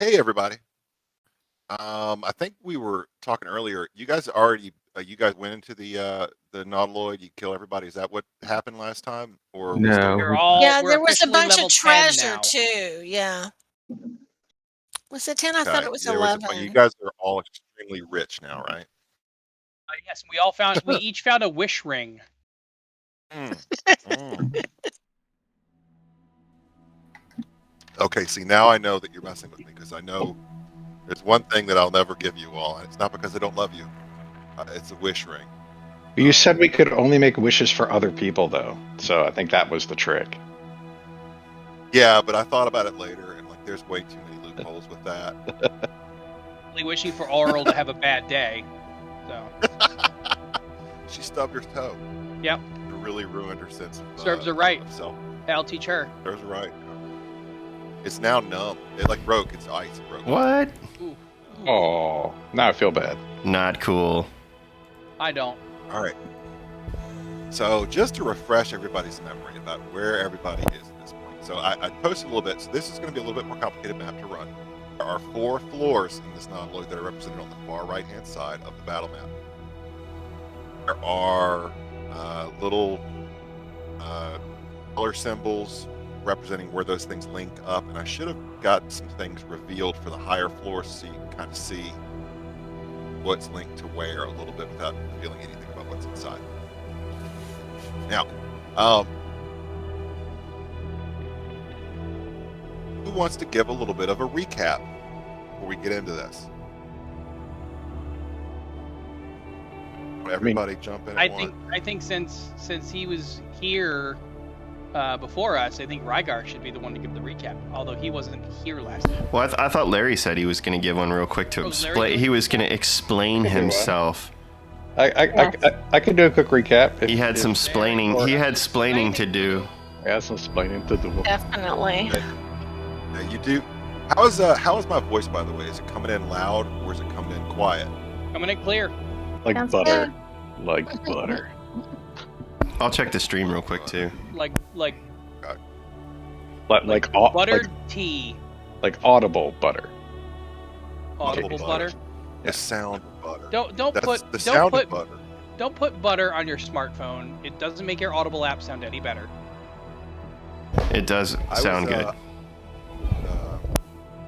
Hey everybody. I think we were talking earlier. You guys already you guys went into the Nautiloid, you kill everybody. Is that what happened last time? Or are we still No, going? Yeah, We're there was a officially bunch of level 10 treasure now. too. Yeah. Was it 10? I thought Okay. it was There was a point. You 11. guys are all extremely rich now, right? Yes, we each found a wish ring. Mm. Mm. Okay, see now I know that you're messing with me because I know there's one thing that I'll never give you all, and it's not because I don't love you. It's a wish ring. you said we could only make wishes for other people, though. So I think that was the trick. Yeah, but I thought about it later, and like, there's way too many loopholes with that. Really wishing for Oral to have a bad day. So She stubbed her toe. Yep. It really ruined her sense of serves her right. of self. I'll teach her. Serves her right. It's now numb. It like broke. It's ice. It broke. What? Ooh. Oh, now I feel bad. Not cool. I don't. All right. So just to refresh everybody's memory about where everybody is at this point. So I posted a little bit. So this is going to be a little bit more complicated map to run. There are 4 floors in this Nautiloid that are represented on the far right-hand side of the battle map. There are little color symbols representing where those things link up, and I should have got some things revealed for the higher floors so you can kind of see what's linked to where a little bit without revealing anything about what's inside. Now, who wants to give a little bit of a recap before we get into this? Everybody jump in. I think since he was here before us, I think Rygar should be the one to give the recap, although he wasn't here last time. Well, I thought Larry said he was going to give one real quick to explain. He was going to explain himself. I can do a quick recap. He had some splaining. He had splaining to do. I got some splaining to do. Definitely. Now you do. How is my voice, by the way? Is it coming in loud or is it coming in quiet? Coming in clear. Like Sounds butter. good. Like butter. I'll check the stream real quick too. Like buttered tea. Like audible butter. Audible butter. The sound of butter. Don't That's put the sound don't of put butter. don't put butter on your smartphone. It doesn't make your Audible app sound any better. It does sound good.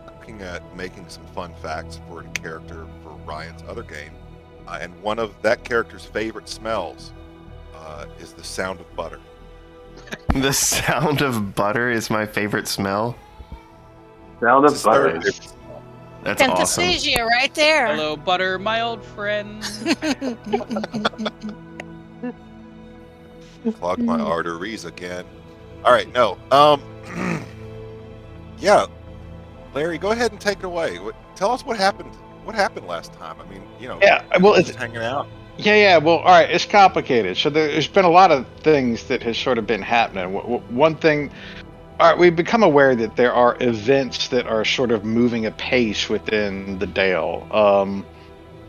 Looking at making some fun facts for a character for Ryan's other game, and one of that character's favorite smells is the sound of butter. The sound of butter is my favorite smell. Sound It's of his butter. third favorite smell. That's awesome. Fantasia right there. Hello, butter, my old friend. Clogged my arteries again. All right, no. Yeah, Larry, go ahead and take it away. Tell us what happened. What happened last time? I mean, Yeah, well, just hanging out. Yeah. Well, all right. It's complicated. So there's been a lot of things that has sort of been happening. One thing, all right, we've become aware that there are events that are sort of moving apace within the Dale.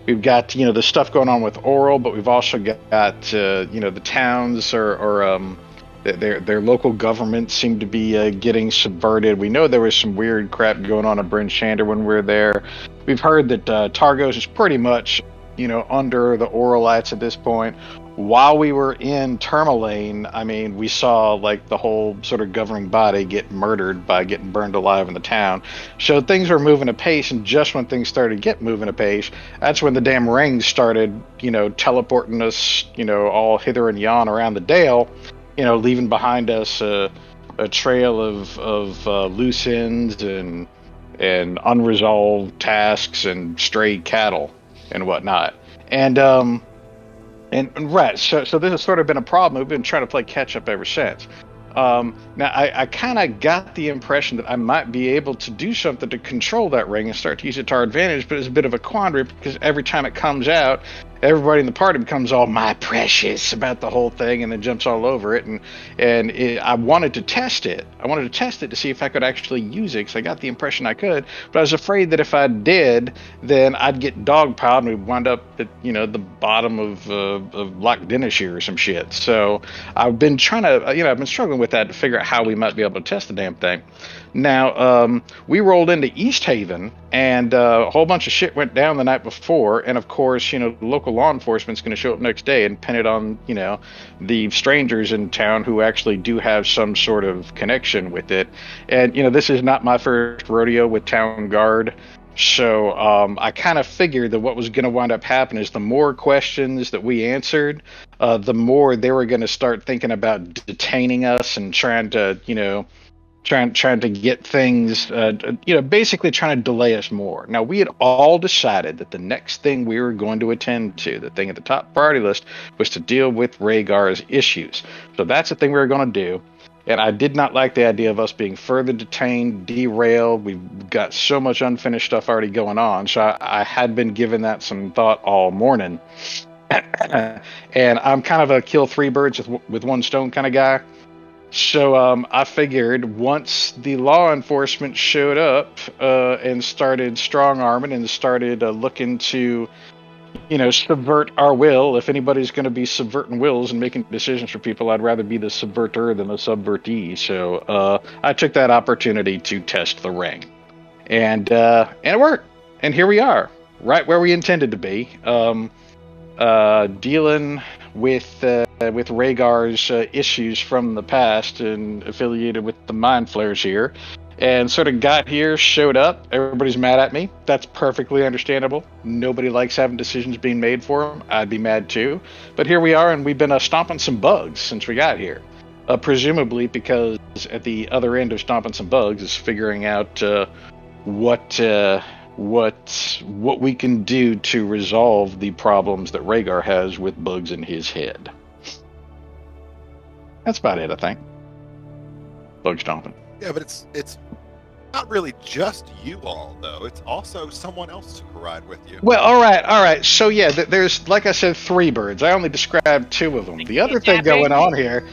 We've got the stuff going on with Oral, but we've also got the towns or their local governments seem to be getting subverted. We know there was some weird crap going on in Bryn Shander when we were there. We've heard that Targos is pretty much under the Oralites at this point. While we were in Tourmaline, I mean, we saw like the whole sort of governing body get murdered by getting burned alive in the town. So things were moving apace, and just when things started to get moving apace, that's when the damn rings started, teleporting us, all hither and yon around the Dale, leaving behind us a trail of loose ends and unresolved tasks and stray cattle and whatnot. And right, so this has sort of been a problem. We've been trying to play catch up ever since. Now, I kind of got the impression that I might be able to do something to control that ring and start to use it to our advantage, but it's a bit of a quandary because every time it comes out, everybody in the party becomes all my precious about the whole thing and then jumps all over it. And I wanted to test it. I wanted to test it to see if I could actually use it because I got the impression I could, but I was afraid that if I did, then I'd get dogpiled and we'd wind up at the bottom of Loch Denishire or some shit. So I've been trying to I've been struggling with that to figure out how we might be able to test the damn thing. Now, we rolled into East Haven, and a whole bunch of shit went down the night before. And of course, the local law enforcement's going to show up next day and pin it on, the strangers in town who actually do have some sort of connection with it. And this is not my first rodeo with town guard. So I kind of figured that what was going to wind up happening is the more questions that we answered, the more they were going to start thinking about detaining us and trying to, trying to get things, basically trying to delay us more. Now, we had all decided that the next thing we were going to attend to, the thing at the top priority list, was to deal with Rhaegar's issues. So that's the thing we were going to do. And I did not like the idea of us being further detained, derailed. We've got so much unfinished stuff already going on. So I had been giving that some thought all morning. And I'm kind of a kill three birds with one stone kind of guy. So I figured once the law enforcement showed up and started strong arming and started looking to, subvert our will. If anybody's going to be subverting wills and making decisions for people, I'd rather be the subverter than the subvertee. So I took that opportunity to test the ring, and it worked. And here we are, right where we intended to be, dealing with Rhaegar's issues from the past and affiliated with the mind flayers here. And sort of got here, showed up. Everybody's mad at me. That's perfectly understandable. Nobody likes having decisions being made for them. I'd be mad too. But here we are, and we've been stomping some bugs since we got here. Presumably because at the other end of stomping some bugs is figuring out what we can do to resolve the problems that Rhaegar has with bugs in his head. That's about it, I think. Bug stomping. Yeah, but it's not really just you all, though. It's also someone else who can ride with you. Well, all right. So yeah, there's, like I said, three birds. I only described two of them. The other thing going on here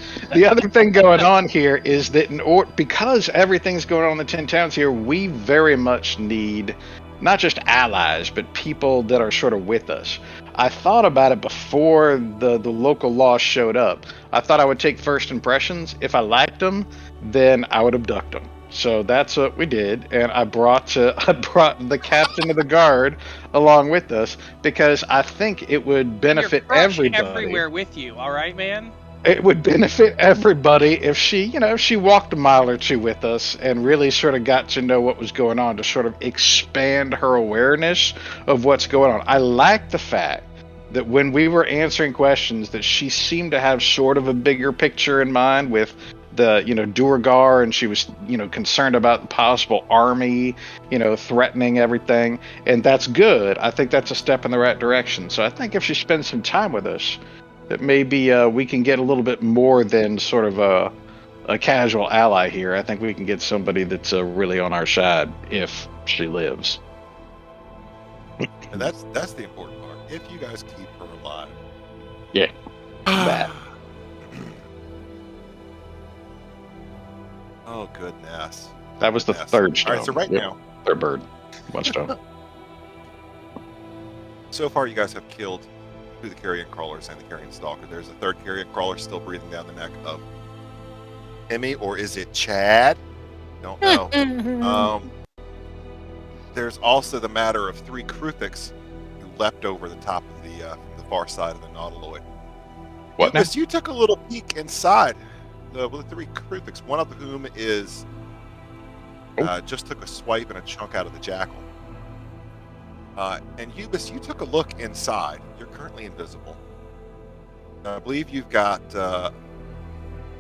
is that because everything's going on in the 10 towns here, we very much need not just allies, but people that are sort of with us. I thought about it before the local law showed up. I thought I would take first impressions. If I liked them, then I would abduct them. So that's what we did, and I brought the captain of the guard along with us because I think it would benefit everybody. Everywhere with you, all right, man. It would benefit everybody if she walked a mile or two with us and really sort of got to know what was going on to sort of expand her awareness of what's going on. I like the fact that when we were answering questions that she seemed to have sort of a bigger picture in mind with the Duergar, and she was concerned about the possible army threatening everything, and that's good. I think that's a step in the right direction. So I think if she spends some time with us, that maybe we can get a little bit more than sort of a casual ally here. I think we can get somebody that's really on our side if she lives. And that's the important part. If you guys keep her alive. Yeah. That. Oh, goodness. That was the third stone. All right, so right now. Third bird. One stone. So far, you guys have killed two of the carrion crawlers and the carrion stalker. There's a third carrion crawler still breathing down the neck of Emmy, or is it Chad? Don't know. There's also the matter of three Kruthiks who leapt over the top of the far side of the Nautiloid. What? Lucas, you took a little peek inside the three Kruthiks, one of whom is just took a swipe and a chunk out of the jackal. And Eubis, you took a look inside. You're currently invisible. I believe you've got that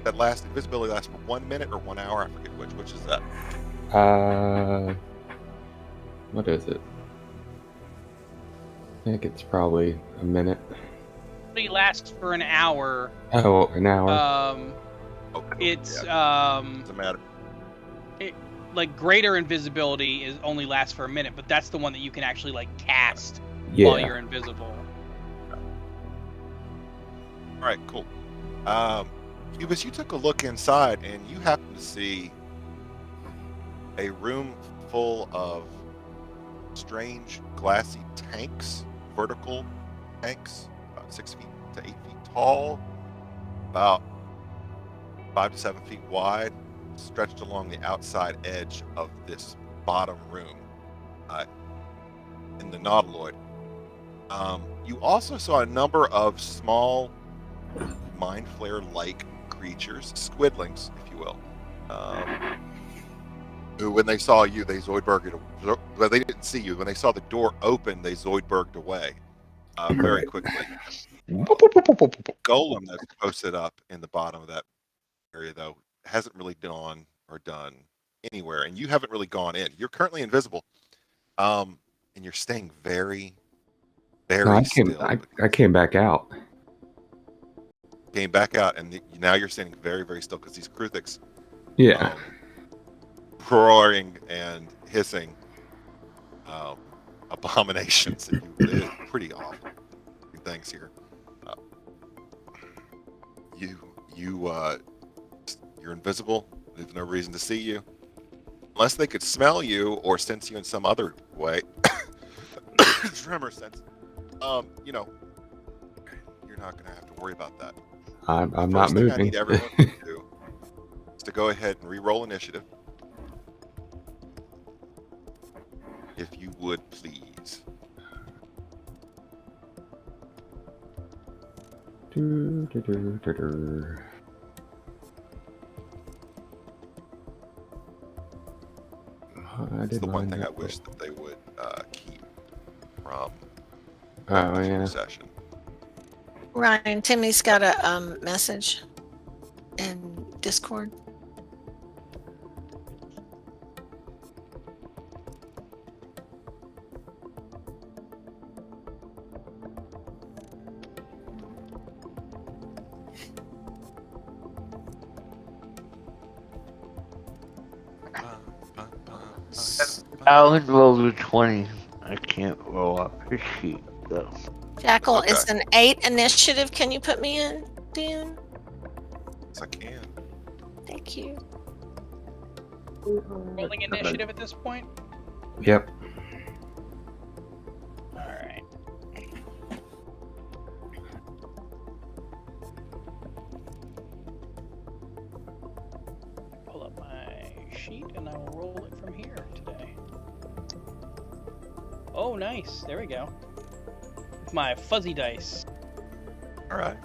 invisibility lasts for 1 minute or 1 hour. I forget which is that. What is it? I think it's probably a minute. It lasts for an hour. Oh, an hour. It's doesn't matter. Like greater invisibility only lasts for a minute, but that's the one that you can actually like cast Yeah. while you're invisible. All right, cool. Eubis, you took a look inside, and you happen to see a room full of strange glassy tanks, vertical tanks, about 6 feet to 8 feet tall, about 5 to 7 feet wide, stretched along the outside edge of this bottom room in the nautiloid. You also saw a number of small mind flare-like creatures, squidlings, if you will, who, when they saw you, they Zoidberged. Well, they didn't see you. When they saw the door open, they Zoidberged away very quickly. Golem that's posted up in the bottom of that area, though, hasn't really gone or done anywhere, and you haven't really gone in. You're currently invisible, and you're staying very, very still. I came back out. Came back out, and now you're standing very, very still because these Kruthiks, Yeah. roaring and hissing abominations. It's pretty awful things here. You're invisible. There's no reason to see you, unless they could smell you or sense you in some other way. Tremor sense. You're not going to have to worry about that. I'm not moving. I need everyone to do is to go ahead and re-roll initiative, if you would please. It's the one thing I wish that they would keep from the session. Ryan, Timmy's got a message in Discord. Alan rolled a 20. I can't roll up his sheet though. Jackal, Okay. it's an 8 initiative. Can you put me in, Dan? Yes, I can. Thank you. Rolling initiative at this point. Yep. All right. Pull up my sheet and I will roll it from here today. Oh, nice. There we go. With my fuzzy dice. All right.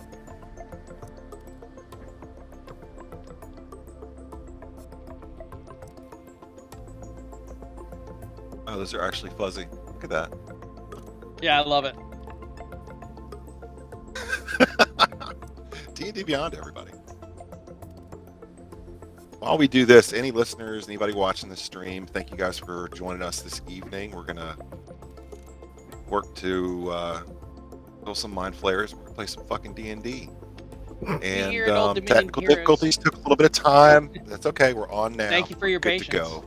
Oh, those are actually fuzzy. Look at that. Yeah, I love it. D&D Beyond, everybody. While we do this, any listeners, anybody watching the stream, thank you guys for joining us this evening. We're going to work to kill some mind flayers. We're going to play some fucking D&D. And here at Old Dominion technical Heroes. difficulties took a little bit of time. That's okay. We're on now. Thank you for your Good patience. to go.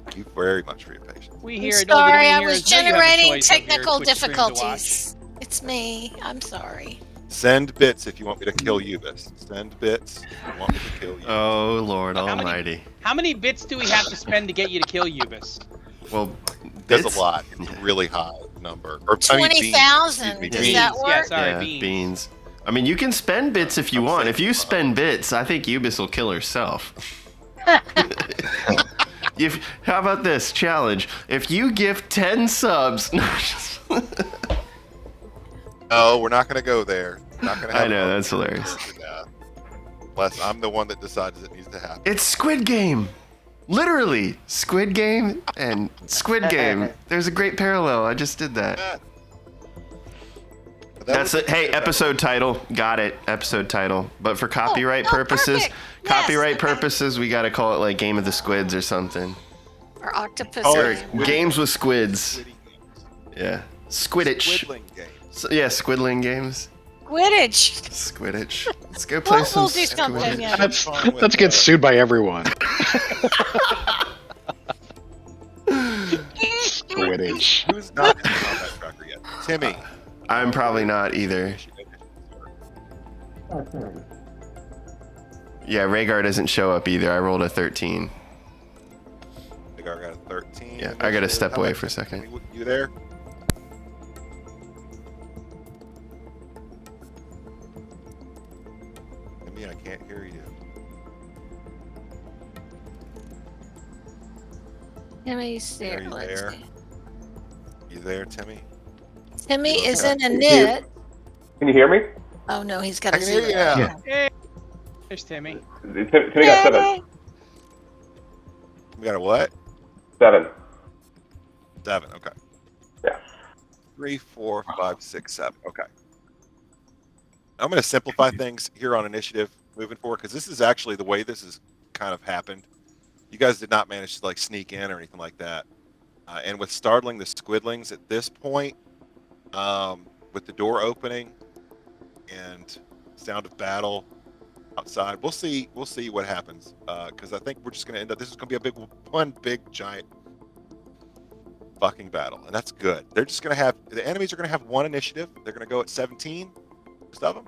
Thank you very much for your patience. We I'm here at Old sorry, Dominion I Heroes was know you have a generating choice of your technical Twitch stream to watch. difficulties. It's me. I'm sorry. Send bits if you want me to kill Ubis. Send bits if you want me to kill you. Oh, Lord How many- almighty. How many bits do we have to spend to get you to kill Ubis? Well, There's bits- a lot. It's a really high number. Or, I mean, beans. 20,000. Excuse me, Does beans. that Yeah, work? sorry, yeah, beans. I mean, you can spend bits if you I'm want. saying If you it's spend bits, I think Ubis will kill herself. How about this challenge? If you give 10 subs... No, we're not going to go there. We're not going to. I know, that's hilarious. Unless I'm the one that decides it needs to happen. It's Squid Game. Literally, Squid Game and Squid Game. There's a great parallel. I just did that. That's it. Hey, episode title. Got it. Episode title. But for copyright purposes, perfect. Yes, copyright okay. purposes, we got to call it like Game of the Squids or something. Or octopus. Oh, Or Squid- Games with Squids. Yeah. Squidditch. Squidling game. Yeah, Squidling games. Quidditch. Squidditch. Let's go play some We'll do something. Squidditch. Yeah. Let's get sued by everyone. Quidditch. Who's not in the combat tracker yet? Timmy. I'm probably not either. Yeah, Rhaegar doesn't show up either. I rolled a 13. I think I got a 13. Yeah, I gotta step How away about for a second. Timmy? You there? Timmy, I can't hear you. Timmy's there. Are you Let's there? see. You there, Timmy? Timmy You is okay? in a knit. Can you hear me? Oh no, he's got I a can hear you. zero. Yeah. Hey, there's Timmy. Timmy got 7. Yay! We got a what? 7. 7. Okay. Yeah. 3, 4, 5, 6, 7. Okay. I'm going to simplify things here on initiative moving forward because this is actually the way this has kind of happened. You guys did not manage to like sneak in or anything like that. And with startling the squidlings at this point, with the door opening and sound of battle outside, we'll see what happens. Because I think we're just going to end up. This is going to be one big giant fucking battle, and that's good. They're just going to have the enemies are going to have one initiative. They're going to go at 17. Most of them.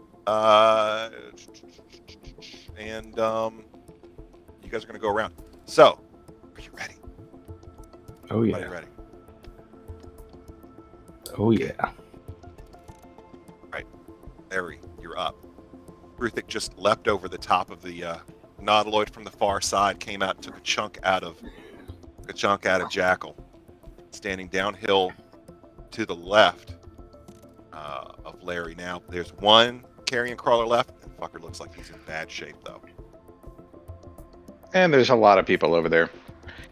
And you guys are going to go around. So, are you ready? Oh yeah. Are you ready? Oh yeah. Larry, you're up. Ruthick just leapt over the top of the nautiloid from the far side, came out and took a chunk out of Jackal, standing downhill to the left of Larry. Now there's one carrion crawler left, and fucker looks like he's in bad shape though. And there's a lot of people over there.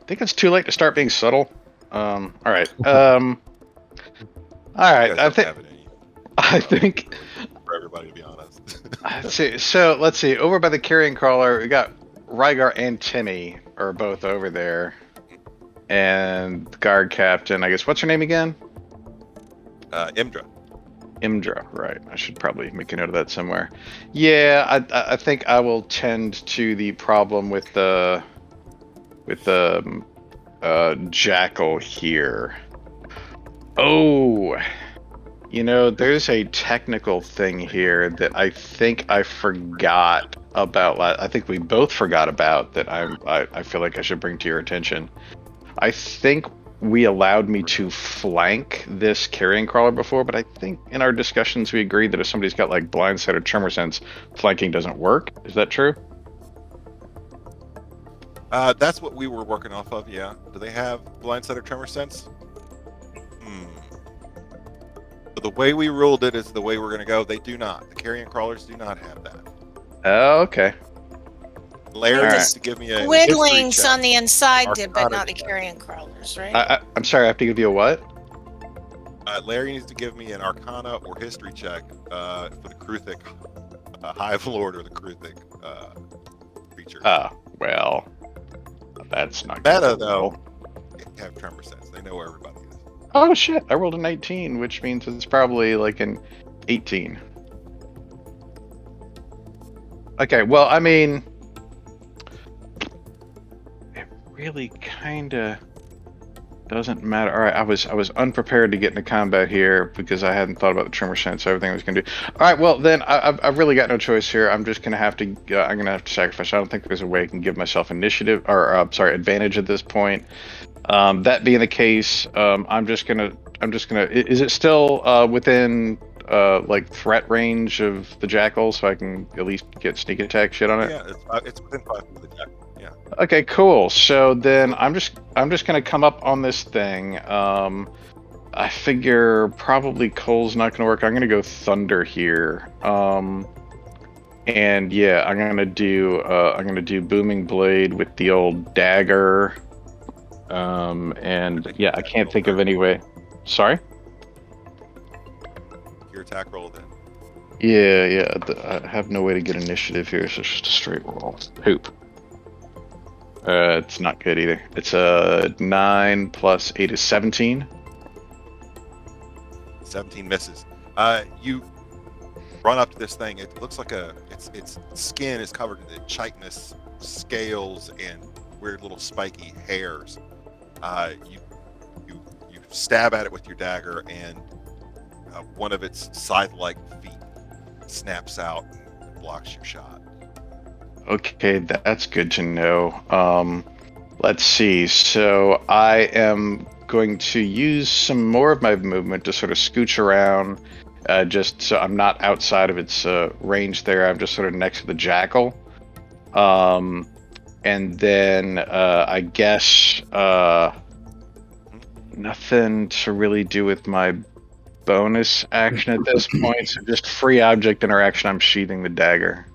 Think it's too late to start being subtle. All right. You I guys don't think. have it in you, I think. for everybody to be honest. Let's see. So let's see. Over by the carrion crawler, we got Rygar and Timmy are both over there, and the guard captain. I guess what's her name again? Imdra. Imdra, right? I should probably make a note of that somewhere. Yeah, I think I will tend to the problem with the Jackal here. Oh, there's a technical thing here that I think I forgot about. I think we both forgot about that. I feel like I should bring to your attention. I think we allowed me to flank this carrion crawler before, but I think in our discussions we agreed that if somebody's got like blind sight or tremor sense, flanking doesn't work. Is that true? That's what we were working off of. Yeah. Do they have blindsight or tremor sense? So the way we ruled it is the way we're going to go. They do not. The carrion crawlers do not have that. Oh, okay. Larry All needs to give me a history Squidlings check. on the inside did, but Arcana not the check. carrion crawlers, right? I'm sorry. I have to give you a what? Larry needs to give me an Arcana or history check for the Kruthic Hive Lord or the Kruthic creature. Well, that's not Meta gonna though, roll. they have tremor sense. They know where everybody is. Oh shit! I rolled a 19, which means it's probably like an 18. Okay, well, I mean, it really kind of doesn't matter. All right, I was unprepared to get into combat here because I hadn't thought about the tremor sense, so everything I was gonna do. All right, well then I've really got no choice here. I'm just gonna have to sacrifice. I don't think there's a way I can give myself initiative or advantage at this point. That being the case, I'm just gonna. Is it still within like threat range of the jackal, so I can at least get sneak attack shit on it? Yeah, it's within 5 feet of the jackal. Yeah. Okay, cool. So then I'm just gonna come up on this thing. I figure probably Cole's not gonna work. I'm gonna go Thunder here. And yeah, I'm gonna do Booming Blade with the old dagger. And yeah, I can't think of any way. Sorry? Your attack roll then. Yeah. I have no way to get initiative here, so it's just a straight roll. Poop. It's not good either. It's 9 plus 8 is 17. 17 misses. You run up to this thing. It looks like its skin is covered in chitinous scales and weird little spiky hairs. You stab at it with your dagger, and one of its scythe-like feet snaps out and blocks your shot. Okay, that's good to know. Let's see. So I am going to use some more of my movement to sort of scooch around, just so I'm not outside of its range there. I'm just sort of next to the jackal. And then I guess Nothing to really do with my bonus action at this point. So just free object interaction. I'm sheathing the dagger.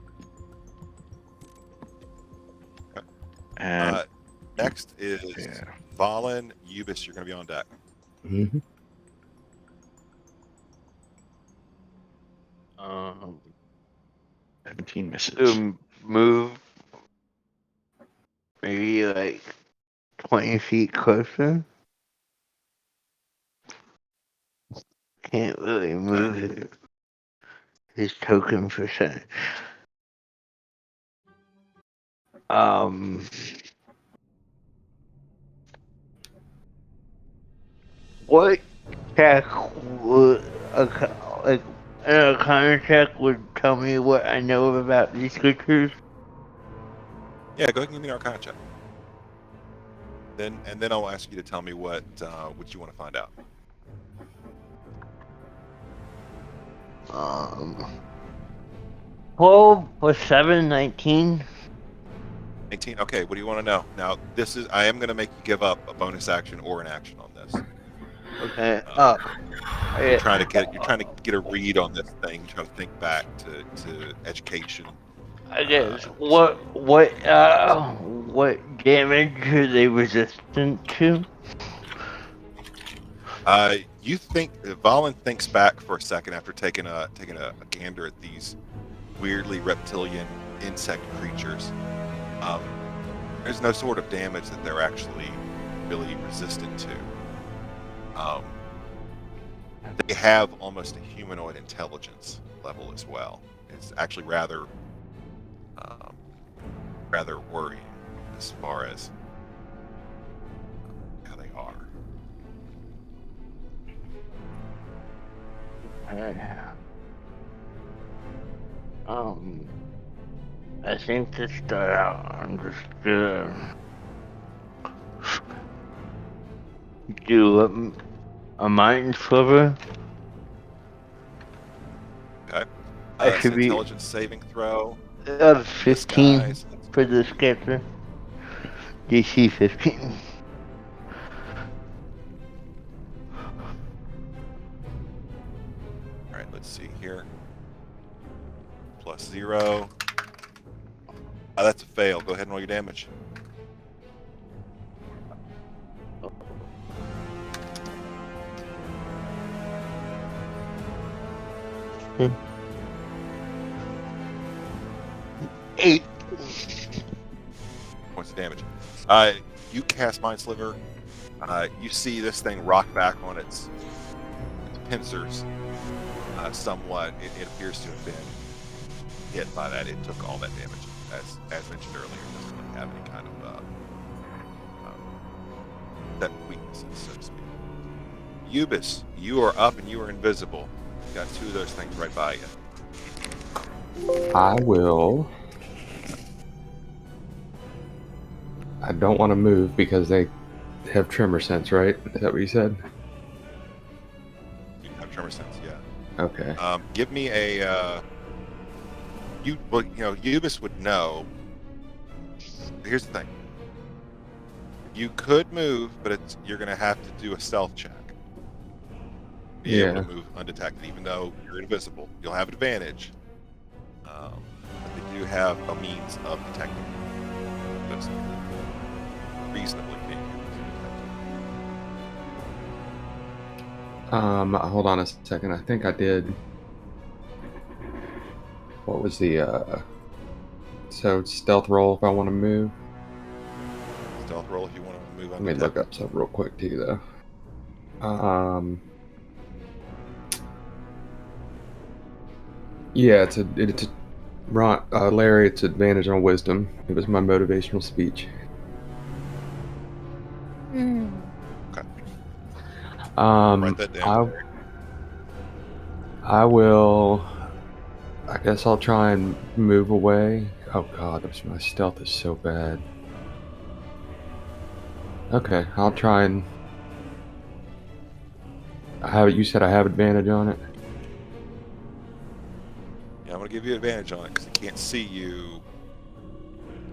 And Next is yeah. Valen, Ubis. You're going to be on deck. Mhm. 17 misses. Move maybe like 20 feet closer. Can't really move his token percentage. What check would like an Arcana check would tell me what I know about these creatures? Yeah, go ahead and give me an Arcana check. Then I'll ask you to tell me what you want to find out. 12 plus 7, 19. 19. Okay, what do you want to know? Now, I am going to make you give up a bonus action or an action on this. Okay. You're trying to get a read on this thing. Trying to think back to education. I guess what damage are they resistant to? You think Valen thinks back for a second after taking a gander at these weirdly reptilian insect creatures. There's no sort of damage that they're actually really resistant to. They have almost a humanoid intelligence level as well. It's actually rather worrying as far as how they are. I think to start out, I'm just gonna do a mind sliver. Okay. I should be intelligence saving throw. 15 Disguise. for this character. DC 15. All right, let's see here. +0. That's a fail. Go ahead and roll your damage. Eight. Points of damage. You cast Mind Sliver. You see this thing rock back on its pincers somewhat. It appears to have been hit by that. It took all that damage. As mentioned earlier, it doesn't really have any kind of that weaknesses, so to speak. Ubis, you are up and you are invisible. You got two of those things right by you. I will. I don't want to move because they have tremor sense, right? Is that what you said? You have tremor sense, yeah. Okay. Give me a. Ubis would know. Here's the thing. You could move, but you're going to have to do a stealth check. Be able to move undetected, even though you're invisible. You'll have advantage. But they do have a means of detecting you. Just reasonably being able to detect. Hold on a second. I think I did. What was the so stealth roll if I want to move? Stealth roll if you want to move Let me undetected. look up something real quick too, though. Yeah, it's Larry. It's advantage on wisdom. It was my motivational speech. Okay. Write that down. I will. I guess I'll try and move away. Oh god, my stealth is so bad. Okay, I'll try and. You said I have advantage on it? Yeah, I'm going to give you advantage on it because I can't see you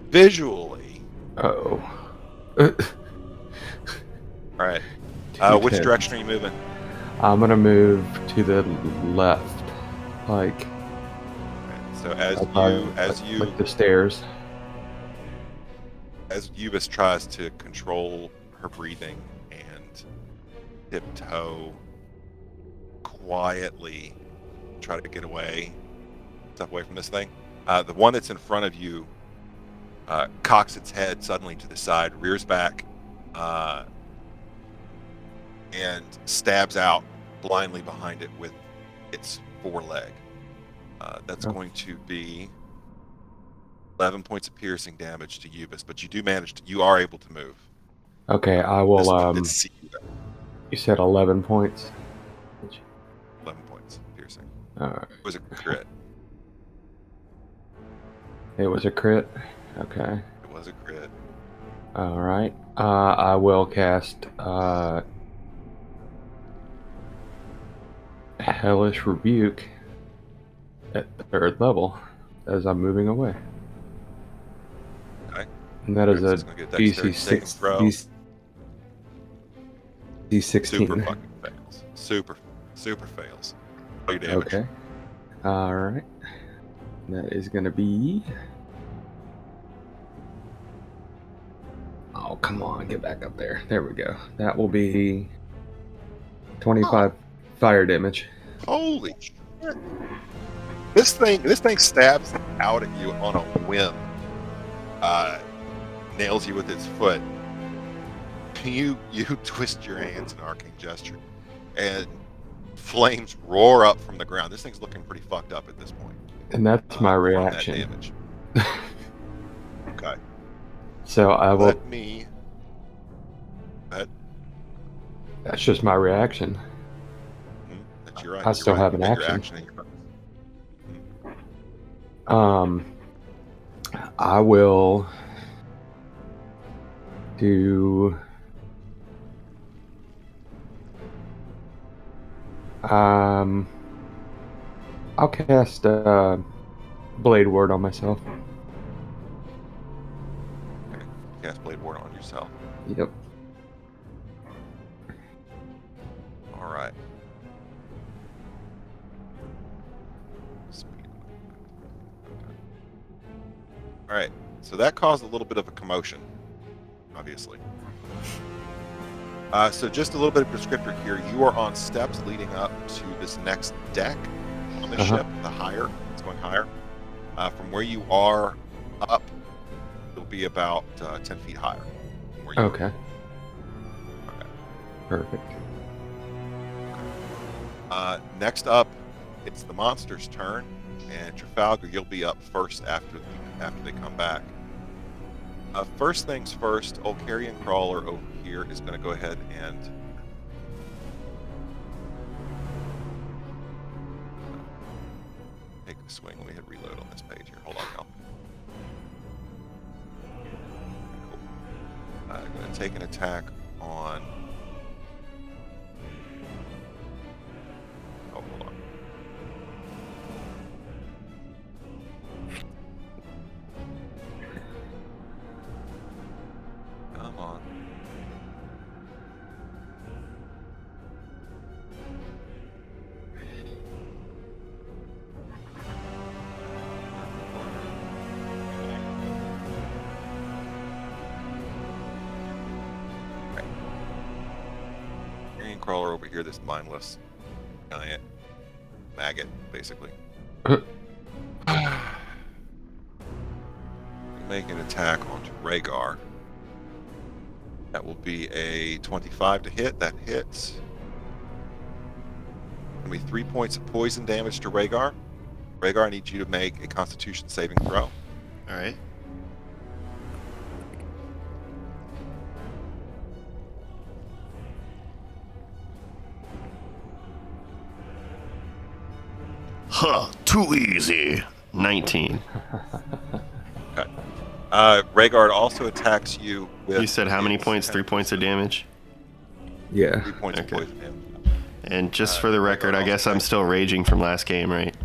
visually. Uh-oh. All right. 2 Which tens. direction are you moving? I'm gonna move to the left, like So as like the stairs. as Ubis tries to control her breathing and tiptoe quietly, try to get step away from this thing. The one that's in front of you cocks its head suddenly to the side, rears back, and stabs out blindly behind it with its foreleg. That's going to be 11 points of piercing damage to Ubis, but you are able to move. Okay, I This one will. did see you though. You said 11 points. 11 points piercing. All right. It was a crit. It was a crit. Okay. It was a crit. All right. I will cast Hellish Rebuke at the 3rd level as I'm moving away. Okay. And that is So a it's gonna get a dexterity DC saving 6 throw. D16. Super fucking fails. Super fails. All your damage. Okay. All right. That is going to be. Oh, come on. Get back up there. There we go. That will be 25 fire damage. Holy shit. This thing stabs out at you on a whim. Nails you with its foot. You twist your hands in an arcane gesture, and flames roar up from the ground. This thing's looking pretty fucked up at this point. And that's my from that reaction. damage. Okay. So I will. Let me. Go ahead. That's just my reaction. That's your right. I You're still right. have You an get your action. in your I will do. I'll cast Blade Ward on myself. Okay. Cast Blade Ward on yourself. Yep. All right. All right. So that caused a little bit of a commotion, obviously. So just a little bit of descriptor here. You are on steps leading up to this next deck on the ship, the higher. It's going higher. From where you are up, it'll be about 10 feet higher. From where you Okay. are. Okay. Perfect. Next up, it's the monster's turn, and Trafalgar, you'll be up first after they come back. First things first, old Carrion Crawler over here is going to go ahead and take the swing. Let me hit reload on this page here. Hold on, y'all. Cool. I'm going to take an attack on. Oh, hold on. Come on. Okay. Carrion Crawler over here, this mindless giant maggot, basically. Make an attack onto Rhaegar. That will be a 25 to hit. That hits. Going to be 3 points of poison damage to Rhaegar. Rhaegar, I need you to make a Constitution saving throw. All right. Huh, too easy. 19. Okay. Rhaegar also attacks you with. You said how many its points? 3 points of damage? Yeah. 3 points Okay. of poison damage. And just for the record, I guess I'm still raging from last game, right?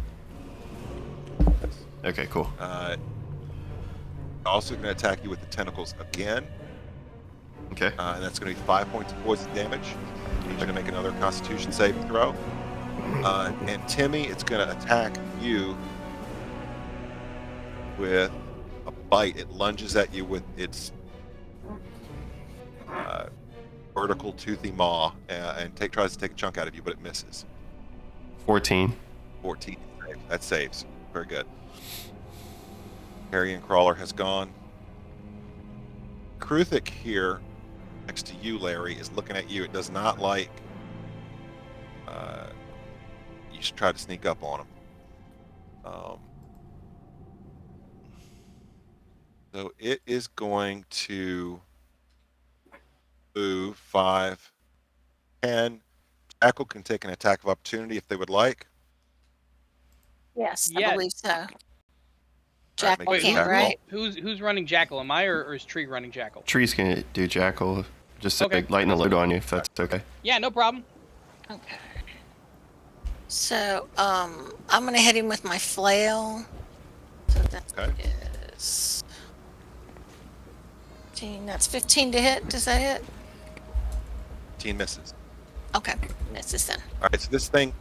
Okay, cool. Also going to attack you with the tentacles again. Okay. And that's going to be 5 points of poison damage. another Constitution saving throw. And Timmy, it's going to attack you with a bite. It lunges at you with its vertical toothy maw and tries to take a chunk out of you, but it misses. 14. 14. That saves. Very good. Carrion Crawler has gone. Kruthic here, next to you, Larry, is looking at you. It does not like you should try to sneak up on him. So it is going to move 5, 10. Jackal can take an attack of opportunity if they would like. Yes, I Yeah. believe so. All right, Jackal make Wait, a can't, attack right? Who's running Jackal? Am I or is Tree running Jackal? Tree's gonna do Jackal. Just to Okay. lighten the load on you, if that's okay. Yeah, no problem. Okay. So, I'm gonna hit him with my flail. So that Okay. is 15. That's 15 to hit. Does that hit? 15 misses. Okay, misses then. All right, so this thing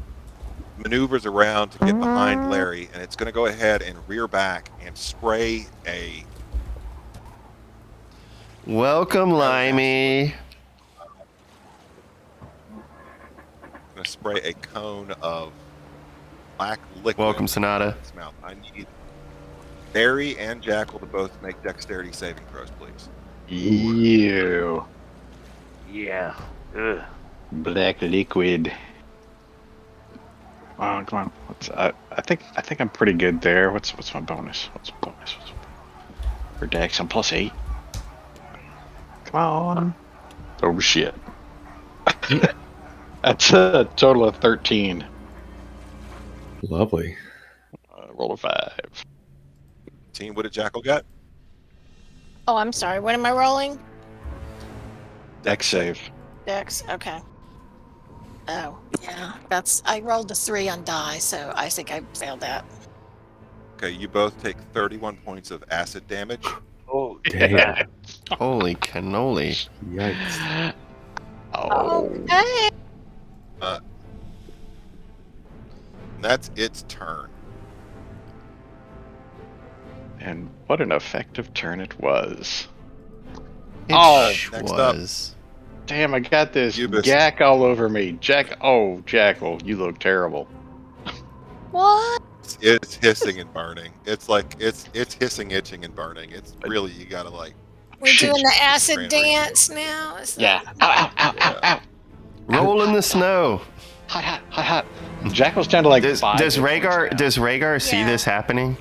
maneuvers around to get behind Larry, and it's going to go ahead and rear back and spray a... Welcome, Limey. going to spray a cone of black liquid. Welcome, Sonata. in its mouth. I need Barry and Jackal to both make dexterity saving throws, please. You Yeah. Ugh. black liquid. Oh, come on. I think I'm pretty good there. What's my bonus? What's my bonus? For Dex, I'm +8. Come on. Oh shit. That's a total of 13. Lovely. Roll a 5. Team, what did Jackal get? Oh, I'm sorry. What am I rolling? Dex save. Dex. Okay. Oh, yeah. I rolled a 3 on die, so I think I failed that. Okay, you both take 31 points of acid damage. Oh, Damn. Holy cannoli. Yikes. Oh. Okay. That's its turn. And what an effective turn it was. It Oh, next up. was. Damn, I got this Ubis. gack all over me. Jackal, you look terrible. What? It's hissing and burning. It's like it's hissing, itching, and burning. It's really, you gotta like. We're doing the Grand acid Reach. dance now? Is that- Yeah. Ow, ow, ow, ow, ow. Roll in the snow. Hot, hot, hot, hot. Jackal's down to like Does 5. Rhaegar see Yeah. this happening?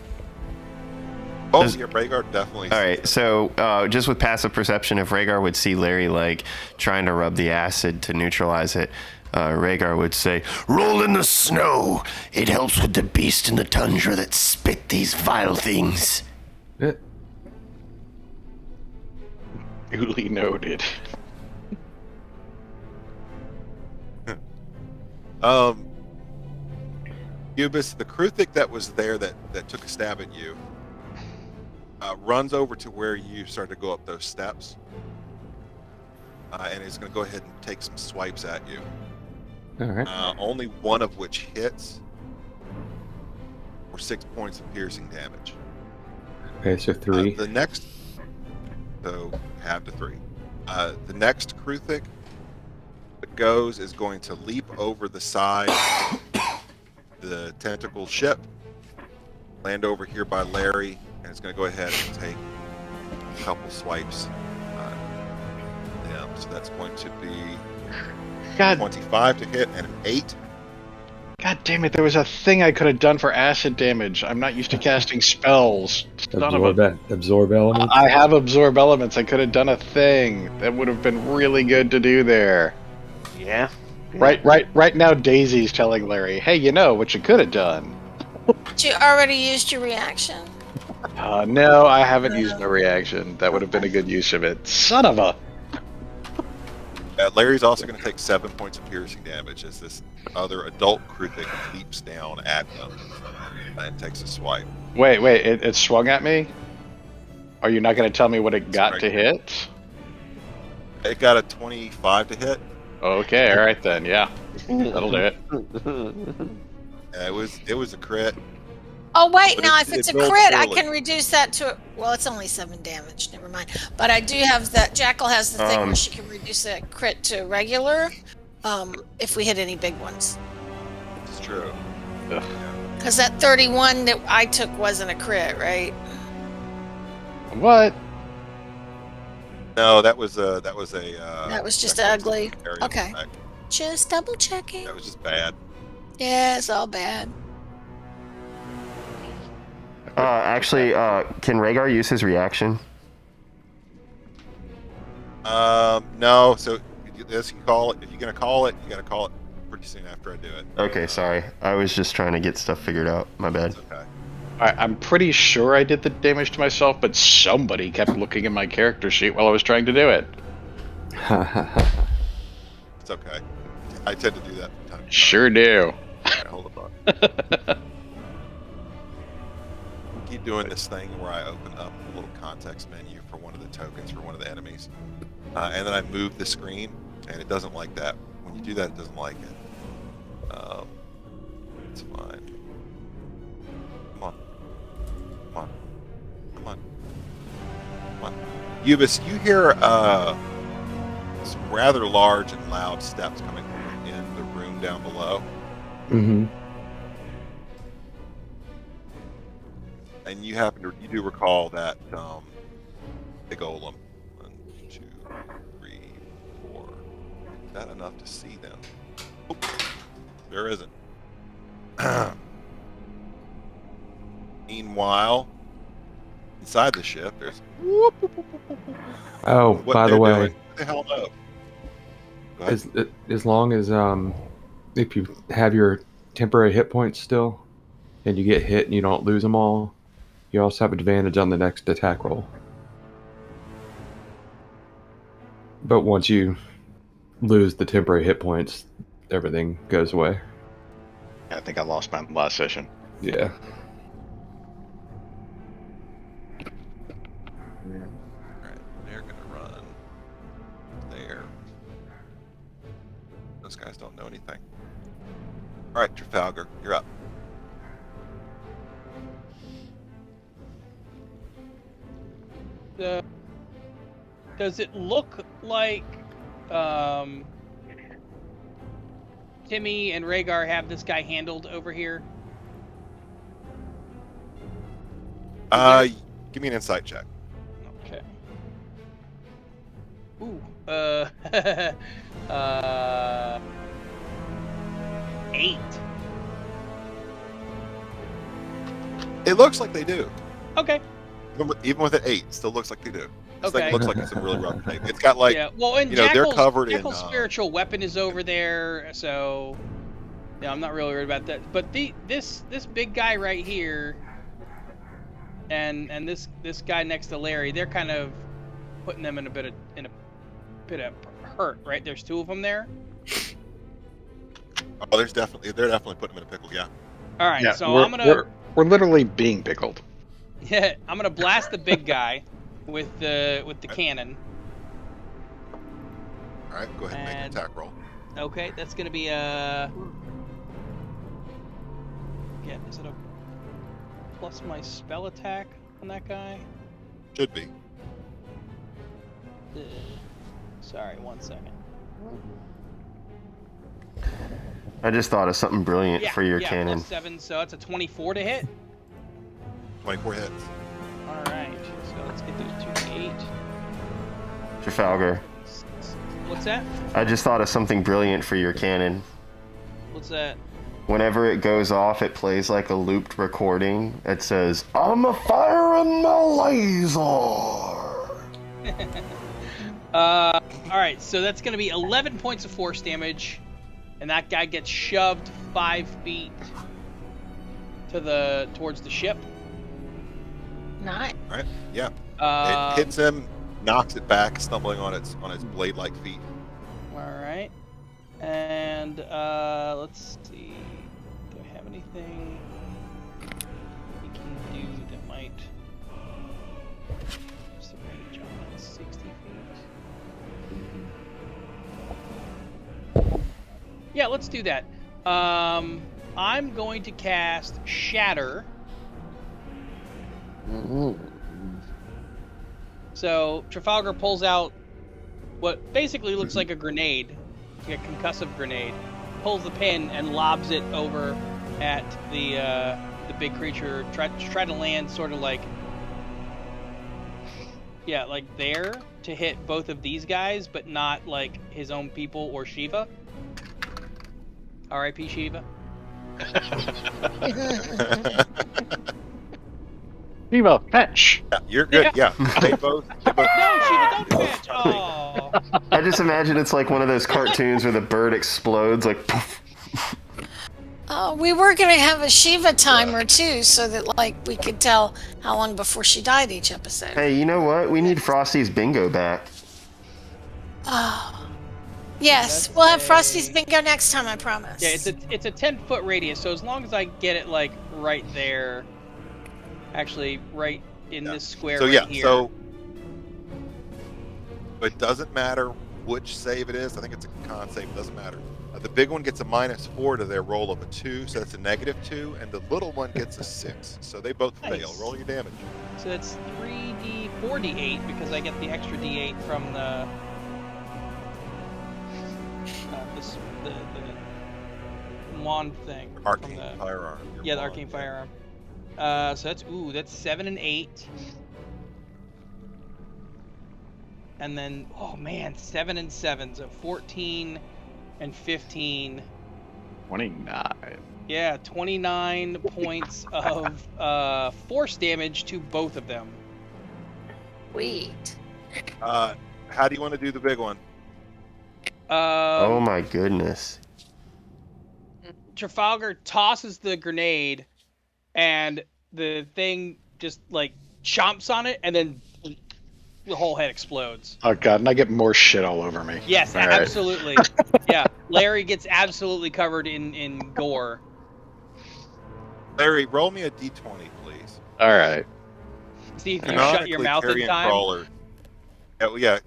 Oh, Does- yeah, Rhaegar definitely. All right, so just with passive perception, if Rhaegar would see Larry like trying to rub the acid to neutralize it, Rhaegar would say, "Roll in the snow. It helps with the beast in the tundra that spit these vile things." Eh, Duly noted. Ubis, the Kruthic that was there that took a stab at you, runs over to where you start to go up those steps, and is going to go ahead and take some swipes at you. all right. Only one of which hits for 6 points of piercing damage. Okay, so 3. The next, so half to 3. The next Kruthic that goes is going to leap over the side of the tentacle ship, land over here by Larry, and it's going to go ahead and take a couple swipes. So that's going to be God, 25 to hit and an 8. God damn it! There was a thing I could have done for acid damage. I'm not used to casting spells. Son of a- Absorb elements. I have absorb elements. I could have done a thing that would have been really good to do there. yeah. Right now, Daisy's telling Larry, "Hey, you know what you could have done." But you already used your reaction. No, I haven't used my reaction. That would have been a good use of it. Son of a. Larry's also going to take 7 points of piercing damage as this other adult Kruthic leaps down at him and takes a swipe. Wait, it swung at me? Are you not going to tell me what it got right. to hit? It got a 25 to hit. Okay, all right then. Yeah, that'll do it. Yeah, it was a crit. Oh wait, But now it- if it's it a rolled crit, I poorly. can reduce that to. Well, it's only 7 damage. Never mind. But I do have that. Jackal has the thing where she can reduce that crit to regular, if we hit any big ones. It's true. Because that 31 that I took wasn't a crit, right? What? No, that was a. That was just secondary ugly. area Okay. effect. Just double checking. That was just bad. Yeah, it's all bad. Actually, can Rhaegar use his reaction? No. So this you call it. If you're gonna call it, you gotta call it pretty soon after I do it. Okay, sorry. I was just trying to get stuff figured out. My bad. It's okay. I'm pretty sure I did the damage to myself, but somebody kept looking at my character sheet while I was trying to do it. It's okay. I tend to do that from time to time. Sure do. All right, hold on. Keep doing this thing where I open up a little context menu for one of the tokens for one of the enemies, and then I move the screen, and it doesn't like that. When you do that, it doesn't like it. It's fine. Come on. Come on. Come on. Come on. Ubis, you hear some rather large and loud steps coming from within the room down below. Mm-hmm. And you do recall that big golem. 1, 2, 3, 4. Is that enough to see them? Oh, there isn't. Meanwhile, inside the ship, there's Oh, what by they're the way, doing. What the hell no? Go ahead. as long as if you have your temporary hit points still, and you get hit and you don't lose them all, you also have advantage on the next attack roll. But once you lose the temporary hit points, everything goes away. I think I lost my last session. Yeah. Alright, they're gonna run there. Those guys don't know anything. Alright, Trafalgar, you're up. Does it look like Timmy and Rhaegar have this guy handled over here? Give me an insight check. Okay. Ooh. 8. It looks like they do. Okay. Even with an 8, it still looks like they do. This Okay. thing looks like it's in really rough shape. It's got like, yeah. Well, and they're Jackal's, covered Jackal's in. spiritual weapon is over there, so yeah, I'm not really worried about that. But this big guy right here, and this guy next to Larry, they're kind of putting them in a bit of hurt, right? There's 2 of them there. Oh, they're definitely putting them in a pickle. Yeah. All right, Yeah, so we're literally being pickled. yeah, I'm gonna blast the big guy with the cannon. All right, go ahead and make an attack roll. Okay, that's gonna be a. Yeah, is it a plus my spell attack on that guy? Should be. Sorry, 1 second. I just thought of something brilliant for your cannon. Plus 7, so it's a 24 to hit. 24 hits. All right, so let's get those 2d8. Trafalgar. What's that? I just thought of something brilliant for your cannon. What's that? Whenever it goes off, it plays like a looped recording. It says, "I'm a firing the laser." All right, so that's gonna be 11 points of force damage, and that guy gets shoved 5 feet towards the ship. Nice. All right. Yeah. It hits him, knocks it back, stumbling on its blade-like feet. All right, and let's see. Do I have anything we can do that might? What's the range on that? 60 feet. Yeah, let's do that. I'm going to cast Shatter. So Trafalgar pulls out what basically looks like a grenade, like a concussive grenade, pulls the pin and lobs it over at the big creature. Try to land sort of like, yeah, like there to hit both of these guys, but not like his own people or Shiva. R.I.P. Shiva. Shiva, fetch. Yeah, you're good. Yeah, they both. No, Shiva, don't fetch. Oh. I just imagine it's like one of those cartoons where the bird explodes, like poof. We were going to have a Shiva timer too, so that like we could tell how long before she died each episode. Hey, you know what? We need Frosty's bingo back. Oh, yes, Let's we'll have say- Frosty's bingo next time. I promise. Yeah, it's a 10-foot radius, so as long as I get it like right there, actually right in this square So right yeah, here. so it doesn't matter which save it is. I think it's a con save. It doesn't matter. The big one gets a -4 to their roll of a 2, so that's a -2, and the little one gets a 6. So they both fail. Nice. Roll your damage. So it's 4d8 because I get the extra d8 from the wand thing. Arcane from the, firearm. your yeah, the wand. arcane firearm. So that's 7 and 8. And then, oh man, 7 and 7, so 14 and 15. 29. Yeah, 29 points of force damage to both of them. Sweet. How do you want to do the big one? Oh my goodness. Trafalgar tosses the grenade, and the thing just like chomps on it, and then the whole head explodes. Oh god, and I get more shit all over me. Yes, All right. absolutely. Yeah, Larry gets absolutely covered in gore. Larry, roll me a d20, please. All right. See if you shut your Canonically, mouth in carrion time. crawler.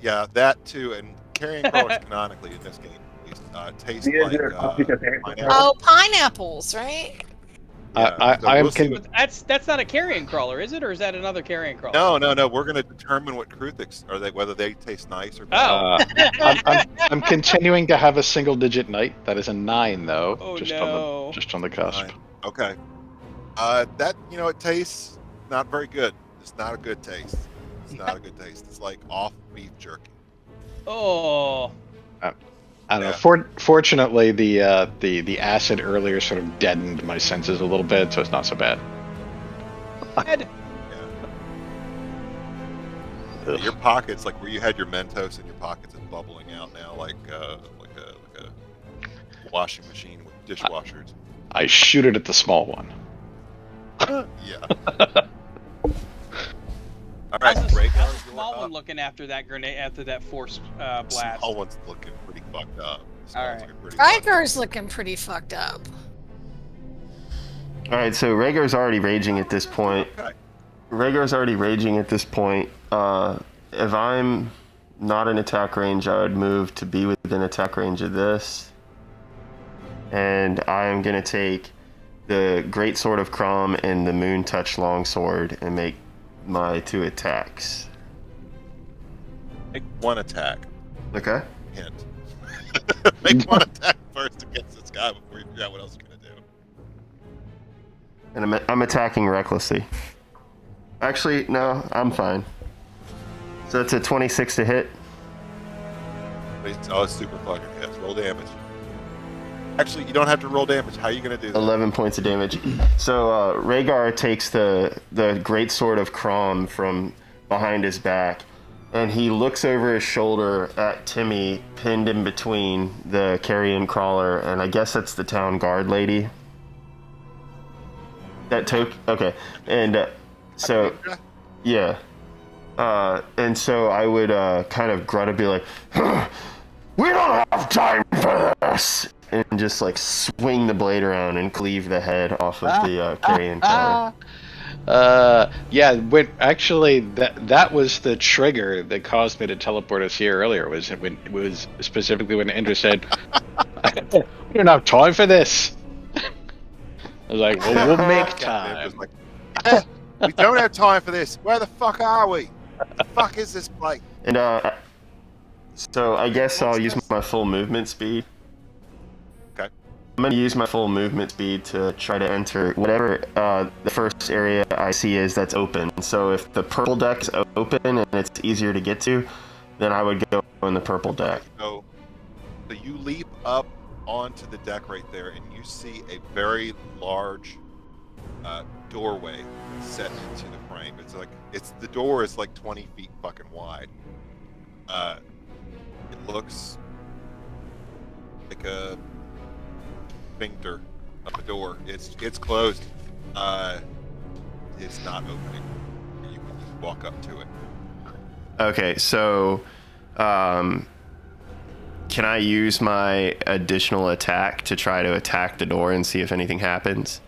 Yeah, that too. And carrion crawlers canonically in this game at least, taste Yeah, like they're pineapple. Oh, pineapples, right? Yeah, so I am we'll see con- what- That's not a carrion crawler, is it, or is that another carrion crawler? No. We're going to determine what Kruthix are they, whether they taste nice or bad. Oh. I'm continuing to have a single digit night. That is a 9 though. Oh, just no. on the cusp. Fine. Okay. That it tastes not very good. It's not a good taste. It's not a good taste. It's like off beef jerky. Oh. I don't know. Yeah. Fortunately, the acid earlier sort of deadened my senses a little bit, so it's not so bad. Head. Ugh. Your pockets, like where you had your Mentos in your pockets, is bubbling out now, like a washing machine with dishwashers. I shoot it at the small one. Yeah. All right, How's the Rhaegar, small you're one up. looking after that grenade, after that force blast? Small one's looking pretty fucked up. Small All one's right. looking pretty fucked up. Riker's looking pretty fucked up. All right, so Rhaegar's already raging at this point. Okay. Rhaegar's already raging at this point. If I'm not in attack range, I would move to be within attack range of this. And I am going to take the Great Sword of Crom and the Moon Touch Longsword and make my 2 attacks. Make one attack. Okay? Hint. Make one attack first against this guy before you figure out what else you're gonna do. And I'm attacking recklessly. Actually, no, I'm fine. So it's a 26 to hit. Oh, it's super fucking hits. Roll damage. Actually, you don't have to roll damage. How are you gonna do that? 11 points of damage. So Rhaegar takes the Great Sword of Crom from behind his back, and he looks over his shoulder at Timmy, pinned in between the carrion crawler, and I guess that's the town guard lady. That took okay, and so yeah, and so I would kind of grunt and be like, "We don't have time for this." And just like swing the blade around and cleave the head off of the carrion crawler. Yeah, actually that was the trigger that caused me to teleport us here earlier. Was specifically when Indra said, We don't have time for this. I was like, well, we'll make Captain Nimbus time. like, we don't have time for this. Where the fuck are we? The fuck is this place? And so I guess I'll use my full movement speed. Okay. I'm gonna use my full movement speed to try to enter whatever the first area I see is that's open. So if the purple deck is open and it's easier to get to, then I would go in the purple deck. So you leap up onto the deck right there, and you see a very large doorway set into the frame. The door is like 20 feet fucking wide. It looks like a sphincter of a door. It's closed. It's not opening. You can just walk up to it. Okay, so can I use my additional attack to try to attack the door and see if anything happens?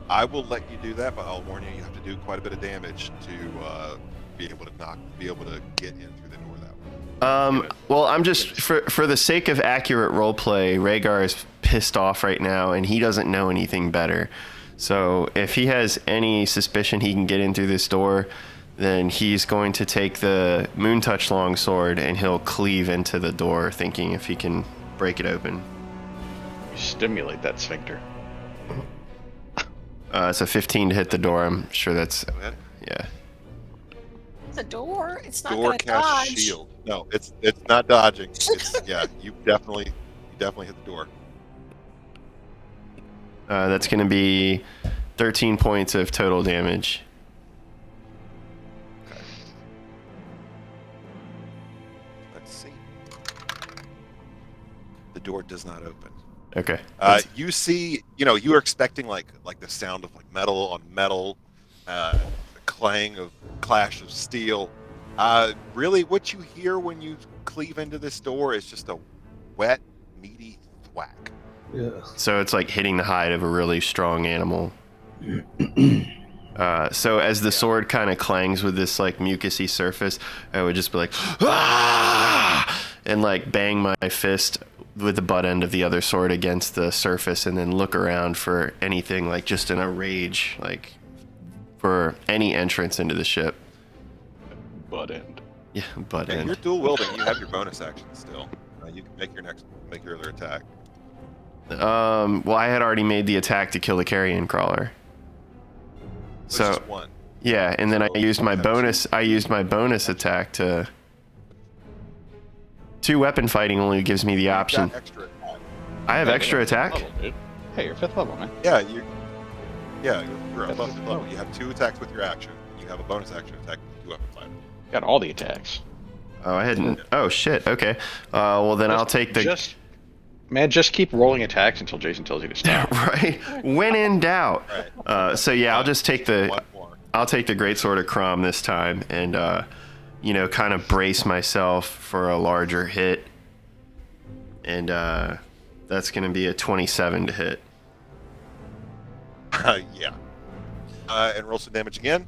I will let you do that, but I'll warn you, you have to do quite a bit of damage to be able to get in through the door that way. Well, I'm just for the sake of accurate roleplay, Rhaegar is pissed off right now, and he doesn't know anything better. So if he has any suspicion he can get in through this door, then he's going to take the Moontouch longsword and he'll cleave into the door, thinking if he can break it open. Stimulate that sphincter. It's a 15 to hit the door. I'm sure that's Go ahead. yeah. The door. It's not Door going to cast dodge. shield. No, it's not dodging. It's you definitely hit the door. That's going to be 13 points of total damage. Okay. Let's see. The door does not open. Okay. You see, you were expecting like the sound of like metal on metal, the clash of steel. Really, what you hear when you cleave into this door is just a wet, meaty thwack. Yeah. So it's like hitting the hide of a really strong animal. So as the sword kind of clangs with this like mucusy surface, I would just be like, ah! And like bang my fist with the butt end of the other sword against the surface, and then look around for anything, like just in a rage, like for any entrance into the ship. Butt end. Yeah, butt Yeah, end. you're dual wielding. You have your bonus action still. You can make your other attack. Well, I had already made the attack to kill the carrion crawler. It's So just one. yeah, and then I So used my you have bonus. I used my bonus attack to. 2 weapon fighting only gives me the You've option. got extra attack. I have extra attack. Level, dude. Hey, you're 5th level, man. Yeah, you're above the level. You have 2 attacks with your action. You have a bonus action attack with 2 weapon fighting. Got all the attacks. Oh, I hadn't. Oh shit. Okay. Well, then I'll take the. Just keep rolling attacks until Jason tells you to stop. Right. When in doubt. Right. So yeah, I'll just take the. One more. I'll take the greatsword of Crom this time, and kind of brace myself for a larger hit. And that's going to be a 27 to hit. Yeah. And roll some damage again.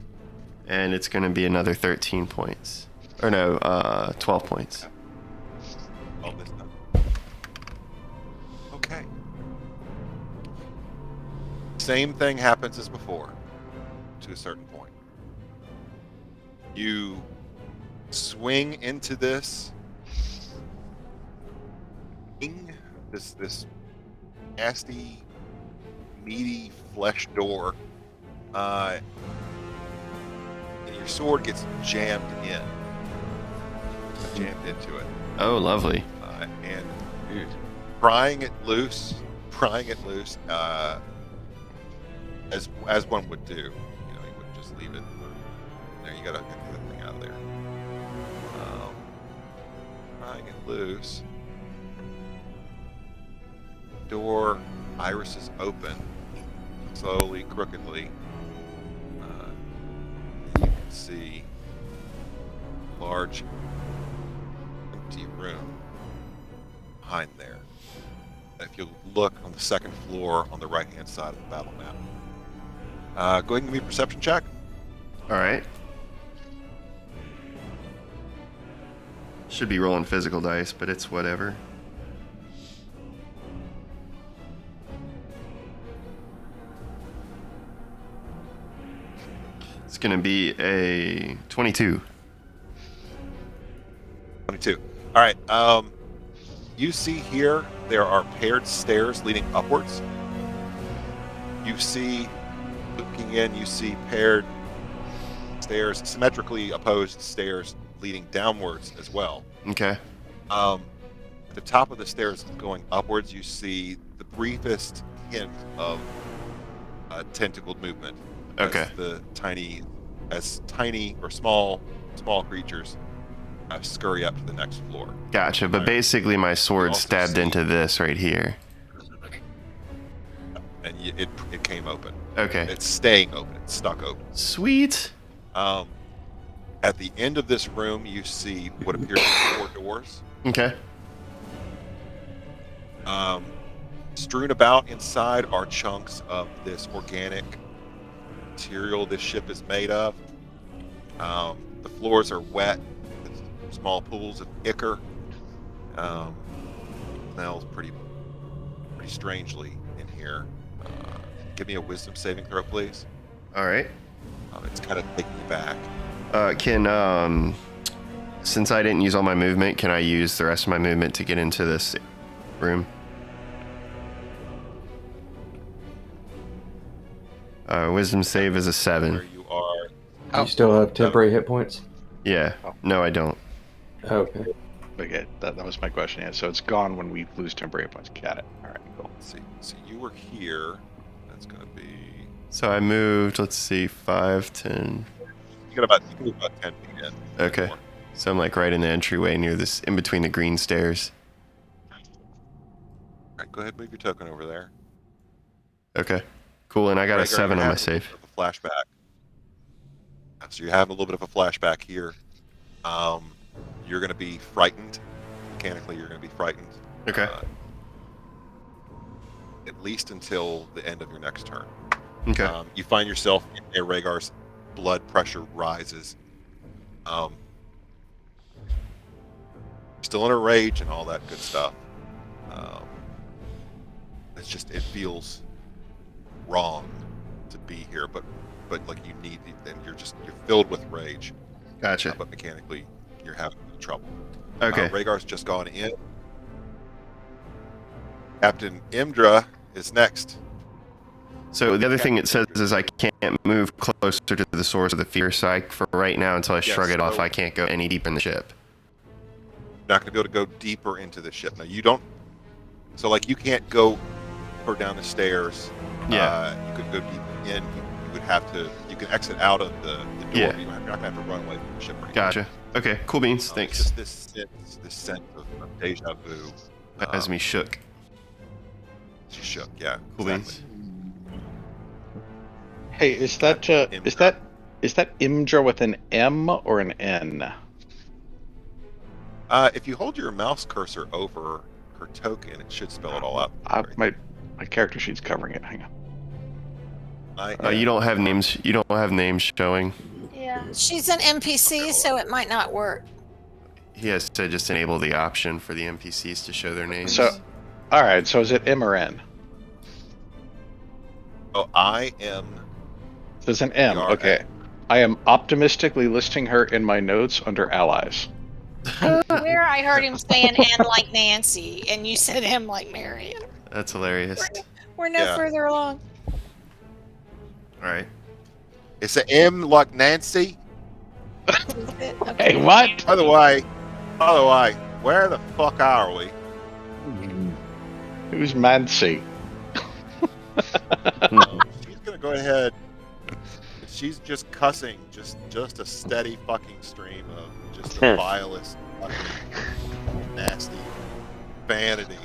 And it's going to be another 13 points. Or no, 12 points. Oh, this time. Okay. Same thing happens as before, to a certain point. You swing into this nasty, meaty flesh door, and your sword gets jammed into it. Oh, lovely. And prying it loose, as one would do. You wouldn't just leave it. There, you gotta get the thing out of there. Prying it loose. Door, irises open, slowly, crookedly. You can see a large, empty room behind there. If you look on the second floor on the right-hand side of the battle map. Go ahead and give me a perception check. All right. Should be rolling physical dice, but it's whatever. It's going to be a 22. 22. All right. You see here there are paired stairs leading upwards. You see, looking in, you see paired stairs, symmetrically opposed stairs leading downwards as well. Okay. At the top of the stairs going upwards, you see the briefest hint of tentacled movement. Okay. As tiny or small creatures scurry up to the next floor. Gotcha. But basically, my sword also stabbed see- into this right here. And it came open. Okay. It's staying open. It's stuck open. Sweet. At the end of this room, you see what appears to be 4 doors. Okay. Strewn about inside are chunks of this organic material this ship is made of. The floors are wet with small pools of ichor. Smells pretty strangely in here. Give me a wisdom saving throw, please. All right. It's kind of taking you back. Since I didn't use all my movement, can I use the rest of my movement to get into this room? Wisdom save is a 7. Where you are. You still have temporary hit points? Yeah. No, I don't. Okay. Okay, that was my question. Yeah, so it's gone when we lose temporary points. Got it. All right, cool. Let's see. So you were here. That's going to be. So I moved, let's see, 5, 10. You got about 10 feet in. Okay. More. So I'm like right in the entryway near this, in between the green stairs. All right, go ahead and move your token over there. Okay. Cool, and I got a Gregor, 7 you're on my having a little save. bit of a flashback. So you're having a little bit of a flashback here. You're going to be frightened. Mechanically, you're going to be frightened. Okay. At least until the end of your next turn. Okay. You find yourself in there, Rhaegar's blood pressure rises. Still in a rage and all that good stuff. It's just, it feels wrong to be here, but like you need, and you're filled with rage. Gotcha. But mechanically, you're having trouble. Okay. Rhaegar's just gone in. Captain Imdra is next. So the other thing it says is I can't move closer to the source of the fear, so for right now, until I shrug it off, so- I can't go any deeper in the ship. Not going to be able to go deeper into the ship. Now, you don't... So, like, you can't go or down the stairs. Yeah. You could go deep in. You would have to... You can exit out of the door. Yeah. But you're not going to have to run away from the ship. Or anything. Gotcha. Okay, cool beans. It's Thanks. just this sense of deja vu. Has me shook. She shook, yeah. Cool exactly. beans. Hey, is that Imdra with an M or an N? If you hold your mouse cursor over her token, it should spell it all out. My character sheet's covering it. Hang on. You don't have names. You don't have names showing. Yeah, she's an NPC, so it might not work. He has to just enable the option for the NPCs to show their names. So, all right. So is it M or N? Oh, I am. There's an M. ERA. Okay. I am optimistically listing her in my notes under allies. Where I heard him saying "and like Nancy," and you said "M like Marion." That's hilarious. We're no Yeah. further along. All right. It's an M like Nancy. Okay. Hey, what? By the way, where the fuck are we? Who's Mancy? She's gonna go ahead. She's just cussing, just a steady fucking stream of just the vilest, fucking nasty vanity.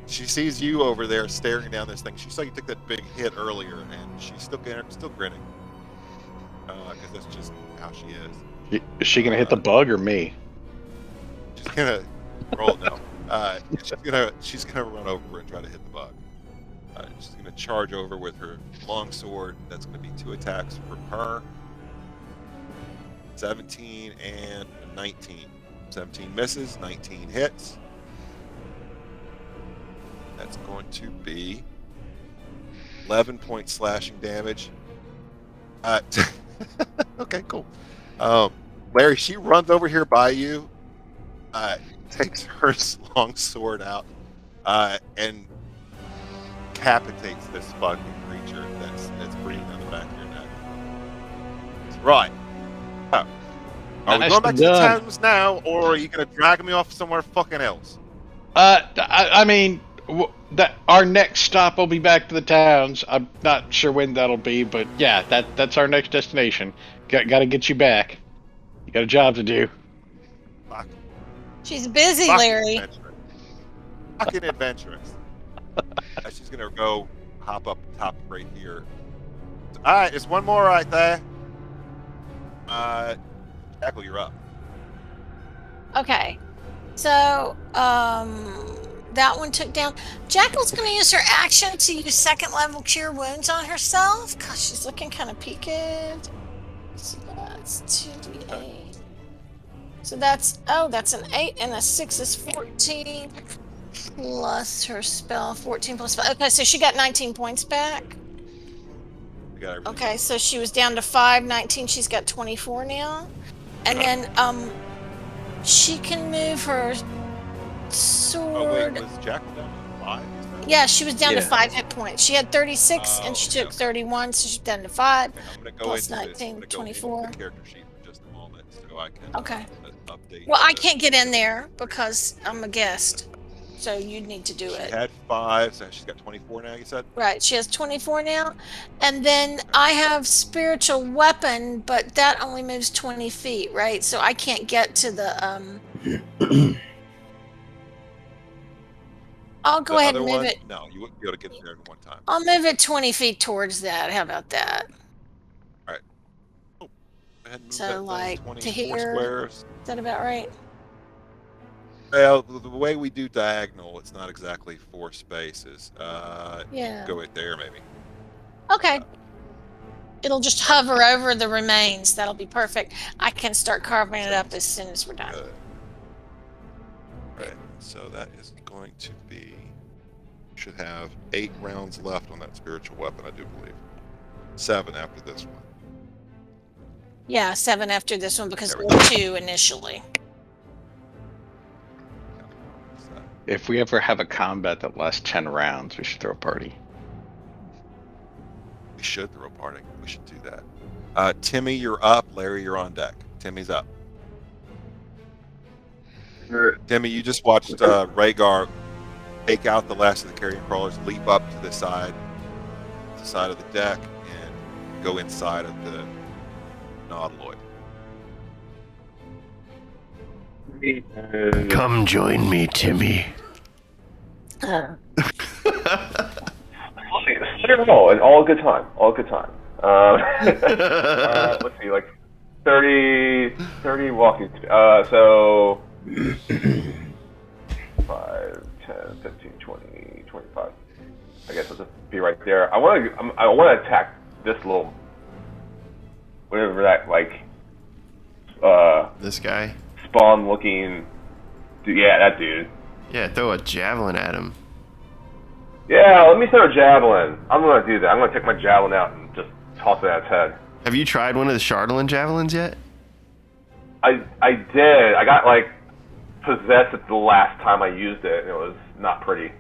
She sees you over there staring down this thing. She saw you took that big hit earlier, and she's still grinning. Because that's just how she is. Is she gonna hit the bug or me? She's gonna roll no. She's gonna run over and try to hit the bug. She's gonna charge over with her long sword. That's gonna be 2 attacks from her. 17 and 19. 17 misses, 19 hits. That's going to be 11 points slashing damage. Okay, cool. Larry, she runs over here by you, takes her long sword out, and decapitates this fucking creature that's breathing on the back of your neck. Right. Oh. Are we Nice going back to the done. towns now, or are you going to drag me off somewhere fucking else? I mean, that our next stop will be back to the towns. I'm not sure when that'll be, but yeah, that's our next destination. Got to get you back. You got a job to do. Fuck. She's busy, Fucking Larry. adventurous. Fucking adventurous. She's going to go hop up top right here. All right, there's one more right there. Jackal, you're up. Okay. So, that one took down. Jackal's going to use her action to use second level cure wounds on herself. Gosh, she's looking kind of peaked. So that's 2d8. So that's an 8 and a 6 is 14 plus her spell 14 plus 5. Okay, so she got 19 points back. We got everything. Okay, so she was down to 5, 19. She's got 24 now. And then she can move her sword. Oh wait, was Jackal down to 5? Yeah, she was down to Yeah. 5 hit points. She had 36 and she took 31, so she's down to 5. Okay, I'm gonna go Plus into 19, this. I'm gonna go 24. into the character sheet for just a moment, so I can Okay. update. Well, I can't get in there because I'm a guest. So you need to do She it. had 5, so she's got 24 now. You said. Right, she has 24 now. And then I have spiritual weapon, but that only moves 20 feet, right? So I can't get to the I'll go The ahead other and move one? it. No, you wouldn't be able to get there in one time. I'll move it 20 feet towards that. How about that? Go ahead and move So, that thing like, 24 to here. squares. Is that about right? Well, the way we do diagonal, it's not exactly 4 spaces. Yeah. Go right there, maybe. Okay. It'll just hover over the remains. That'll be perfect. I can start carving it up as soon as we're done. Good. Right. So that is going to be. Should have 8 rounds left on that spiritual weapon, I do believe. 7 after this one. Yeah, 7 after this one because There we there were 2 initially. If we ever have a combat that lasts 10 rounds, we should throw a party. We should throw a party. We should do that. Timmy, you're up. Larry, you're on deck. Timmy's up. Timmy, you just watched Rhaegar take out the last of the carrion crawlers, leap up to the side of the deck, and go inside of the nautiloid. Come join me, Timmy. Oh, and all good time. All good time. Let's see, like 30 walking. So 5, 10, 15, 20, 25. I guess I'll just be right there. I want to attack this little, whatever that This guy? spawn looking. Yeah, that dude. Yeah, throw a javelin at him. Yeah, let me throw a javelin. I'm gonna do that. I'm gonna take my javelin out and just toss it at its head. Have you tried one of the Chardolin javelins yet? I did. I got possessed at the last time I used it, and it was not pretty.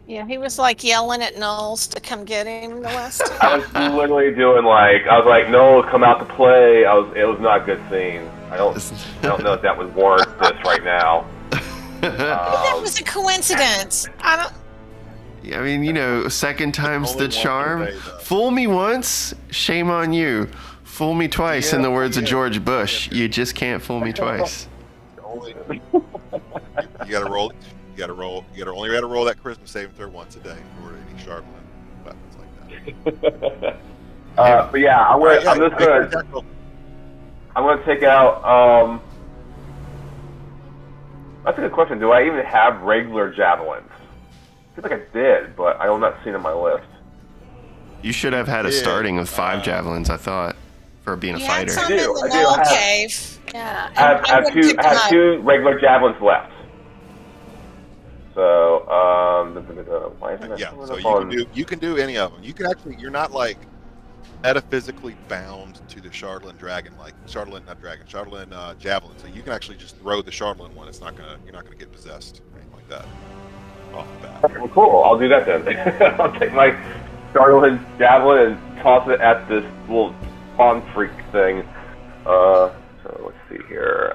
Yeah, he was like yelling at Knowles to come get him the last time. I was literally doing I was like, no, come out to play. It was not a good scene. I don't know if that would warrant this right now. That was a coincidence. I mean, second time's Only the one charm. convey, though. Fool me once, shame on you. Fool me twice, in the words of George Bush. You just can't fool me twice. You gotta roll. You gotta only roll that charisma saving throw once a day for any sharp weapons like that. But yeah, I'm gonna take out. That's a good question. Do I even have regular javelins? I feel like I did, but I'm not seeing on my list. You should have had a Yeah, starting of 5 javelins, I thought, for being a You had fighter. some I do, in the I do. Knoll I have- cave. Yeah. I have, and I have wouldn't pick I them have up. 2 regular javelins left. So, why isn't that Yeah, coming so up on? you can do any of them. You can actually. You're not metaphysically bound to the Shardlin javelin, so you can actually just throw the Shardlin one. You're not gonna get possessed or anything like that off the bat. Well, cool. I'll do that then. I'll take my Starlin javelin and toss it at this little spawn freak thing. So let's see here.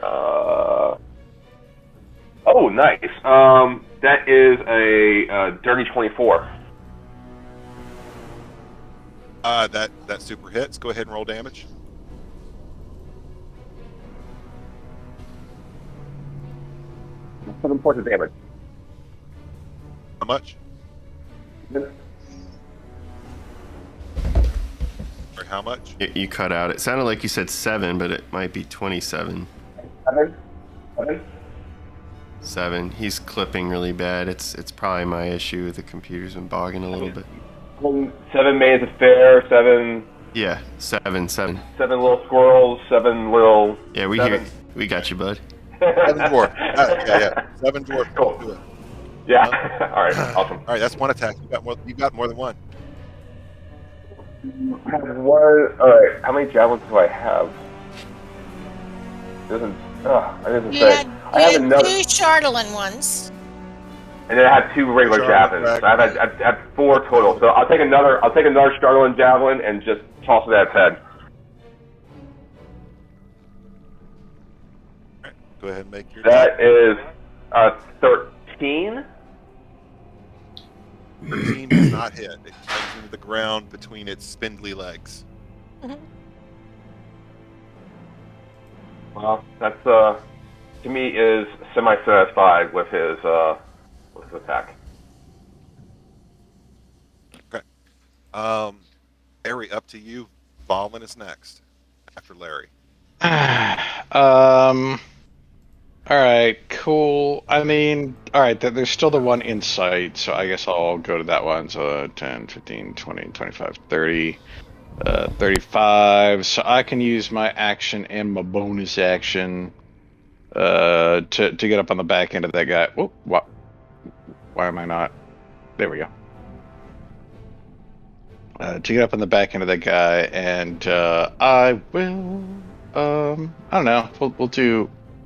Oh, nice. That is a dirty 24. That super hits. Go ahead and roll damage. Seven points of damage. How much? Or how much? You cut out. It sounded like you said 7, but it might be 27. 7? 7. He's clipping really bad. It's probably my issue. The computer's been bogging a little bit. 7 maids of fair, 7. Yeah, 7. 7 little squirrels, 7 little. Yeah, we seven. hear. We got you, bud. 7 dwarf. Yeah. 7 dwarf. Cool. Do it. Yeah. All right. Awesome. All right, that's one attack. You got more than one. All right. How many javelins do I have? It doesn't You say. had, I have another, two Chardolin ones. and then I have 2 regular javelins. So I have 4 total. So I'll take another Starlin javelin and just toss it at its head. Go ahead and make your. That is 13. 13 does not hit. It comes into the ground between its spindly legs. Well, that's to me is semi-satisfied with his attack. Okay. Larry, up to you. Ballin is next after Larry. All right, cool. I mean, all right, there's still the one in sight, so I guess I'll go to that one. So 10, 15, 20, 25, 30, 35. So I can use my action and my bonus action to get up on the back end of that guy. Whoop, what? Why am I not? There we go. To get up on the back end of that guy, and I will. I don't know.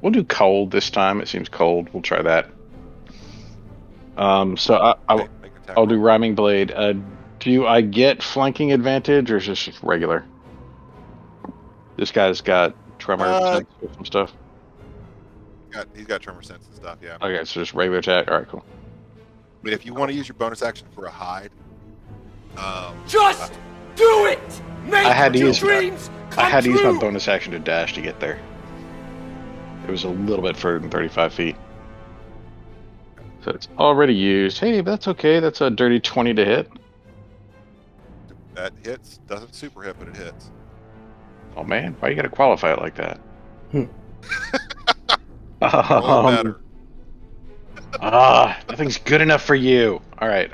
We'll do cold this time. It seems cold. We'll try that. So I'll do Rhyming Blade. Do I get flanking advantage, or is this just regular? This guy's got tremor sense and stuff. He's got tremor sense and stuff. Yeah. Okay, so just regular attack. All right, cool. But if you want to use your bonus action for a hide, just do it. Make I had to your use dreams come I had to use my true. bonus action to dash to get there. It was a little bit further than 35 feet. So it's already used. Hey, but that's okay. That's a dirty 20 to hit. that hits. Doesn't super hit, but it hits. Oh man, why you gotta qualify it like that? Roll better. Nothing's good enough for you. All right.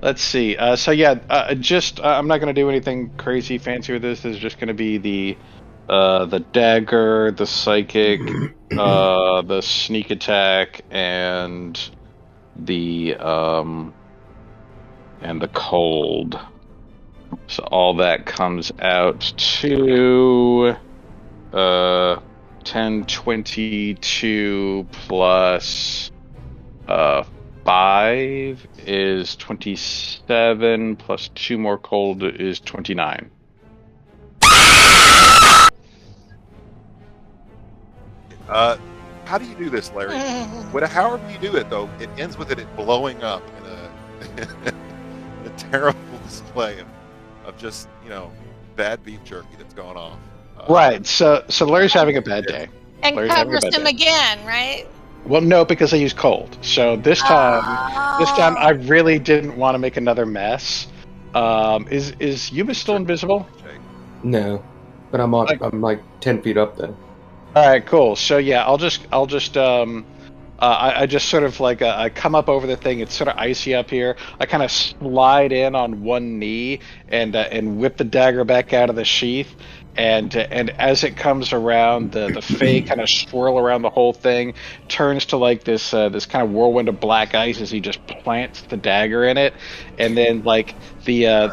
Let's see. So yeah, I'm not gonna do anything crazy fancy with this. This is just gonna be the dagger, the psychic, the sneak attack, and the cold. So all that comes out to 10, 22 plus 5 is 27 plus 2 more cold is 29. How do you do this, Larry? However you do it, though, it ends with it blowing up in a terrible display of just, bad beef jerky that's going off. Right. So Larry's having a bad day. And Larry's having a covers bad him day. again, right? Well, no, because I used cold. So this time I really didn't want to make another mess. Is Yuba still invisible? No, but I'm like 10 feet up then. All right, cool. So yeah, I just sort of like I come up over the thing. It's sort of icy up here. I kind of slide in on one knee and whip the dagger back out of the sheath. And as it comes around, the Fae kind of swirl around the whole thing, turns to like this kind of whirlwind of black ice as he just plants the dagger in it, and then like the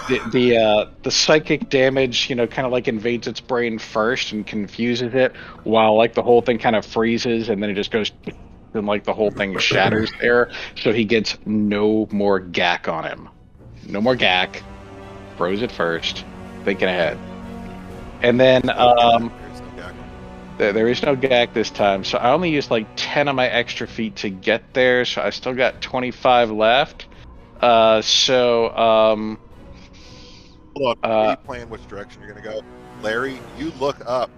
the psychic damage, kind of like invades its brain first and confuses it, while like the whole thing kind of freezes and then it just goes, and like the whole thing shatters there. So he gets no more gack on him. No more gack. Froze it first. Thinking ahead. And then There's no gag. there is no gack this time, so I only used like 10 of my extra feet to get there, so I still got 25 left. Hold on. Are you playing which direction you're going to go? Larry, you look up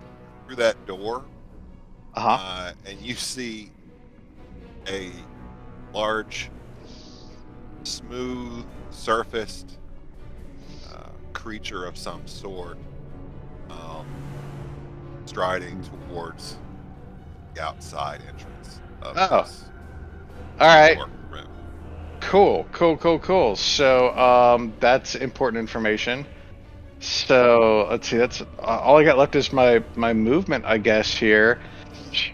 through that door, and you see a large, smooth-surfaced creature of some sort striding towards the outside entrance of this all right. room. Cool. So, that's important information. So let's see. That's all I got left is my movement, I guess here.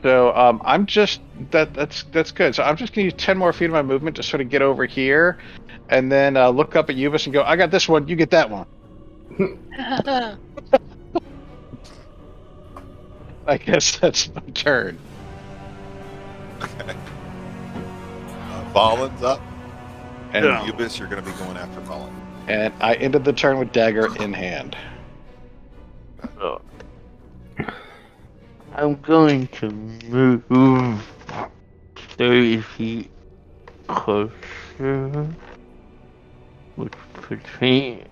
So I'm just that's good. So I'm just gonna use 10 more feet of my movement to sort of get over here, and then look up at Ubis and go, I got this one. You get that one. I guess that's my turn. Okay. Valen's up. And Ubis, you're going to be going after Valen. And I ended the turn with dagger in hand. I'm going to move 30 feet closer, which puts me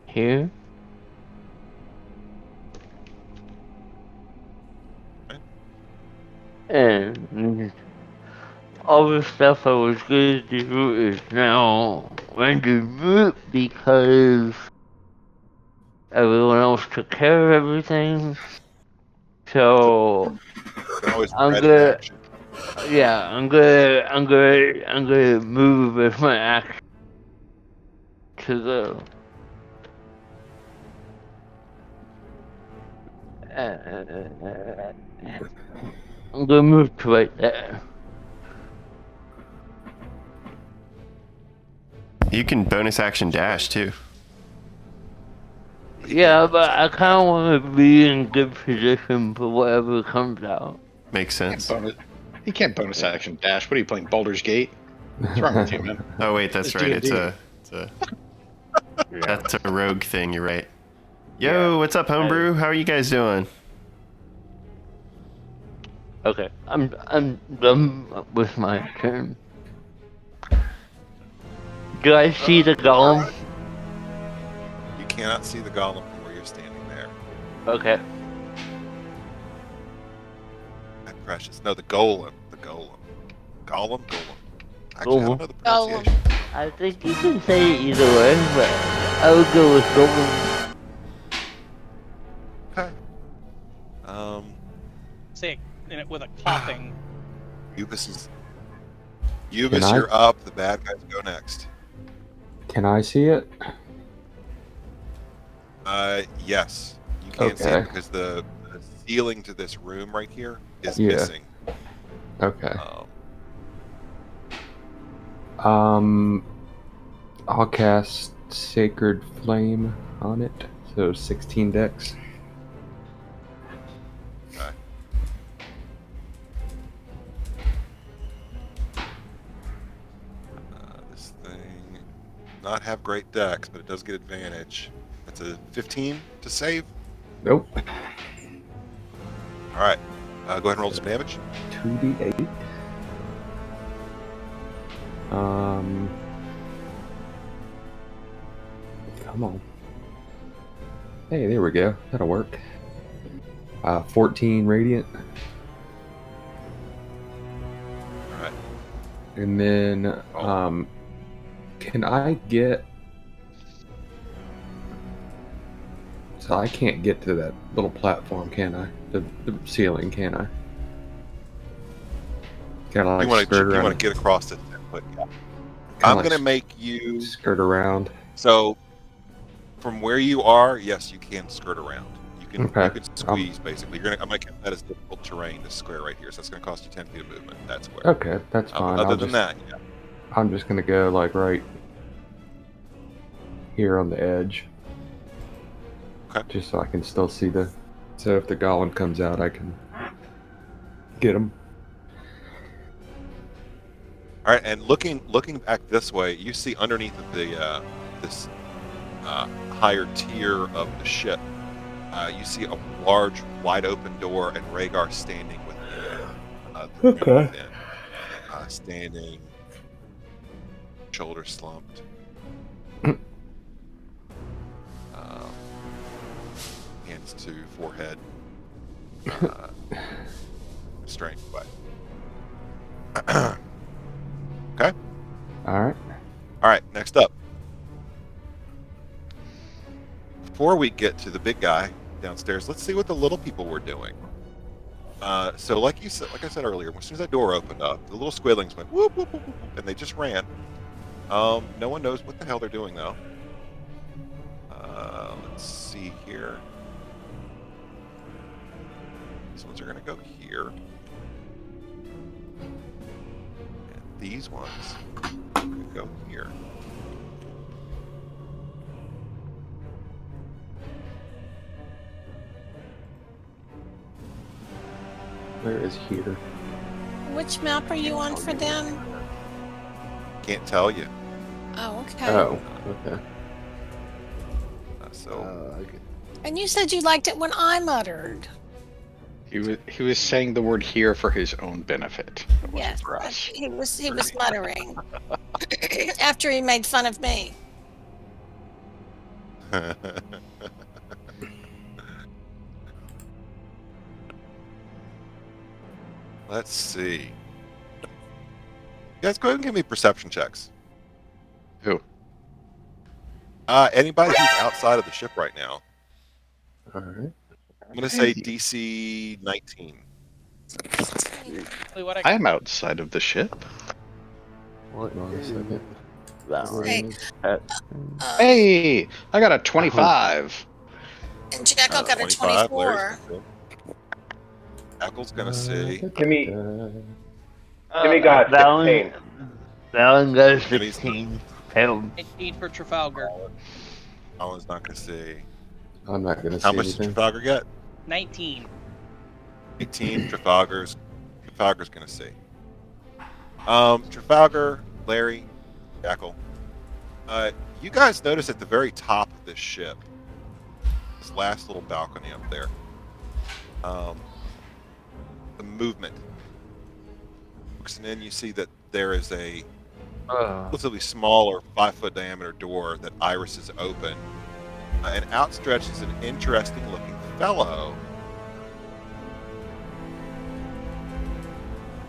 here. And all the stuff I was going to do is now rendered moot because everyone else took care of everything. So I'm gonna, yeah, I'm gonna move with my action to the. I'm gonna move to right there. You can bonus action dash too. Yeah, but I kind of want to be in good position for whatever comes out. Makes sense. You can't bonus action dash. What are you playing, Baldur's Gate? What's wrong with you, man? Oh wait, that's right. D&D. That's a rogue thing. You're right. Yo, what's up, homebrew? How are you guys doing? Okay, I'm done with my turn. Do I see the golem? You cannot see the golem from where you're standing there. Okay. That precious. No, the golem. Golem. Actually, I don't know the pronunciation. I think you can say it either way, but I would go with golem. Okay. Say it with a coughing. Ubis, you're up. The bad guys go next. Can I see it? Yes. You can't see it because the ceiling to this room right here is missing. Okay. I'll cast Sacred Flame on it. So 16 dex. Okay. This thing not have great dex, but it does get advantage. It's a 15 to save. Nope. All right. Go ahead and roll some damage. 2d8. Come on. Hey, there we go. That'll work. 14 radiant. All right. And then, can I get... So I can't get to that little platform, can I? The ceiling, can I? Kind of like you want to get across it, but yeah. I'm going to make you skirt around. So, from where you are, yes, you can skirt around. You can squeeze, basically. I'm going to count that as difficult terrain, this square right here. So that's going to cost you 10 feet of movement. That's where. Okay, that's fine. Other than that, yeah. I'm just going to go like right here on the edge. Okay. Just so I can still see the. So if the goblin comes out, I can get him. All right, and looking back this way, you see underneath of the this higher tier of the ship, you see a large, wide open door, and Rhaegar standing within the room Okay. within, standing, shoulders slumped, hands to forehead, restrained away. Okay. All right. All right. Next up. Before we get to the big guy downstairs, let's see what the little people were doing. So, like I said earlier, as soon as that door opened up, the little squidlings went whoop, whoop, whoop, whoop, and they just ran. No one knows what the hell they're doing though. Let's see here. These ones are going to go here, and these ones are going to go here. Where is here? Which map are you on for them? Can't tell you. Oh, okay. Oh, okay. And you said you liked it when I muttered. He was saying the word here for his own benefit. It wasn't Yes, for us. he was muttering after he made fun of me. Let's see. You guys, go ahead and give me perception checks. Who? Anybody who's outside of the ship right now. All right. I'm going to say DC 19. Actually, what I am outside of the ship. What Hold on a is second. that Hey. one? Hey, I got a 25. And Jekyll got a 25. 24. Larry's gonna see. Eccles going to see. Gimme That got that 15. one. That one goes Jimmy's 15. Pound. 19 for Trafalgar. Alan's not going to see. I'm not going to see How much did anything. Trafalgar get? 19. 18. Trafalgar's going to see. Trafalgar, Larry, Jackal. You guys notice at the very top of this ship, this last little balcony up there, the movement. And then you see that there is a relatively smaller 5-foot diameter door that irises open, and out stretches an interesting looking fellow.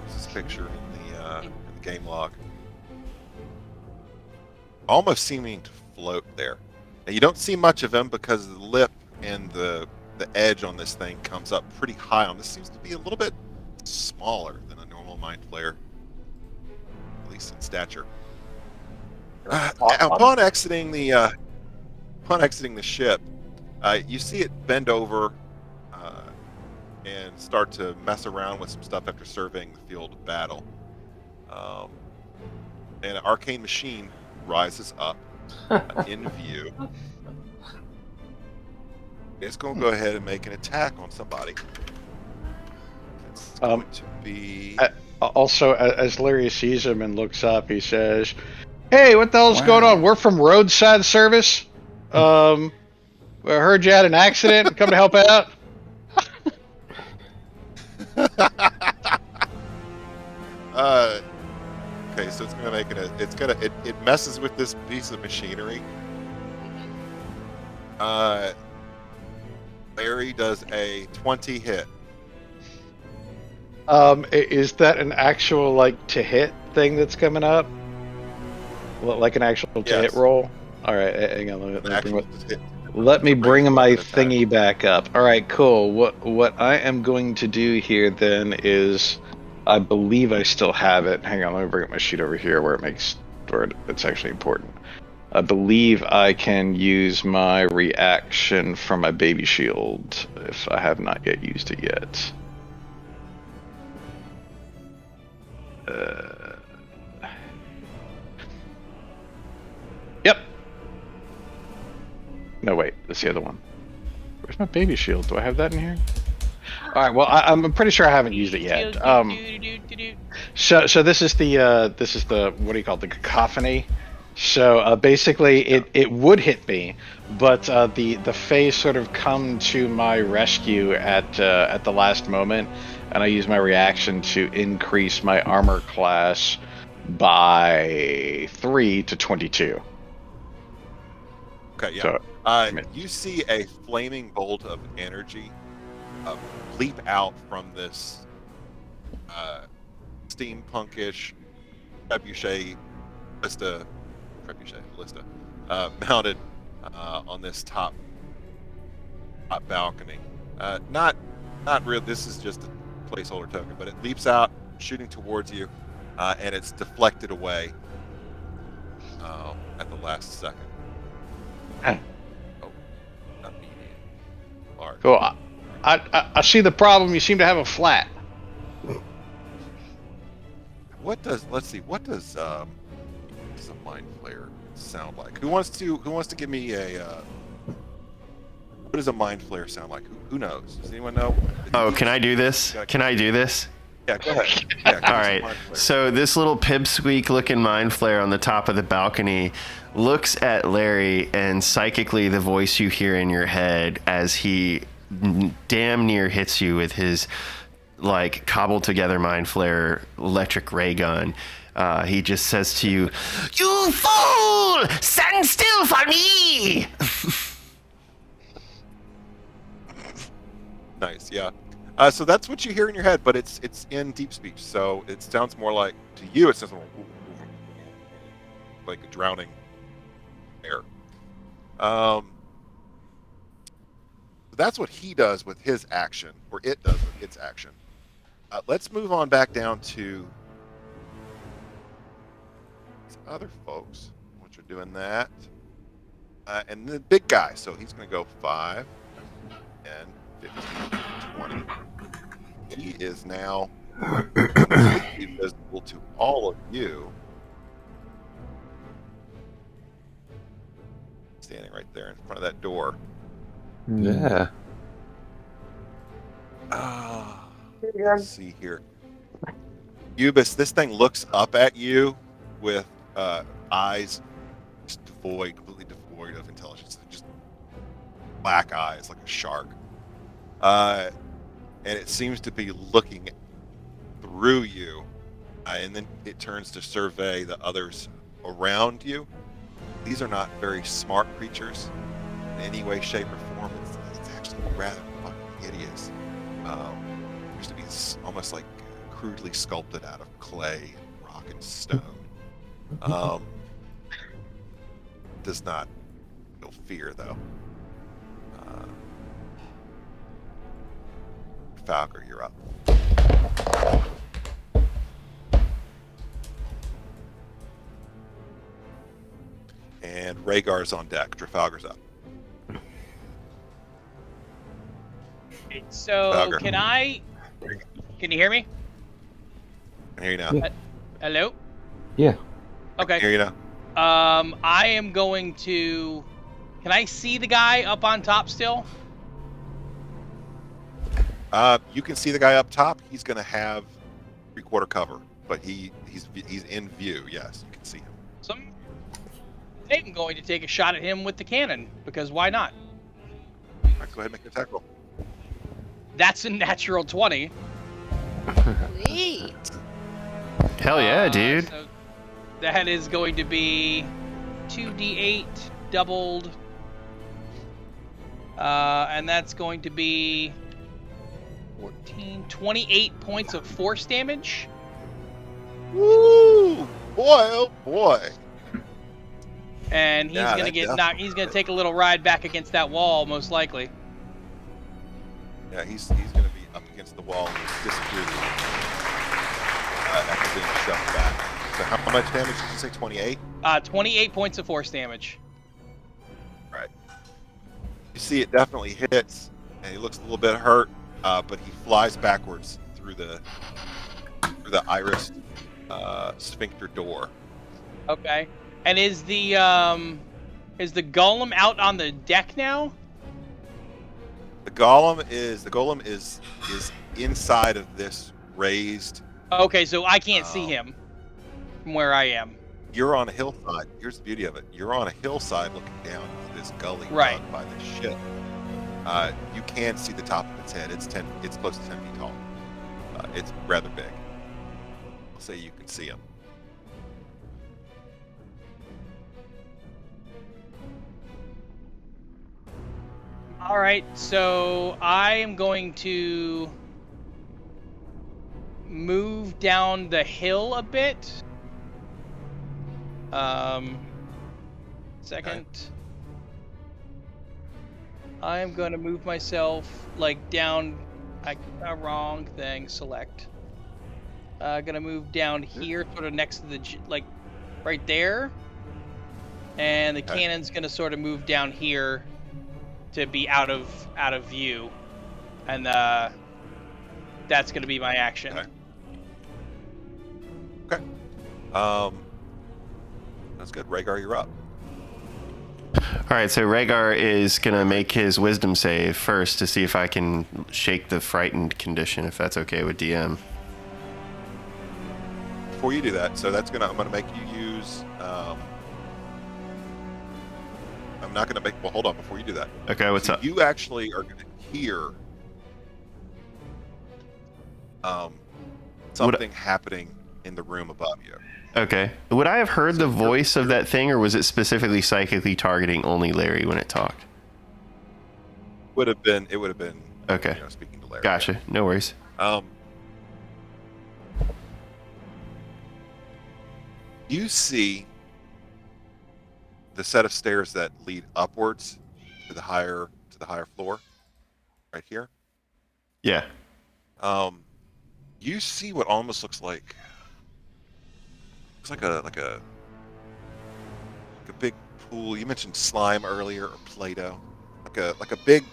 This is a picture in the game log. Almost seeming to float there. Now you don't see much of him because the lip and the edge on this thing comes up pretty high on this. Seems to be a little bit smaller than a normal mind flayer, at least in stature. Upon exiting the ship, you see it bend over and start to mess around with some stuff after surveying the field of battle. And an arcane machine rises up in view. It's going to go ahead and make an attack on somebody. It's going to be... Also, as Larry sees him and looks up, he says, "Hey, what the hell's going on? We're from roadside service. I heard you had an accident. Come to help out." Okay, so it's going to make it messes with this piece of machinery. Larry does a 20 hit. Is that an actual like to hit thing that's coming up? Like an actual to hit roll? All right, hang on. Let me bring my thingy back up. All right, cool. What I am going to do here then is, I believe I still have it. Hang on, let me bring up my sheet over here where it's actually important. I believe I can use my reaction from my baby shield if I have not yet used it yet. Yep. No, wait. That's the other one. Where's my baby shield? Do I have that in here? All right. Well, I'm pretty sure I haven't used it yet. So this is the what do you call it? The cacophony. So basically, it would hit me, but the phase sort of come to my rescue at the last moment, and I use my reaction to increase my armor class by 3 to 22. Okay, yeah. So, you see a flaming bolt of energy leap out from this steampunkish trebuchet ballista mounted on this top balcony. Not real. This is just a placeholder token, but it leaps out, shooting towards you, and it's deflected away at the last second. Huh. Oh, not medium. Large. Cool. I see the problem. You seem to have a flat. Let's see, what does a mind flayer sound like? Who wants to give me a what does a mind flayer sound like? Who knows? Does anyone know? Oh, can I do this? Can I do this? Yeah, go ahead. Yeah, all right. So this little pipsqueak looking mind flare on the top of the balcony looks at Larry, and psychically the voice you hear in your head as he damn near hits you with his like cobbled together mind flare electric ray gun. He just says to you, "You fool! Stand still for me!" Nice, yeah. So that's what you hear in your head, but it's in deep speech, so it sounds more like, to you, it sounds more like a drowning air. That's what he does with his action, or it does with its action. Let's move on back down to other folks, which are doing that. And the big guy, so he's going to go 5, 10, 15, 20. He is now completely visible to all of you. Standing right there in front of that door. Yeah. Let's see here. Ubis, this thing looks up at you with eyes just completely devoid of intelligence. Just black eyes like a shark. And it seems to be looking through you. And then it turns to survey the others around you. These are not very smart creatures in any way, shape, or form. It's actually rather fucking hideous. Used to be almost like crudely sculpted out of clay, rock, and stone. Does not feel fear, though. Falker, you're up. And Rhaegar's on deck. Trafalgar's up. So, Trafalgar. Can you hear me? I hear you now. Yeah. Hello? Yeah. Okay. I hear you now. I am going to... Can I see the guy up on top still? You can see the guy up top. He's going to have 3/4 cover, but he's in view. Yes, you can see him. So I'm going to take a shot at him with the cannon, because why not? All right, go ahead and make an attack roll. That's a natural 20. Sweet. Hell yeah, dude. So that is going to be 2d8 doubled. And that's going to be 28 points of force damage. Woo! Boy, oh boy. And he's Yeah, gonna that get knocked. He's gonna take a little ride back against that wall, most likely. Yeah, he's going to be up against the wall and disappear after being shoved back. So how much damage did you say? 28? 28 points of force damage. Right. You see it definitely hits, and he looks a little bit hurt, but he flies backwards through the iris sphincter door. Okay. And is the golem out on the deck now? The golem is inside of this raised. Okay, so I can't see him from where I am. You're on a hillside. Here's the beauty of it. You're on a hillside looking down into this gully Right. dug by the ship. You can see the top of its head. It's close to 10 feet tall. It's rather big. I'll say you can see him. All right, so I am going to move down the hill a bit. Second. I'm going to move myself like down. Wrong thing. Select. Gonna move down here, sort of next to the like, right there. And the cannon's gonna sort of move down here to be out of view, and that's gonna be my action. Okay. That's good. Rhaegar, you're up. All right, so Rhaegar is going to make his wisdom save first to see if I can shake the frightened condition, if that's okay with DM. Before you do that, so I'm gonna make you use. I'm not gonna make. Well, hold on. Before you do that. Okay, what's up? You actually are gonna hear something happening in the room above you. Okay. Would I have heard the voice of that thing, or was it specifically psychically targeting only Larry when it talked? It would have been. Okay. Speaking to Larry. Gotcha. No worries. You see the set of stairs that lead upwards to the higher floor, right here. Yeah. You see what almost looks like a big pool. You mentioned slime earlier, or Play-Doh, like a big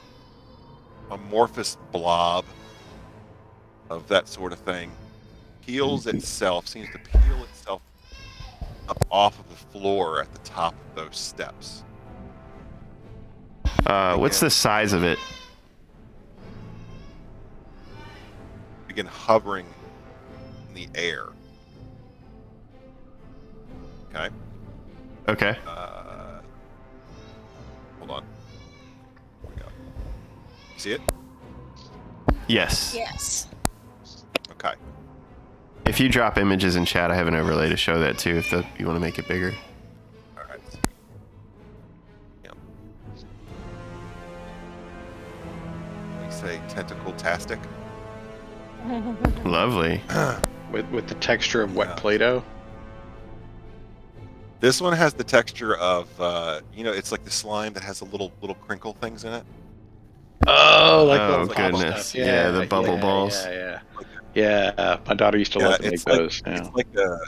amorphous blob of that sort of thing. Seems to peel itself up off of the floor at the top of those steps. What's the size of it? Begin hovering in the air. Okay. Okay. Hold on. Here we go. See it? Yes. Yes. Okay. If you drop images in chat, I have an overlay to show that too, if you want to make it bigger. All right. Yeah. We say tentacle-tastic. Lovely. With the texture of wet Play-Doh. This one has the texture of, it's like the slime that has the little crinkle things in it. Oh, like oh those goodness! stuff. Yeah, the bubble balls. Yeah. My daughter used to love to make those. Yeah. It's like a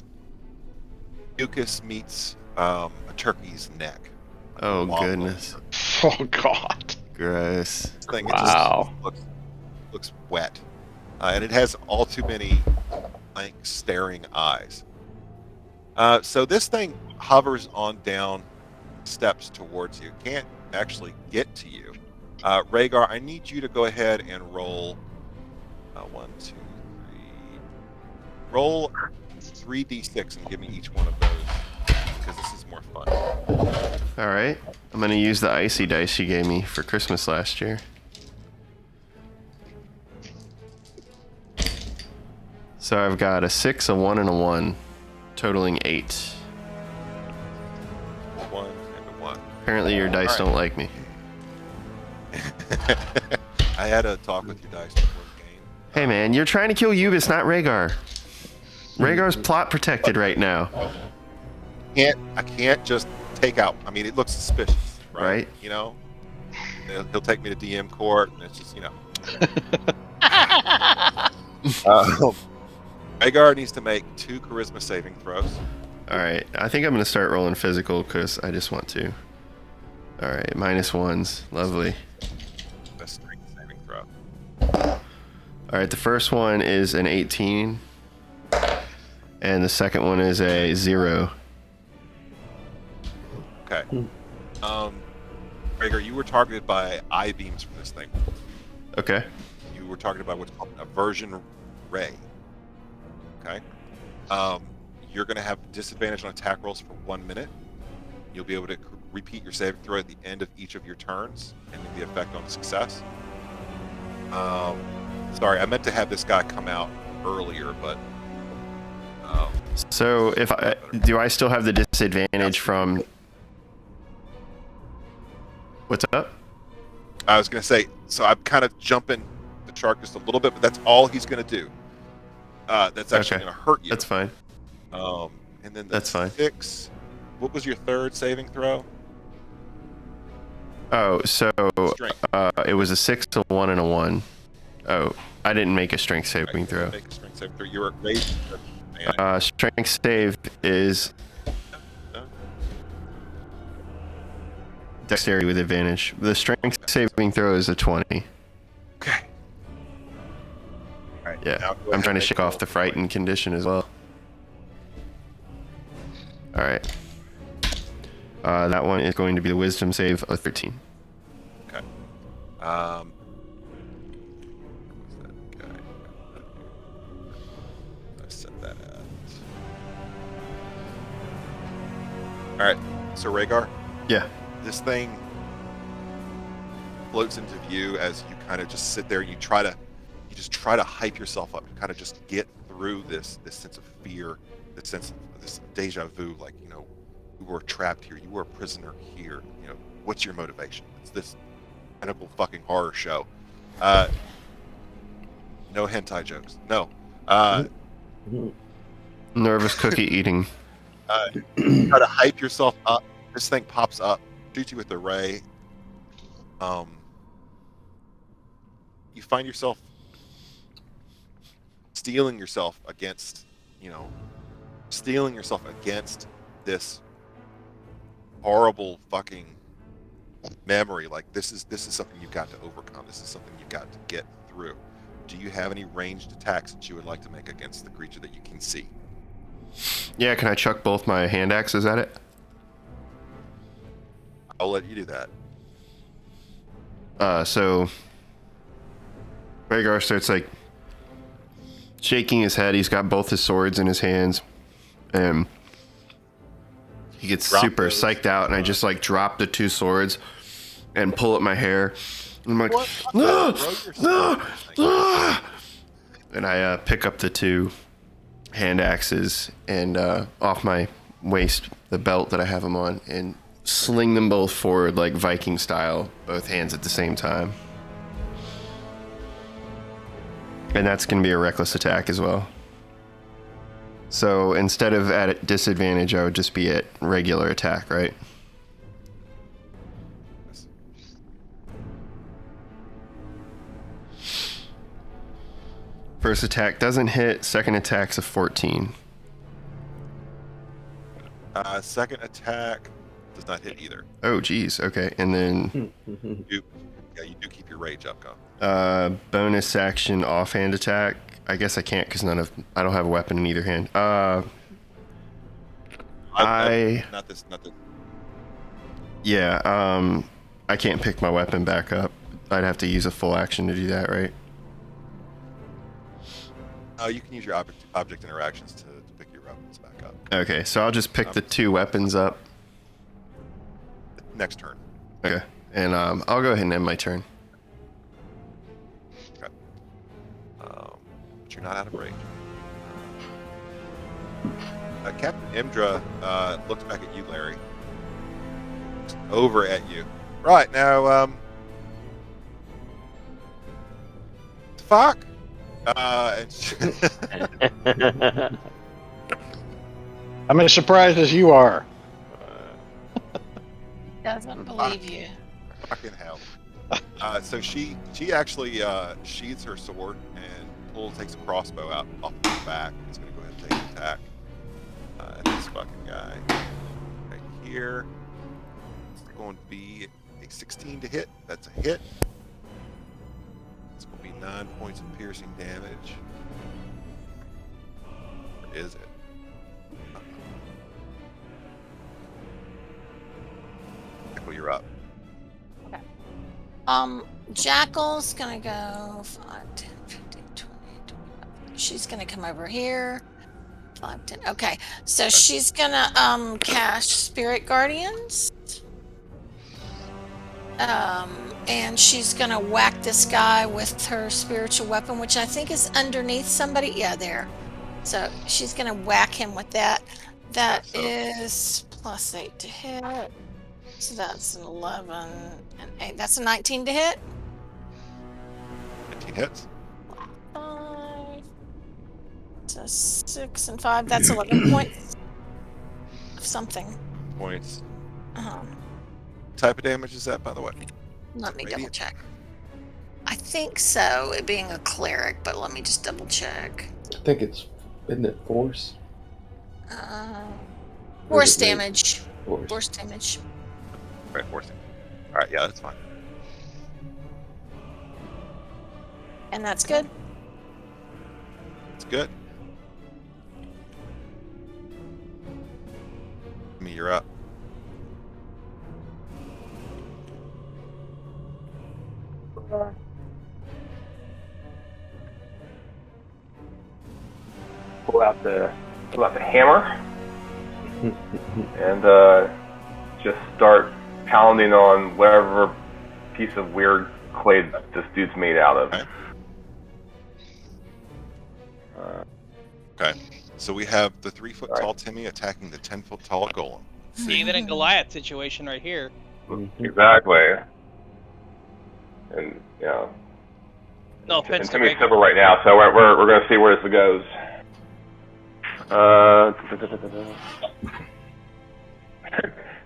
mucus meets a turkey's neck. Oh goodness! Oh god! Gross! Thing, Wow. It just looks wet, and it has all too many blank, staring eyes. So this thing hovers on down steps towards you. Can't actually get to you. Rhaegar, I need you to go ahead and roll 1, 2, 3. Roll 3d6 and give me each one of those, because this is more fun. All right, I'm gonna use the icy dice you gave me for Christmas last year. So I've got a 6, a 1, and a 1, totaling 8. 1 and a 1. Apparently your dice don't like me. I had a talk with your dice before the game. Hey man, you're trying to kill Ubis, not Rhaegar. Rhaegar's plot protected right now. I can't just take out. I mean, it looks suspicious, right? You know, he'll take me to DM court, and it's just, Rhaegar needs to make 2 charisma saving throws. All right, I think I'm gonna start rolling physical because I just want to. All right, -1s, lovely. A strength saving throw. All right, the first one is an 18, and the second one is a 0. Okay. Rhaegar, you were targeted by eye beams from this thing. Okay. You were talking about what's called an aversion ray. Okay. You're going to have disadvantage on attack rolls for 1 minute. You'll be able to repeat your saving throw at the end of each of your turns, ending the effect on success. Sorry, I meant to have this guy come out earlier, but. So do I still have the disadvantage from? What's up? I was going to say, so I'm kind of jumping the shark just a little bit, but that's all he's going to do. That's actually Okay. going to hurt you. That's fine. And then That's fine. 6. What was your third saving throw? Oh, so Strength. it was a 6, a 1, and a 1. Oh, I didn't make a strength saving Right, throw. Make a strength saving throw. You're raised. Strength save is No? dexterity with advantage. The strength saving throw is a 20. Okay. All right. Yeah, now go I'm ahead trying to and shake make a off roll the for frightened condition as well. All right. That one is going to be the wisdom save of 13. Okay. What's that guy? I set that at. All right. So Rhaegar, Yeah. this thing floats into view as you kind of just sit there and you just try to hype yourself up, to kind of just get through this sense of fear, this sense of this deja vu, like, you know, you were trapped here, you were a prisoner here, you know, what's your motivation? It's this pinnacle fucking horror show. No hentai jokes. No. Nervous cookie eating. Try to hype yourself up. This thing pops up, shoots you with the ray. You find yourself steeling yourself against this horrible fucking memory. Like, this is something you've got to overcome. This is something you've got to get through. Do you have any ranged attacks that you would like to make against the creature that you can see? Yeah, can I chuck both my hand axes at it? I'll let you do that. So Rhaegar starts like shaking his head. He's got both his swords in his hands, and he gets super psyched out. And I just like drop the two swords and pull at my hair. And I'm like, and I pick up the two hand axes and off my waist, the belt that I have them on, and sling them both forward like Viking style, both hands at the same time. And that's going to be a reckless attack as well. So instead of at disadvantage, I would just be at regular attack, right? First attack doesn't hit, second attack's a 14. Second attack does not hit either. Oh, geez. Okay. And then You do keep your rage up, go. bonus action offhand attack. I guess I can't because I don't have a weapon in either hand. Not this. Yeah. I can't pick my weapon back up. I'd have to use a full action to do that, right? You can use your object interactions to pick your weapons back up. Okay, so I'll just pick the two weapons up. Next turn. Okay. And I'll go ahead and end my turn. Okay. But you're not out of range. Captain Imdra looks back at you, Larry. Looks over at you. Right, now, fuck? I'm as surprised as you are. Doesn't believe you. Fucking hell. So she actually sheathes her sword and takes a crossbow out off the back. It's going to go ahead and take an attack at this fucking guy right here. It's going to be a 16 to hit. That's a hit. It's going to be 9 points of piercing damage. Or is it? Well, you're up. Okay. Jackal's gonna go 5, 10, 15, 20, 25. She's gonna come over here. 5, 10. Okay, so she's gonna cast Spirit Guardians. And she's gonna whack this guy with her spiritual weapon, which I think is underneath somebody. Yeah, there. So she's gonna whack him with that. That is +8 to hit. So that's an 11 and 8. That's a 19 to hit. 15 hits. 5. So 6 and 5. That's 11 points of something. Points. Uh-huh. What type of damage is that, by the way? Let me double Radiant? check. I think so, it being a cleric, but let me just double check. I think isn't it force? Force is it rage? damage. Force. Force damage. Right, forcing. All right, yeah, that's fine. And that's good. It's good. Me, you're up. Pull out the hammer and just start pounding on whatever piece of weird clay that this dude's made out of. Okay. Okay. So we have the 3-foot tall Timmy attacking the 10-foot tall golem. David and Goliath situation right here. Exactly. And yeah. No And offense to Timmy's Rhaegar. silver right now, so we're gonna see where this goes.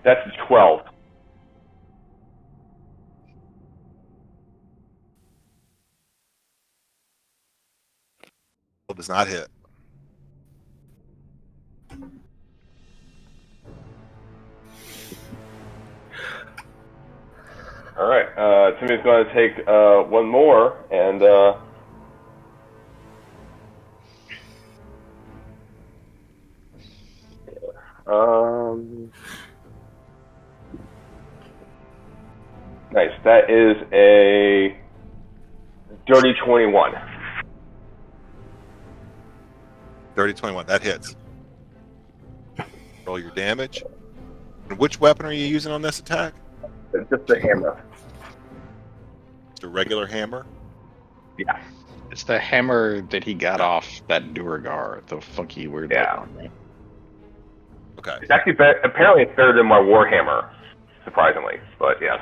That's 12. Does not hit. All right, Timmy's going to take one more, and nice. That is a dirty 21. Dirty 21. That hits. Roll your damage. And which weapon are you using on this attack? Just the hammer. Just a regular hammer? Yeah. It's the hammer that he got off that Duragar, the funky weird Yeah. one. Okay. It's actually apparently it's better than my warhammer, surprisingly. But yes.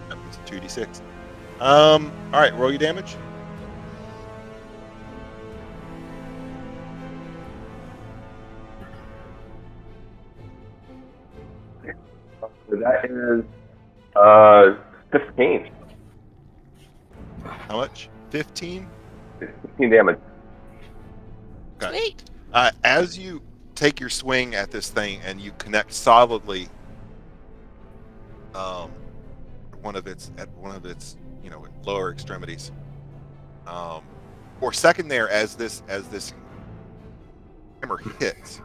That was 2d6. All right, roll your damage. So that is 15. How much? 15? 15 damage. Okay. Sweet. As you take your swing at this thing and you connect solidly one of its lower extremities. For a second there, as this hammer hits,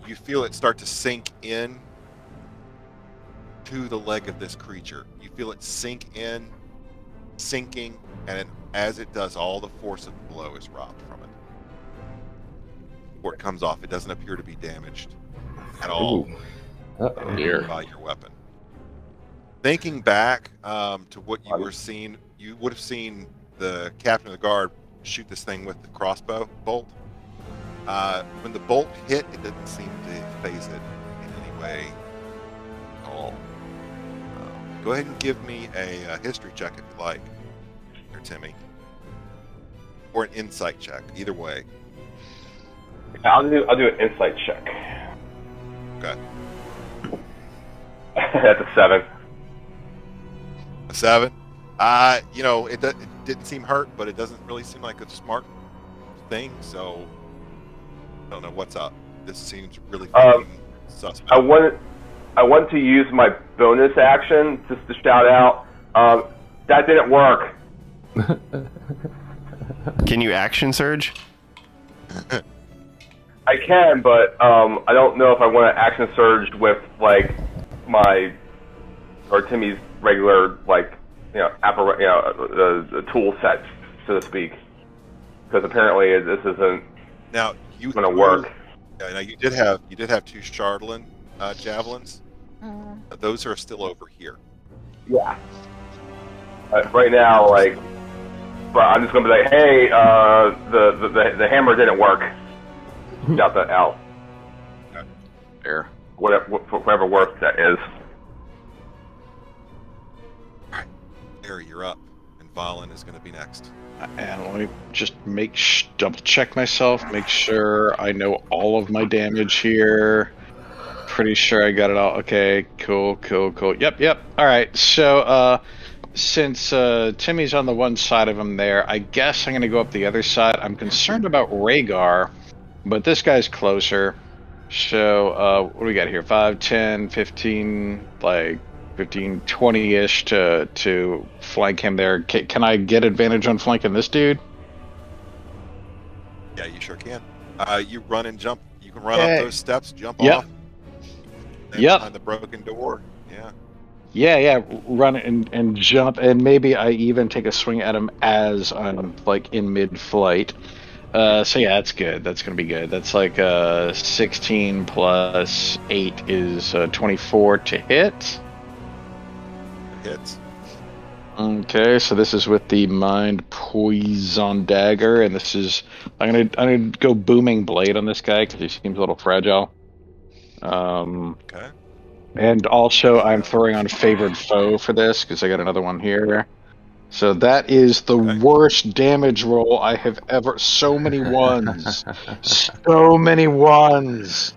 you feel it start to sink in to the leg of this creature. You feel it sink in, sinking, and as it does, all the force of the blow is robbed from it. Before it comes off, it doesn't appear to be damaged at all by your weapon. Thinking back to what you were seeing, you would have seen the captain of the guard shoot this thing with the crossbow bolt. When the bolt hit, it didn't seem to phase it in any way at all. Go ahead and give me a history check if you like, or Timmy, or an insight check. Either way. I'll do an insight check. Okay. That's a 7. A 7. It didn't seem hurt, but it doesn't really seem like a smart thing. So I don't know what's up. This seems really suspect. I want to use my bonus action just to shout out. That didn't work. Can you action surge? I can, but I don't know if I want to action surge with like my or Timmy's regular the tool set, so to speak, because apparently this isn't Now you going to work. Yeah, now you did have 2 Chardlin javelins. Mm. Those are still over here. Yeah. Right now, but I'm just going to be like, hey, the hammer didn't work. Shout that out. There. Whatever work that is. All right, Larry, you're up, and Valen is going to be next. And let me just double check myself, make sure I know all of my damage here. Pretty sure I got it all. Okay, cool. Yep. All right, so since Timmy's on the one side of him there, I guess I'm going to go up the other side. I'm concerned about Rhaegar, but this guy's closer. So what do we got here? 5, 10, 15, 15, 20-ish to flank him there. Can I get advantage on flanking this dude? Yeah, you sure can. You run and jump. You can run up those steps, jump off. And behind the broken door. Yeah. Yeah, run and jump, and maybe I even take a swing at him as I'm in mid-flight. So yeah, that's good. That's gonna be good. That's 16 plus 8 is 24 to hit. Hits. Okay, so this is with the Mind Poison Dagger, and this is I'm gonna go Booming Blade on this guy because he seems a little fragile. Okay. And also I'm throwing on Favored Foe for this because I got another one here. So that is the worst damage roll I have ever. So many ones. So many ones.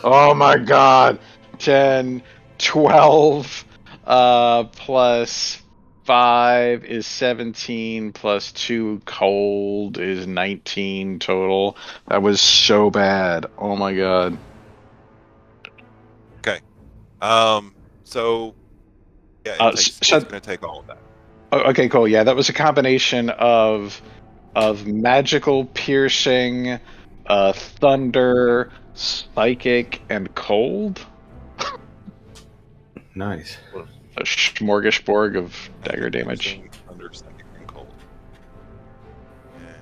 Oh my god. 10, 12, plus 5 is 17, plus 2 cold is 19 total. That was so bad. Oh my god. Okay. So yeah, it's going to take all of that. Okay, cool. Yeah, that was a combination of magical piercing, thunder, psychic, and cold. Nice. A smorgasbord of dagger damage. Thunder, psychic, and cold. And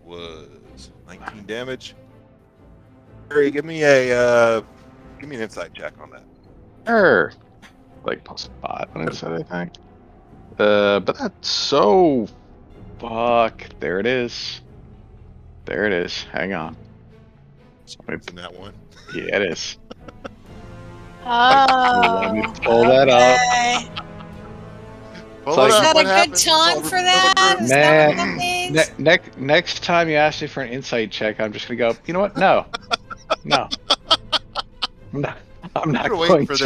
was 19 damage. Harry, give me an insight check on that. Sure. Plus 5 on inside, I think. But that's so... Fuck. There it is. Hang on. It's in that one. Yeah, it is. Oh, Let me pull that up. Is that a good time for that? Is that what that means? Next time you ask me for an insight check, I'm just gonna go, you know what? No. I'm not going for to.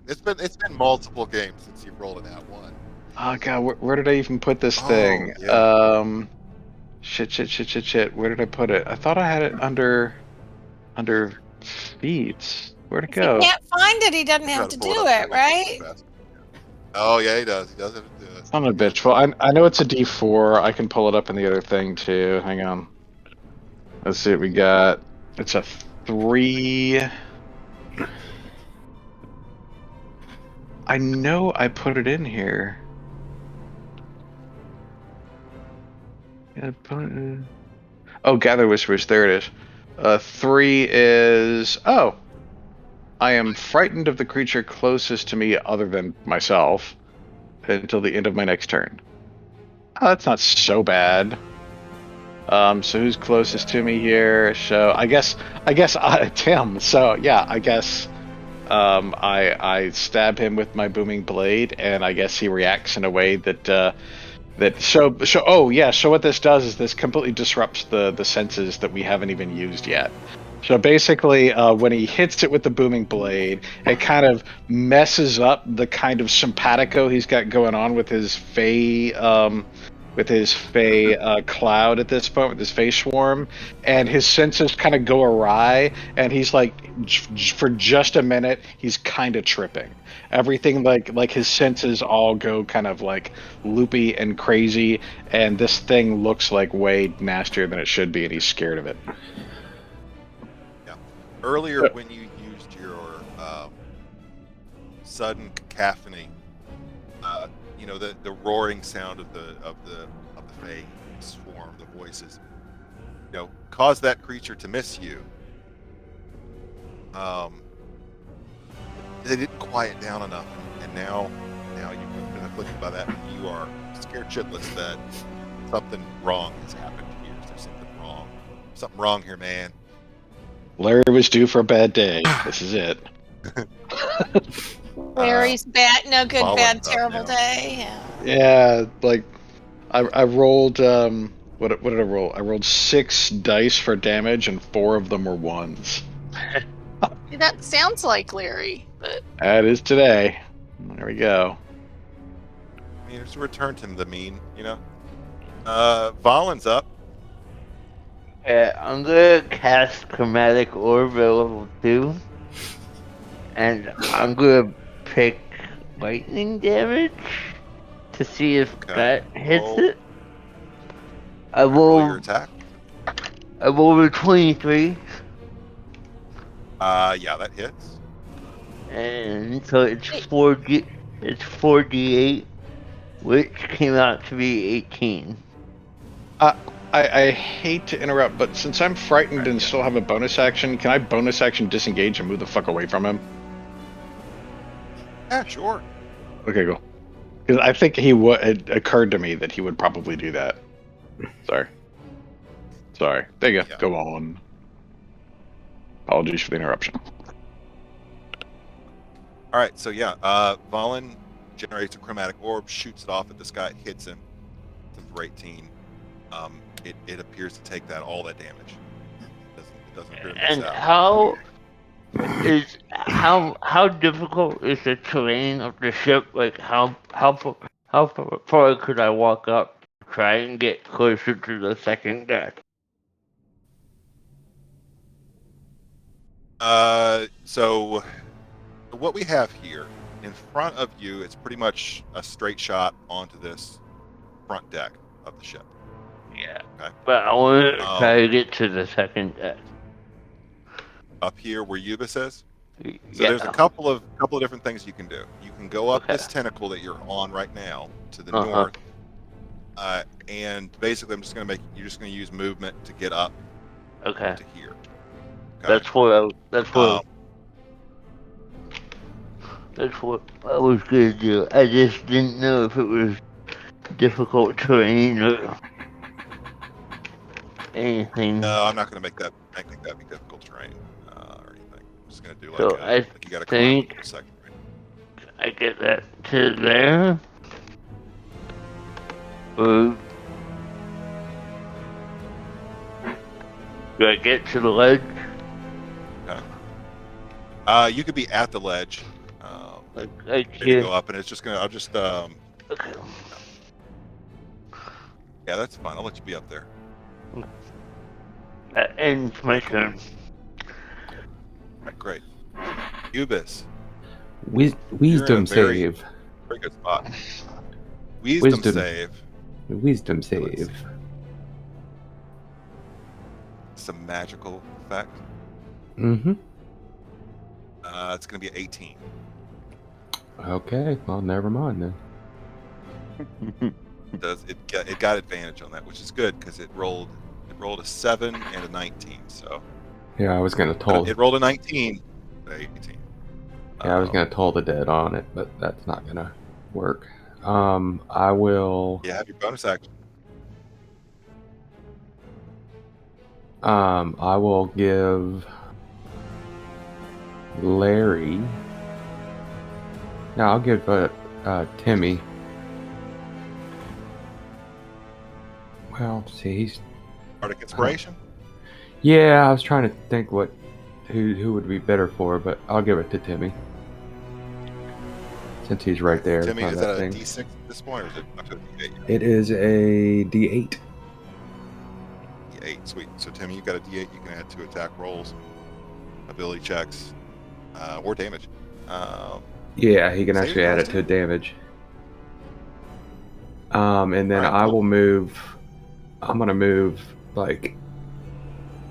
This for it's been multiple games since you rolled an at-1. Oh god, where did I even put this thing? Yeah. Shit. Where did I put it? I thought I had it under feats. Where'd it go? If he can't find it, he doesn't have to do it, right? Oh yeah, he does. He does have to do it. I'm a bitch. Well, I know it's a D4. I can pull it up in the other thing too. Hang on. Let's see what we got. It's a 3. I know I put it in here. Oh, Gather Whispers. There it is. 3 is... Oh. I am frightened of the creature closest to me other than myself until the end of my next turn. Oh, that's not so bad. So who's closest to me here? So I guess Tim. So yeah, I guess I stab him with my booming blade, and I guess he reacts in a way that So what this does is this completely disrupts the senses that we haven't even used yet. So basically, when he hits it with the booming blade, it kind of messes up the kind of simpatico he's got going on with his fey cloud at this point, with his fey swarm, and his senses kind of go awry, and he's for just a minute, he's kind of tripping. Everything like his senses all go kind of loopy and crazy, and this thing looks way nastier than it should be, and he's scared of it. Earlier, when you used sudden cacophony. The roaring sound of the Fae swarm, the voices, cause that creature to miss you. They didn't quiet down enough, and now you've been afflicted by that, and you are scared shitless that something wrong has happened here. There's something wrong here, man. Larry was due for a bad day. This is it. Larry's bad, no good, bad, Volun's up terrible now. day. Yeah, like I rolled what did I roll? I rolled 6 dice for damage, and 4 of them were 1s. That sounds like Larry, but That is today. There we go. I mean, it's a return to the mean, Volin's up. I'm gonna cast Chromatic Orb at level 2. And I'm gonna pick lightning damage to see if that hits it. I Roll your rolled attack. a 23. Yeah, that hits. And so it's 4d8, which came out to be 18. I hate to interrupt, but since I'm frightened and still have a bonus action, can I bonus action disengage and move the fuck away from him? Yeah, sure. Okay, cool. Because I think it occurred to me that he would probably do that. Sorry. There you go. Yeah. Go on. Apologies for the interruption. All right, so Volin generates a chromatic orb, shoots it off at this guy, it hits him for 18. It appears to take all that damage. It doesn't appear to miss And out. how difficult is the terrain of the ship? Like how far could I walk up to try and get closer to the second deck? So what we have here in front of you, it's pretty much a straight shot onto this front deck of the ship. Yeah. Okay. But I want to try to get to the second deck. Up here where Yubis is. So Yeah. there's a couple of different things you can do. You can go up this tentacle that you're on right now to the north, and basically you're just going to use movement to get up Okay. to here. Okay? That's what I was gonna do. I just didn't know if it was difficult terrain or anything. No, I'm not going to make that be difficult terrain or anything. I'm just going to do So like you got to climb think a second. I get that to there. Or do I get to the ledge? Okay. You could be at the ledge. I Maybe can't. go up, and it's just gonna. Okay. Yeah, that's fine. I'll let you be up there. That ends my turn. Right, great. Ubis, Wisdom save. very good spot. Wisdom save. Wisdom save. It's a magical effect. Mm-hmm. It's going to be 18. Okay, well, never mind then. It got advantage on that, which is good because it rolled a 7 and a 19. So Yeah, I was gonna toll. it rolled a 19, 18. Yeah, I was gonna toll the dead on it, but that's not gonna work. I will. Yeah, have your bonus action. I will give Larry. No, I'll give Timmy. Well, see, he's. Bardic Inspiration. Yeah, I was trying to think who would be better for, but I'll give it to Timmy. Since he's right there. Timmy, in is front that of a thing. D6 at this point, or is it up to a D8? It is a D8. D8, sweet. So Timmy, you've got a D8 you can add to attack rolls, ability checks, or damage. Yeah, he can Save actually add it those to damage. And then Alright, I cool. will move. I'm gonna move like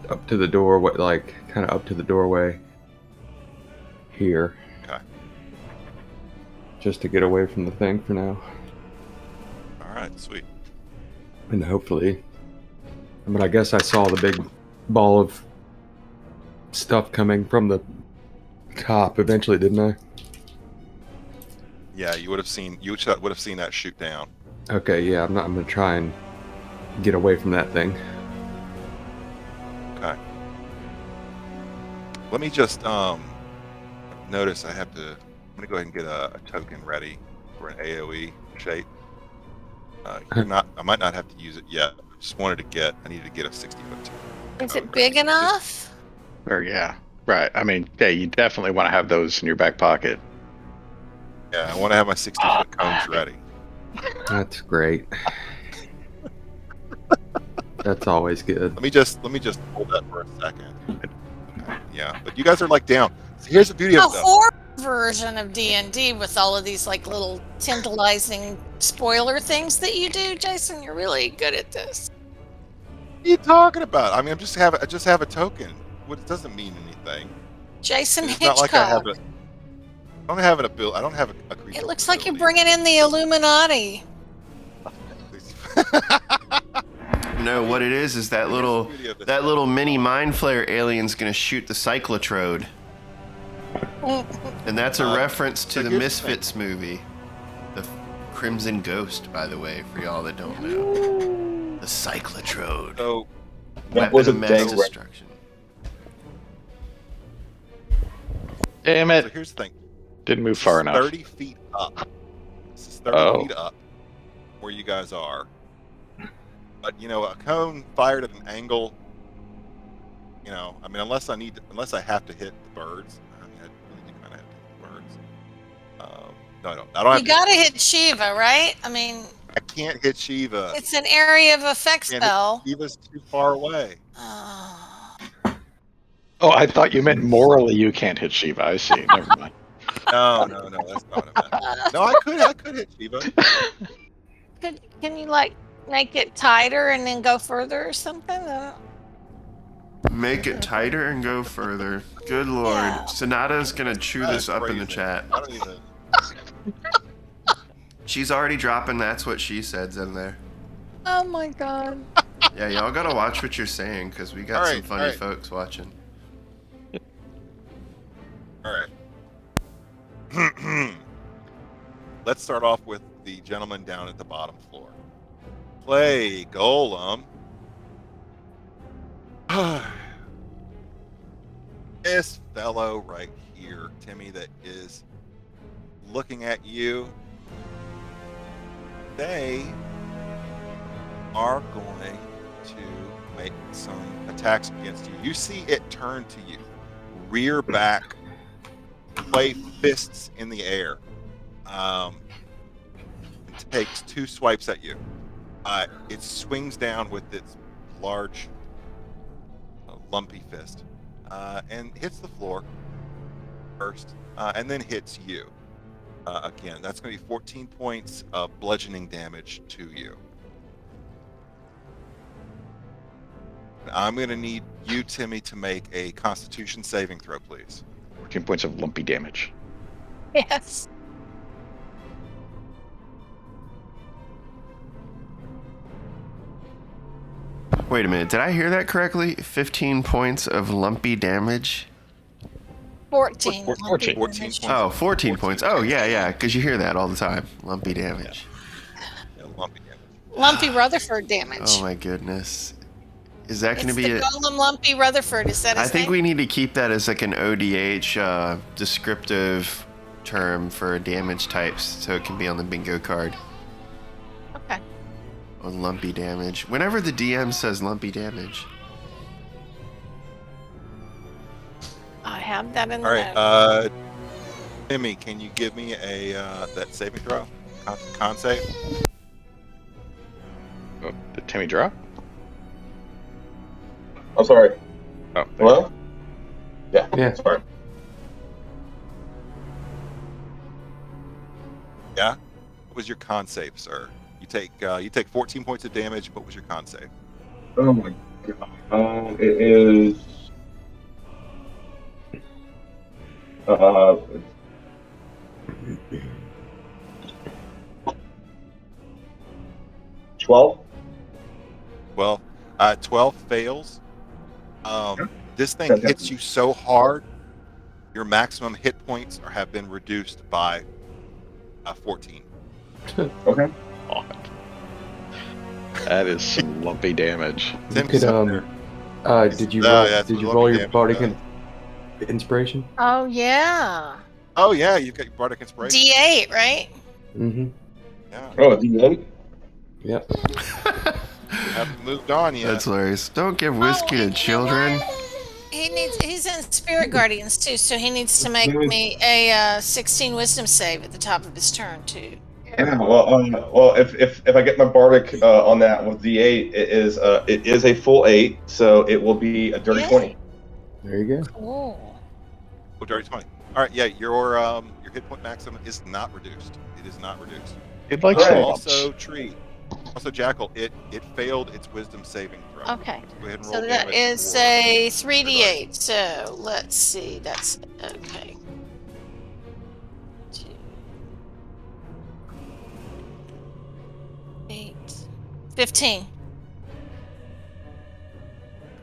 up to the doorway, like kind of up to the doorway here. Okay. just to get away from the thing for now. All right, sweet. And hopefully, I guess I saw the big ball of stuff coming from the top eventually, didn't I? Yeah, you would have seen that shoot down. Okay, yeah, I'm gonna try and get away from that thing. Okay. Let me just notice I'm gonna go ahead and get a token ready for an AoE shape. I might not have to use it yet. I needed to get a 60-foot. Is it big enough? Or yeah, right. I mean, yeah, you definitely want to have those in your back pocket. Yeah, I want to have my 60-foot cones ready. That's great. That's always good. Let me just hold that for a second. Okay, yeah, but you guys are like down. So here's the beauty A of stuff. horror version of D&D with all of these like little tantalizing spoiler things that you do, Jason. You're really good at this. What are you talking about? I mean, I just have a token. It doesn't mean anything. Jason It's Hitchcock. not like I don't have a creature. It looks like you're bringing in the Illuminati. No, what it is that little mini mind flare alien's gonna shoot the cyclotrode. And that's a reference to the Misfits movie. The Crimson Ghost, by the way, for y'all that don't know. The cyclotrode. So that was a mass dang destruction. Damn it. So here's the thing. Didn't move far enough. 30 feet up. This is 30 feet up where you guys are. But, a cone fired at an angle, I mean, unless I have to hit the birds. I mean, I really do kind of have to hit the birds. No, I don't. I don't have You gotta hit Shiva, right? I mean, I can't hit Shiva. it's an area of effect spell. Shiva's too far away. Oh, I thought you meant morally you can't hit Shiva. I see. Never mind. No, that's not what I meant. No, I could hit Shiva. Can you like make it tighter and then go further or something? Make it tighter and go further. Good lord. Yeah. Sonata's gonna chew this up in the chat. I don't even. She's already dropping that's what she said's in there. Oh my god. Yeah, y'all gotta watch what you're saying, because we got some funny folks watching. Alright. Let's start off with the gentleman down at the bottom floor. Play Golem. This fellow right here, Timmy, that is looking at you, they are going to make some attacks against you. You see it turn to you, rear back, play fists in the air. It takes 2 swipes at you. It swings down with its large, lumpy fist and hits the floor first, and then hits you. Again, that's going to be 14 points of bludgeoning damage to you. I'm going to need you, Timmy, to make a Constitution saving throw, please. 14 points of lumpy damage. Yes. Wait a minute, did I hear that correctly? 15 points of lumpy damage? 14. 14 points. Oh, 14 points. Oh, yeah, because you hear that all the time. Lumpy damage. Yeah, lumpy damage. Lumpy Rutherford damage. Oh my goodness. Is that going to be the Golem Lumpy Rutherford? Is that his I think name? we need to keep that as like an ODH descriptive term for damage types, so it can be on the bingo card. Okay. Oh, lumpy damage. Whenever the DM says lumpy damage. I have that in the All note. right, Timmy, can you give me a that saving throw? Con save? Oh, did Timmy drop? I'm sorry. Oh, Hello? Yeah, Yeah. it's fine. Yeah? What was your con save, sir? You take 14 points of damage. What was your con save? Oh my god. It is. 12. 12 fails. This thing hits you so hard, your maximum hit points have been reduced by 14. Okay. That is some lumpy damage. You could, did you roll your bardic inspiration? Oh yeah. Oh yeah, you've got your bardic inspiration. D8, right? Mm-hmm. Yeah. Oh, D8? Yep. You haven't moved on yet. That's hilarious. Don't give whiskey to children. He's in Spirit Guardians too, so he needs to make me a 16 Wisdom save at the top of his turn too. Yeah. Well, if I get my bardic on that with D8, it is a full 8, so it will be a dirty 20. There you go. Cool. Oh, dirty 20. All right, yeah, your hit point maximum is not reduced. It is not reduced. It likes Also, Tree. Also, Jackal. It failed its Wisdom saving throw. Okay. Go ahead and roll So that damage is for- a 3d8. So let's see. That's okay. 2, 8, 15.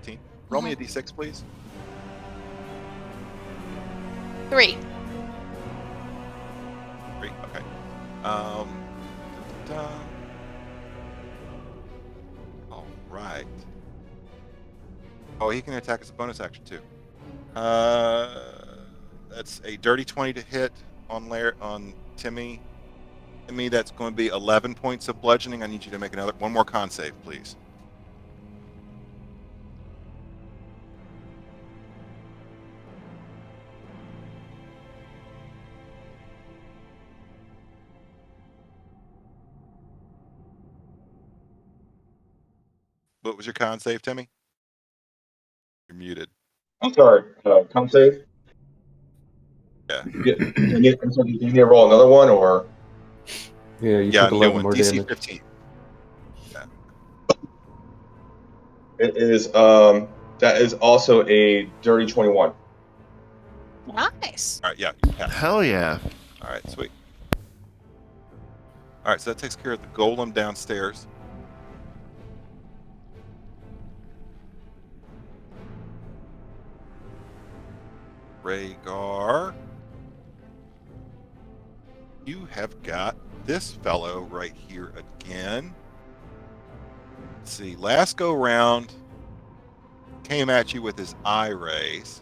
15. Roll me a d6, please. 3. 3. Okay. All right. Oh, he can attack as a bonus action too. That's a dirty 20 to hit on Timmy. Timmy, that's going to be 11 points of bludgeoning. I need you to make one more con save, please. What was your con save, Timmy? You're muted. I'm sorry. Con save? Yeah. Do you need to roll another one, or? Yeah, you Yeah, took new 11 one. more DC damage. 15. Yeah. It is, that is also a dirty 21. Nice. All right, yeah. You pass. Hell yeah. All right, sweet. All right, so that takes care of the golem downstairs. Rhaegar, you have got this fellow right here again. Let's see, last go round came at you with his eye rays.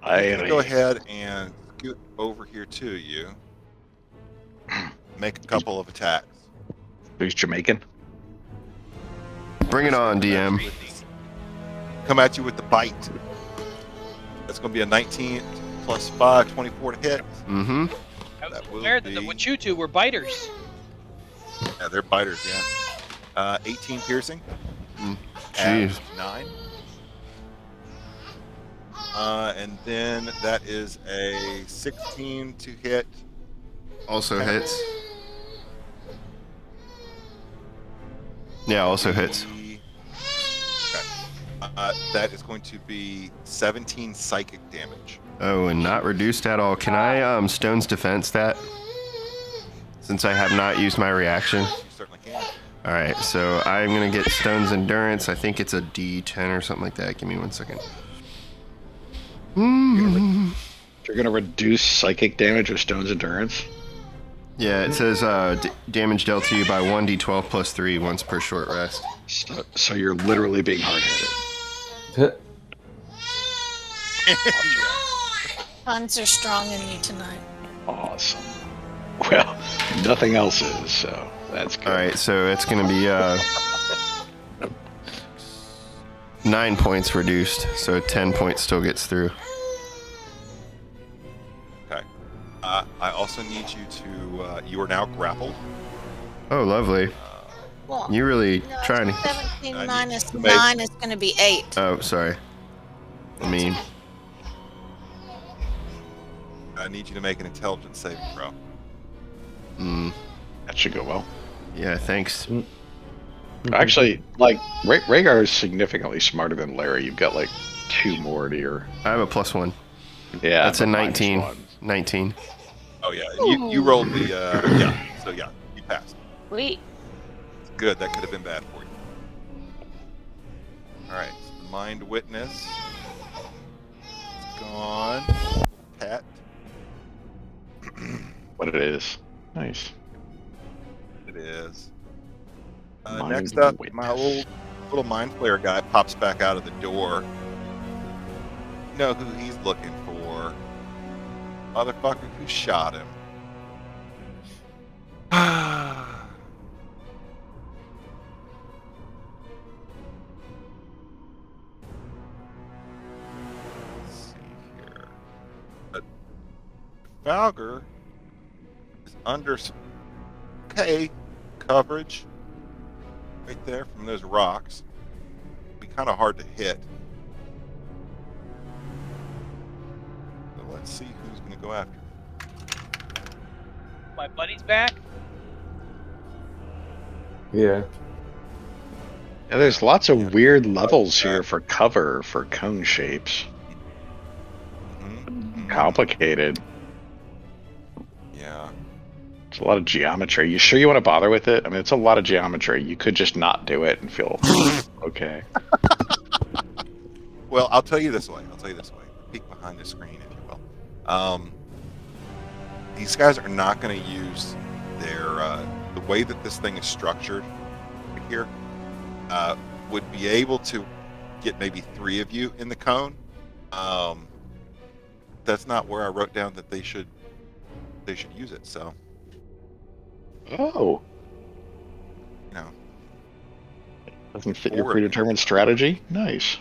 Go ahead and scoot over here to you. Make a couple of attacks. Who's Jamaican? Bring it on, DM. Come at you with the bite. That's going to be a 19 plus 5, 24 to hit. Mm-hmm. That will Fair, be... the Wachutu were biters. Yeah, they're biters, yeah. 18 piercing. Jeez. 9. And then that is a 16 to hit. Also hits. Yeah, also hits. Okay. That is going to be 17 psychic damage. Oh, and not reduced at all. Can I Stone's Defense that? Since I have not used my reaction. You certainly can. Alright, so I'm going to get Stone's Endurance. I think it's a D10 or something like that. Give me 1 second. You're going to reduce psychic damage with Stone's Endurance? Yeah, it says damage dealt to you by 1d12 plus 3 once per short rest. So you're literally being hard-headed. Puns are strong in you tonight. Awesome. Well, nothing else is, so that's good. Alright, so it's going to be 9 points reduced, so 10 points still gets through. Okay. I also need you to... you are now grappled. Oh, lovely. Well, You really no, trying to... 17 minus 9 is going to be 8. Oh, sorry. I mean... I need you to make an intelligence saving throw. That should go well. Yeah, thanks. Actually, like, Rhaegar is significantly smarter than Larry. You've got, like, 2 more to your... I have a +1. Yeah. That's a but 19. -1. 19. Oh, yeah. You rolled the... yeah. So, yeah. You passed. Sweet. Good, that could have been bad for you. Alright, so the Mind Witness. It's gone. Pet. What it is. Nice. It is. Mind Next up, Witness. my old little Mind Flayer guy pops back out of the door. You know who he's looking for. Motherfucker who shot him. Let's see here. But Valger is under some okay coverage right there from those rocks. Be kind of hard to hit. So let's see who's going to go after him. My buddy's back. Yeah. Yeah, there's lots of weird levels here for cover for cone shapes. Mm-hmm. Complicated. Yeah. It's a lot of geometry. You sure you want to bother with it? I mean, it's a lot of geometry. You could just not do it and feel okay. Well, I'll tell you this way. Peek behind the screen, if you will. These guys are not going to use their the way that this thing is structured here. Would be able to get maybe 3 of you in the cone. That's not where I wrote down that they should use it. So, Oh, you know, doesn't fit your predetermined strategy? Nice.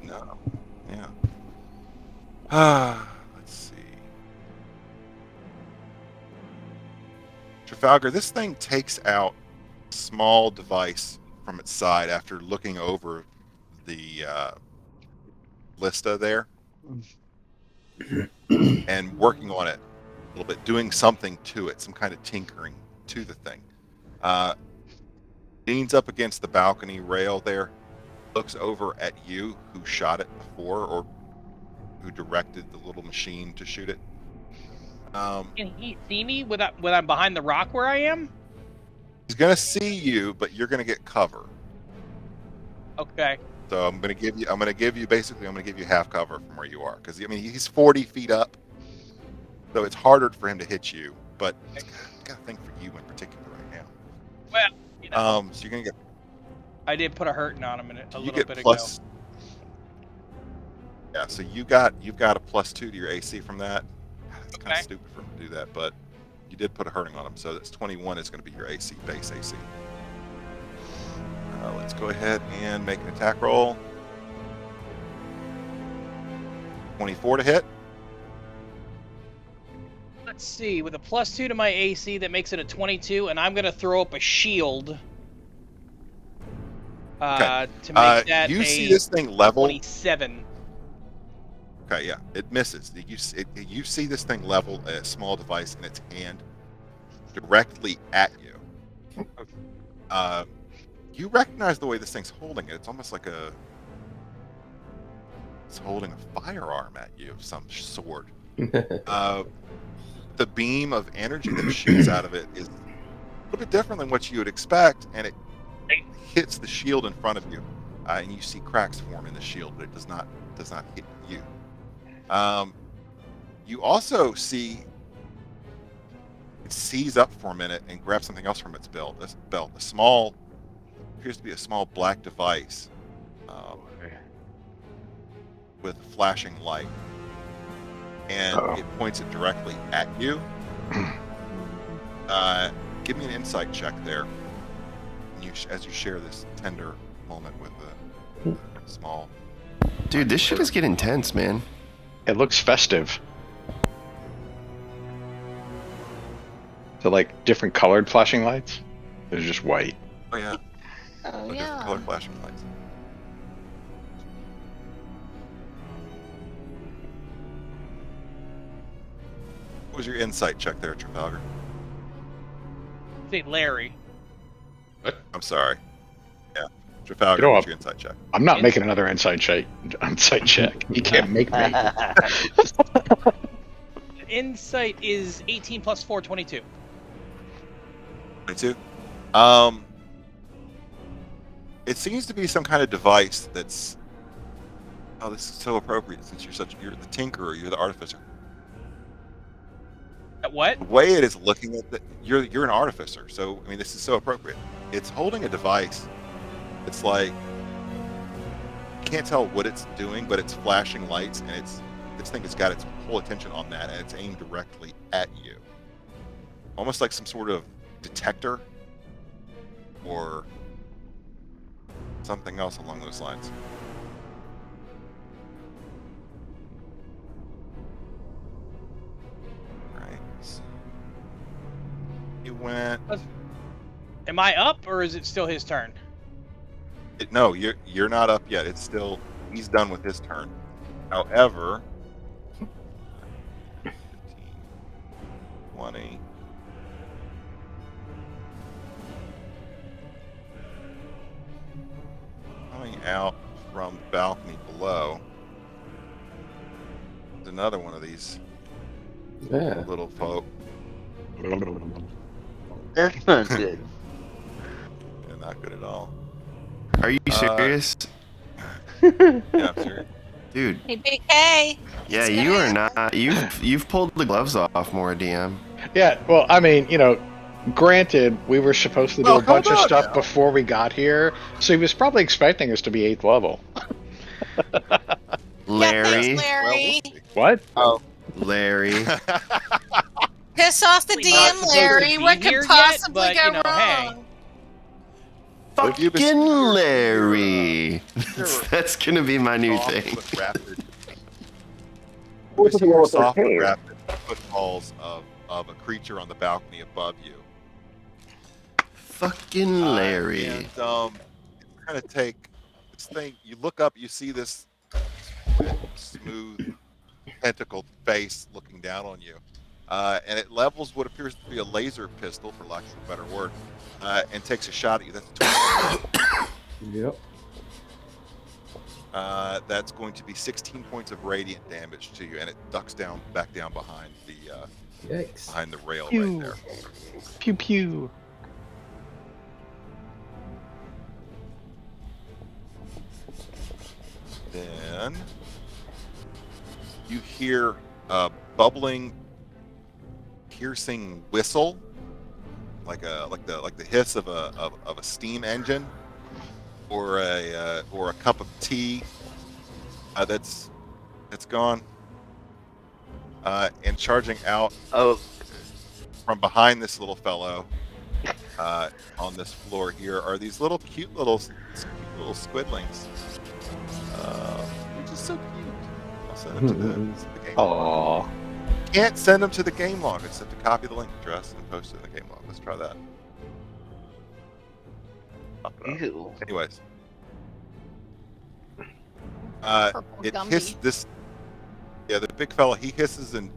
no, yeah. Let's see. Trafalgar, this thing takes out a small device from its side after looking over the Lista there and working on it a little bit, doing something to it, some kind of tinkering to the thing. Leans up against the balcony rail there, looks over at you who shot it before or who directed the little machine to shoot it. Can he see me when I'm behind the rock where I am? He's gonna see you, but you're gonna get cover. Okay. So I'm gonna give you half cover from where you are, because I mean he's 40 feet up, so it's harder for him to hit you. But I gotta think for you in particular right now. Well, you know, so you're gonna get. I did put a hurting on him a You little get bit plus. ago. Yeah, so you've got a +2 to your AC from that. It's kind Okay. of stupid for him to do that, but you did put a hurting on him, so that's 21 is going to be your AC, base AC. Let's go ahead and make an attack roll. 24 to hit. Let's see. With a +2 to my AC, that makes it a 22, and I'm gonna throw up a shield. Okay. To make that you a see this thing level. 27. Okay, yeah, it misses. You see this thing level a small device in its hand directly at you. You recognize the way this thing's holding it. It's almost like it's holding a firearm at you of some sort. The beam of energy that shoots out of it is a little bit different than what you would expect, and it hits the shield in front of you, and you see cracks form in the shield, but it does not hit you. You also see it seize up for a minute and grabs something else from its belt. Appears to be a small black device with a flashing light, and it points it directly at you. Give me an insight check there, as you share this tender moment with the small. Dude, this shit is getting intense, man. It looks festive. So like different colored flashing lights? They're just white. Oh yeah. Oh, Different yeah. color flashing lights. What was your insight check there, Trafalgar? Say Larry. I'm sorry. Yeah, Trafalgar, You know what's what? your insight check? I'm not making another insight check. You can't make me. Insight is 18 + 4, 22. 22. It seems to be some kind of device that's. Oh, this is so appropriate since you're the tinkerer, you're the artificer. What? The way it is looking at you're an artificer, so I mean this is so appropriate. It's holding a device. It's like you can't tell what it's doing, but it's flashing lights, and this thing has got its whole attention on that, and it's aimed directly at you, almost like some sort of detector or something else along those lines. Right. So he went. Am I up, or is it still his turn? No, you're not up yet. It's still he's done with his turn. However, 15, 20. Coming out from the balcony below is another one of these little folk. That's not good. Yeah, not good at all. Are you serious? Yeah, I'm serious. Dude. Hey, Big K. Yeah, What's you gonna are happen? not. You've pulled the gloves off more, DM. Yeah, well, I mean, granted, we were supposed to do Well, a bunch of hold on stuff now. before we got here, so he was probably expecting us to be 8th level. Larry. Yeah, thanks, Larry. What? Oh, Larry. Piss off the We're not DM, supposed to Larry. be What here could yet, possibly but, go hey. wrong? Fucking Larry. That's gonna be my new soft thing. but rapid. You see your soft but rapid footfalls of a creature on the balcony above you. Fucking Larry. And it's gonna take this thing. You look up, you see this smooth, tentacled face looking down on you, and it levels what appears to be a laser pistol, for lack of a better word, and takes a shot at you. That's 20. Yep. That's going to be 16 points of radiant damage to you, and it ducks back down behind Yikes. behind the rail Pew. right there. Pew pew. Then you hear a bubbling, piercing whistle, like the hiss of a steam engine, or a cup of tea that's gone, and charging out from behind this little fellow on this floor here are these cute little squidlings. Which is so cute. I'll send them to the game log. Aww. Can't send them to the game log except to copy the link address and post it in the game log. Let's try that. Pop it up. Ew. Anyways, Purple it Gumby. hissed this. Yeah, the big fella, he hisses and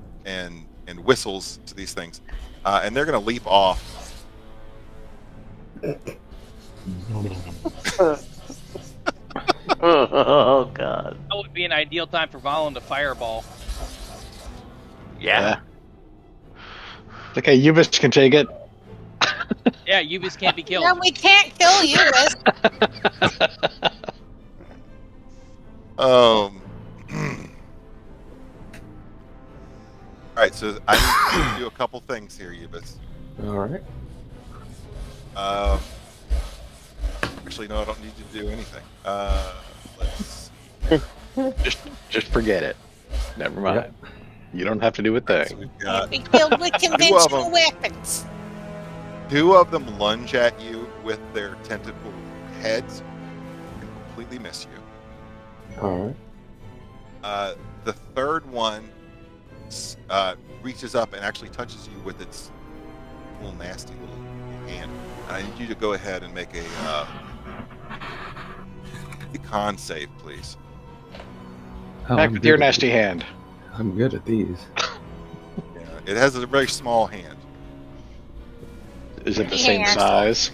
whistles to these things, and they're gonna leap off. Oh god. That would be an ideal time for Valen to fireball. Yeah. Okay, Ubis can take it. Yeah, Ubis can't be killed. No, we can't kill you. All right, so I need to do a couple things here, Ubis. All right. Actually, no, I don't need you to do anything. Let's. Just forget it. Never mind. Yep. You don't have to do a thing. So we've got Be killed with conventional them. weapons. two of them lunge at you with their tentacle heads and completely miss you. All right. The third one reaches up and actually touches you with its little nasty little hand. And I need you to go ahead and make a con save, please. Oh, Back I'm with good your at nasty these. hand. I'm good at these. Yeah, it has a very small hand. Is it the same Yeah. size?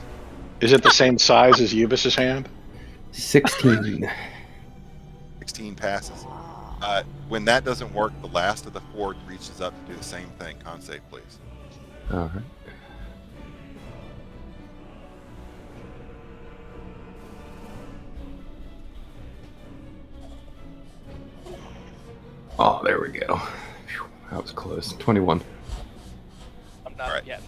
Is it the same size as Ubis's hand? 16. 16 passes. When that doesn't work, the last of the four reaches up to do the same thing. Con save, please. All right. Oh, there we go. Phew, that was close. 21. I'm not Alright. yet.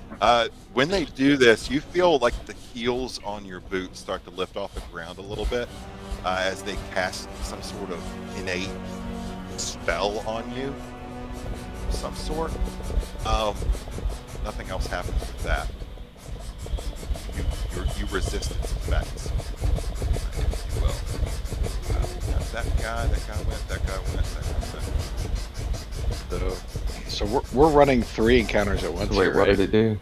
When they do this, you feel like the heels on your boots start to lift off the ground a little bit as they cast some sort of innate spell on you, of some sort. Nothing else happens with that. You resist its effects, if you will. That guy went, that guy went. So we're running 3 encounters at once. Wait, here, what right? did it do?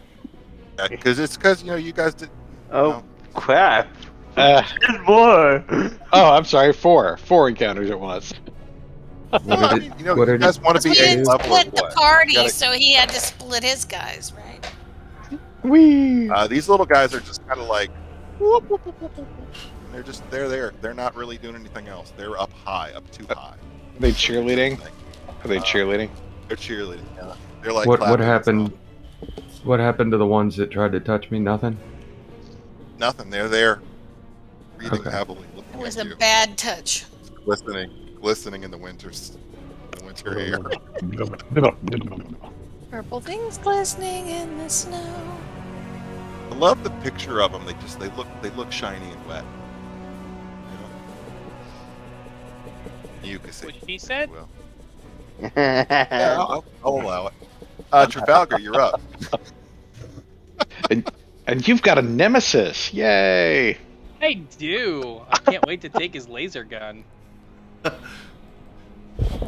Because you guys did. Oh, crap. Uh, There's more. oh, I'm sorry. 4 encounters at once. What did it, what you did guys want to We be a didn't level or split the what? party, You gotta- so he had to split his guys, right? Whee! These little guys are just kind of like, whoop, whoop, whoop, whoop, whoop. They're there. They're not really doing anything else. They're up high, up too high. Are they cheerleading? Are they cheerleading? They're cheerleading. Yeah. They're like. what clapping happened? themselves. What happened to the ones that tried to touch me? Nothing. Nothing. They're there, breathing Okay. heavily, It looking was at a you, bad touch. glistening in the winter air. Purple things glistening in the snow. I love the picture of them. They look shiny and wet. You can see. What he said? Well, yeah, I'll allow it. Trafalgar, you're up. And you've got a nemesis. Yay! I do. I can't wait to take his laser gun.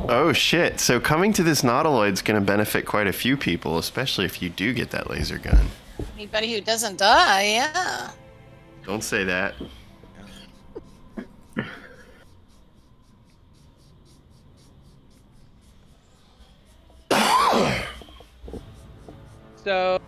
Oh shit! So coming to this nautiloid's going to benefit quite a few people, especially if you do get that laser gun. Anybody who doesn't die, yeah. Don't say that. So.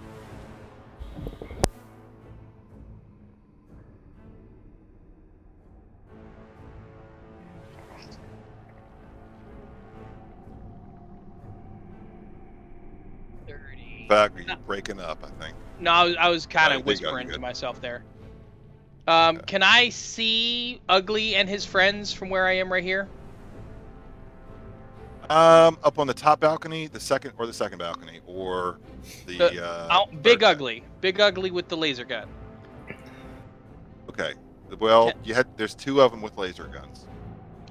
Trafalgar, you're breaking up. I think. No, I was kind Oh, of there you go, whispering you're to good. myself there. Can I see Ugly and his friends from where I am right here? Up on the top balcony, the second balcony, or the Big third- Ugly. Big Ugly with the laser gun. Okay. Well, there's 2 of them with laser guns.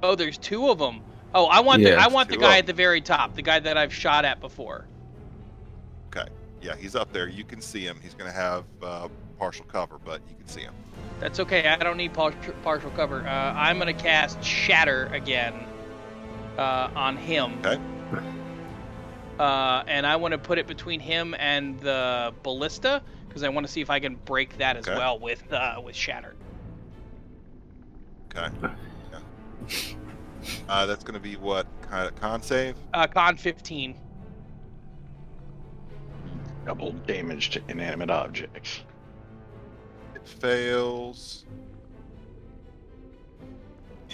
Oh, there's 2 of them. Oh, I want Yeah, the 2 guy of at the very top, the guy that I've shot at before. Okay. Yeah, he's up there. You can see him. He's going to have partial cover, but you can see him. That's okay. I don't need partial cover. I'm gonna cast Shatter again on him. Okay. And I want to put it between him and the ballista because I want to see if I can break that as Okay. well with Shatter. Okay. Yeah. That's going to be what kind of con save? Con 15. Double damage to inanimate objects. It fails.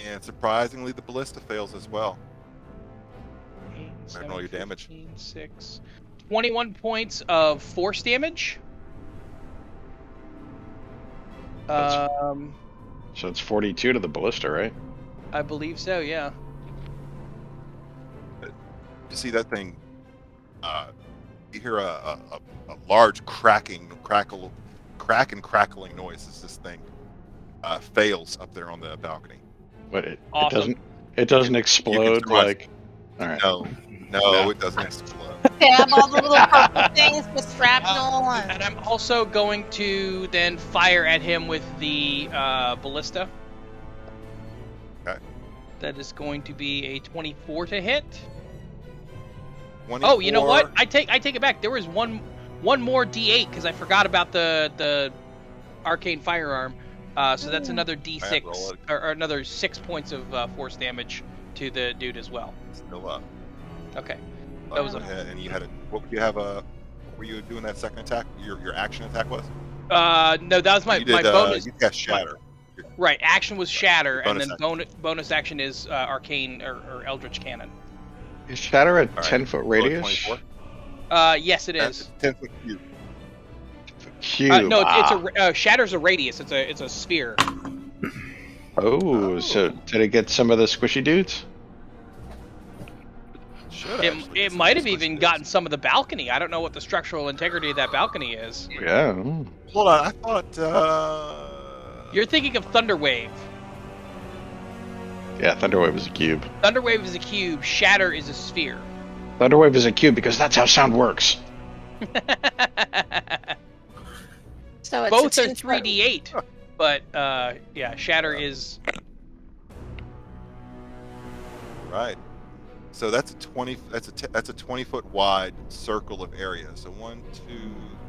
And surprisingly, the ballista fails as well. 8, Roll your damage. 15, 6. 21 points of force damage. That's- So it's 42 to the ballista, right? I believe so, yeah. You see that thing? You hear a large crackling noise as this thing fails up there on the balcony. But it Awesome. doesn't explode try- like. All right. No, it doesn't explode. Stab all the little purple things with shrapnel And and I'm also going to then fire at him with the ballista. Okay. That is going to be a 24 to hit. 24. Oh, you know what? I take it back. There was one more D8 because I forgot about the arcane firearm. So that's another roll D6 it. or another 6 points of force damage to the dude as well. Still up. Okay. That was was a- ahead, and you had a. What would you have? Were you doing that second attack? Your action attack was? No, that was my You did, bonus. You cast shatter. Right, action was shatter, and Bonus then bonus action is arcane or eldritch cannon. Is Shatter a All right. 10-foot Roll a radius? 24. Yes, it is. 10-foot cube. Cube. No, it's a shatter's a radius. It's a sphere. Oh, so did it get some of the squishy dudes? Should actually. It might have even gotten some of the balcony. I don't know what the structural integrity of that balcony is. Yeah. Hold on, I thought. You're thinking of Thunderwave. Yeah, Thunderwave is a cube. Thunderwave is a cube. Shatter is a sphere. Thunderwave is a cube because that's how sound works. So it's Both a are 10-foot. 3d8, but yeah, Shatter is. Right. So that's a 20. That's a 20-foot wide circle of area. So 1, 2,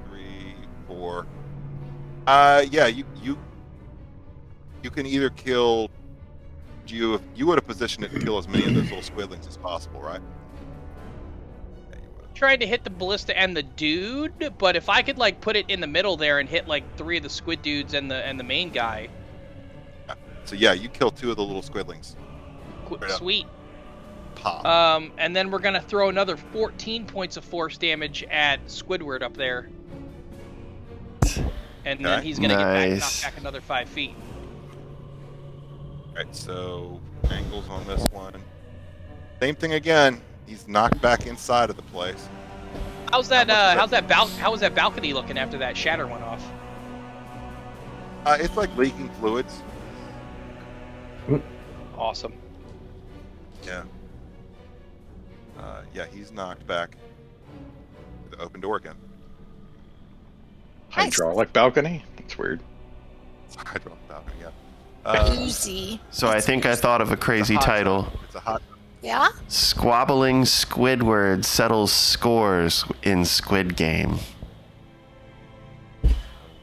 3, 4. Yeah. You can either kill. You would have positioned it to kill as many of those little squidlings as possible, right? Yeah, you would. Trying to hit the ballista and the dude, but if I could like put it in the middle there and hit like 3 of the squid dudes and the main guy. Yeah. So yeah, you kill 2 of the little squidlings. Right up. Sweet. Pop. And then we're gonna throw another 14 points of force damage at Squidward up there, and then he's gonna get knocked back another 5 feet. All right. So angles on this one. Same thing again. He's knocked back inside of the place. How's that? How was that balcony looking after that shatter went off? It's like leaking fluids. Awesome. Yeah. Yeah, he's knocked back to the open door again. Hydraulic balcony? That's weird. Hydraulic balcony, yeah. Easy. So I think I thought of a crazy title. It's a hot. Yeah? Squabbling Squidward settles scores in Squid Game.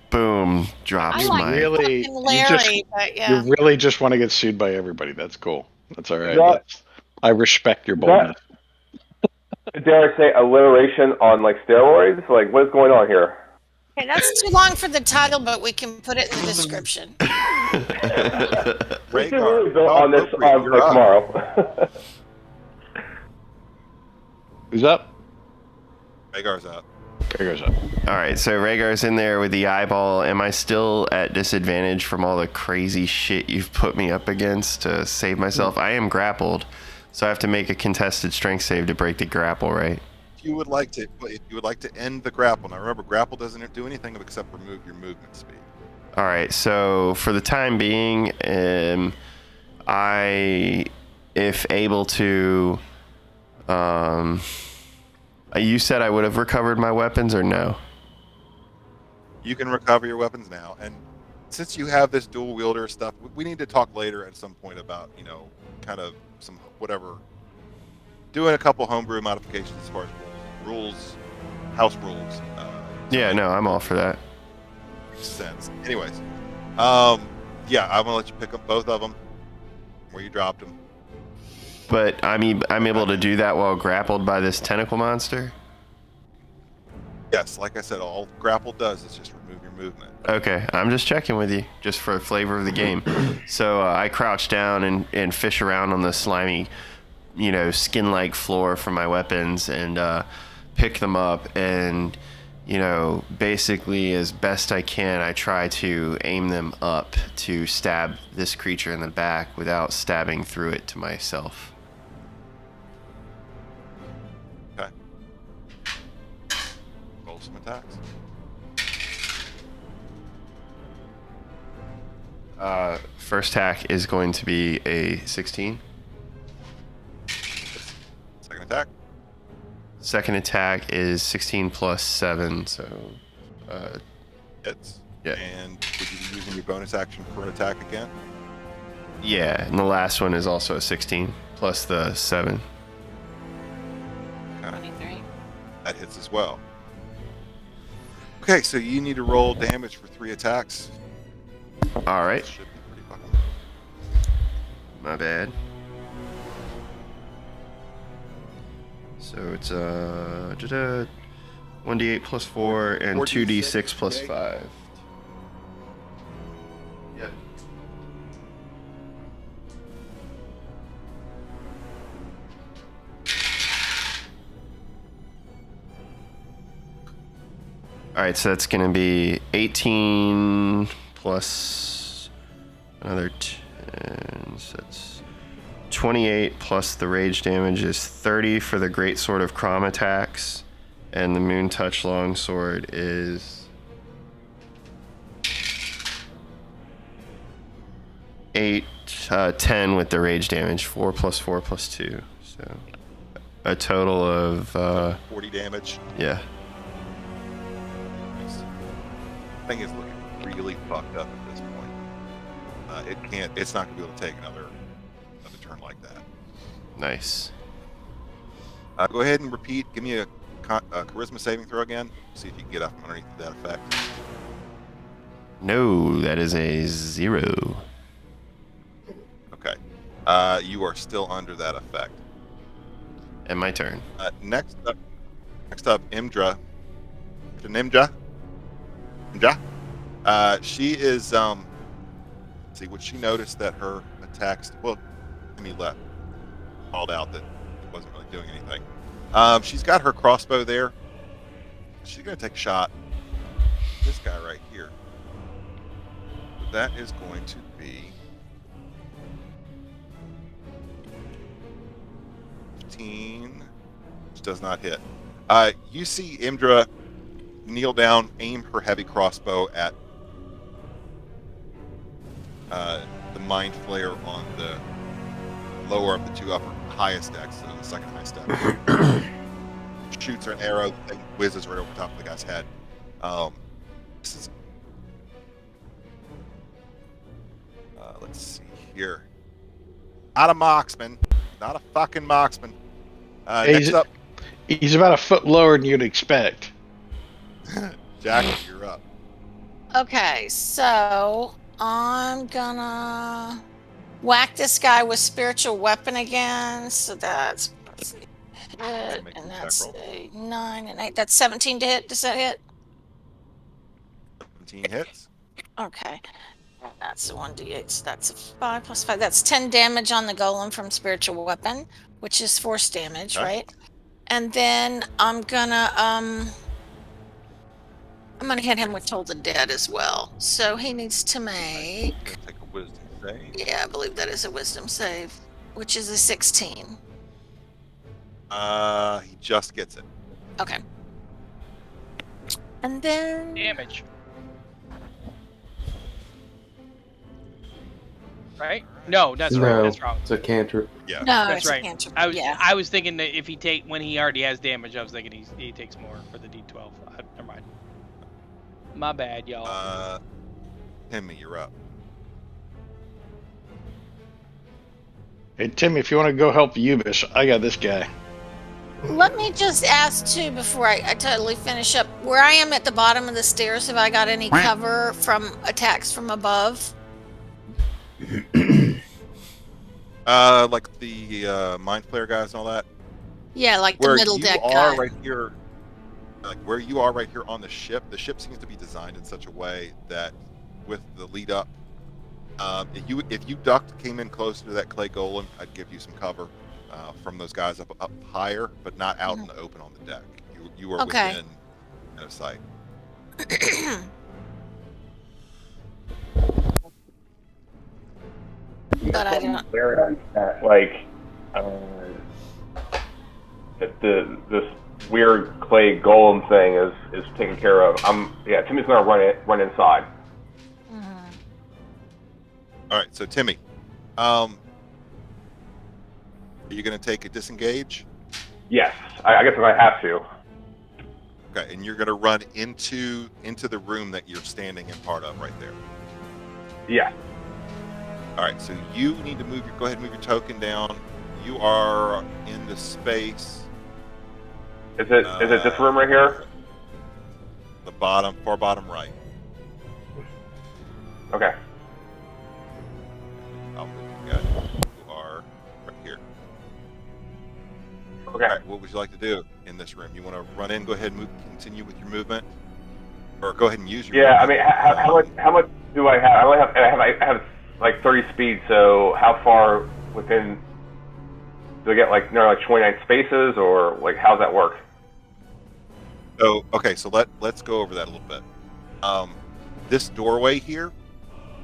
Boom. Drops I like my... Really, fucking Larry, but yeah. You really just want to get sued by everybody. That's cool. That's all right. That- I respect your boldness. Dare I say alliteration on like steroids? Like, what's going on here? Okay, that's too long for the title, but we can put it in the description. We should really build on this on like tomorrow. Who's up? Rhaegar's up. Rhaegar's up. All right, so Rhaegar's in there with the eyeball. Am I still at disadvantage from all the crazy shit you've put me up against to save myself? I am grappled, so I have to make a contested strength save to break the grapple, right? If you would like to end the grapple. Now remember, grapple doesn't do anything except remove your movement speed. All right, so for the time being, I, if able to, you said I would have recovered my weapons or no? You can recover your weapons now, and since you have this dual wielder stuff, we need to talk later at some point about, kind of some whatever, doing a couple homebrew modifications as far as rules, house rules. Yeah, no, I'm all for that. Makes sense. Anyways, yeah, I'm gonna let you pick up both of them where you dropped them. But I'm able to do that while grappled by this tentacle monster? Yes, like I said, all grapple does is just remove your movement. Okay, I'm just checking with you, just for the flavor of the game. So I crouch down and fish around on the slimy, skin-like floor for my weapons and pick them up and, basically as best I can, I try to aim them up to stab this creature in the back without stabbing through it to myself. Okay. Roll some attacks. First attack is going to be a 16. Second attack. Second attack is 16 plus 7, so... Hits. Yeah. And would you be using your bonus action for an attack again? Yeah, and the last one is also a 16 plus the 7. Okay. 23. That hits as well. Okay, so you need to roll damage for 3 attacks. All right, Should be pretty fucking. my bad. So it's 1d8 plus 4 and 2d6 plus 5. Yep. All right, so that's going to be 18 plus another 10, so that's 28 plus the rage damage is 30 for the great sword of Crom attacks, and the moon touch longsword is 10 with the rage damage. 4 plus 4 plus 2, so a total of 40 damage. Yeah. This thing is looking really fucked up at this point. It's not gonna be able to take another turn like that. Nice. Go ahead and repeat. Give me a charisma saving throw again. See if you can get up from underneath that effect. No, that is a 0. Okay. You are still under that effect. And my turn. Next up, Imdra. She is see what she noticed that her attacks. Well, Timmy left, called out that it wasn't really doing anything. She's got her crossbow there. She's gonna take a shot. This guy right here. That is going to be 15, which does not hit. You see Imdra kneel down, aim her heavy crossbow at the Mind Flayer on the lower of the two highest decks, so the second highest deck. Shoots her an arrow that whizzes right over top of the guy's head. This is let's see here. Not a marksman. Not a fucking marksman. Next up. He's about a foot lower than you'd expect. Jackie, you're up. Okay, so I'm gonna whack this guy with spiritual weapon again. So that's hit, and that's a 9 and 8. That's 17 to hit. Does that hit? 17 hits. Okay. That's a 1d8, so that's a 5 plus 5. That's 10 damage on the golem from spiritual weapon, which is force damage, Okay. right? And then I'm gonna hit him with Toll the Dead as well. So he needs to make. Take a wisdom save. Yeah, I believe that is a wisdom save, which is a 16. He just gets it. Okay. And then Damage. Right? No, that's right. That's wrong. It's a cantrip. Yeah. no, That's it's right. a cantrip. I was Yeah. I was thinking that if when he already has damage, I was thinking he takes more for the D12. Never mind. My bad, y'all. Timmy, you're up. Hey, Tim, if you want to go help Yubish, I got this guy. Let me just ask too before I totally finish up. Where I am at the bottom of the stairs, have I got any cover from attacks from above? Like the Mind Flayer guys and all that. Yeah, like the Where middle you deck are guy. right here, like where you are right here on the ship seems to be designed in such a way that with the lead up, if you ducked, came in closer to that clay golem, I'd give you some cover from those guys up higher, but not out in the open on the deck. You are Okay. within line of sight. But I don't. Like, this weird clay golem thing is taken care of. Timmy's gonna run inside. All right, so Timmy, are you going to take a disengage? Yes, I guess I have to. Okay, and you're going to run into the room that you're standing in part of right there. Yeah. All right, so you need to go ahead and move your token down. You are in the space. Is it this room right here? The far bottom right. Okay. I'll move you guys. You are right here. Okay. All right, what would you like to do in this room? You want to run in? Go ahead and continue with your movement, or go ahead and use your. Yeah, I movement. mean, how much do I have? I have like 30 speed. So how far within? Do I get like 29 spaces, or like how's that work? So okay, so let's go over that a little bit. This doorway here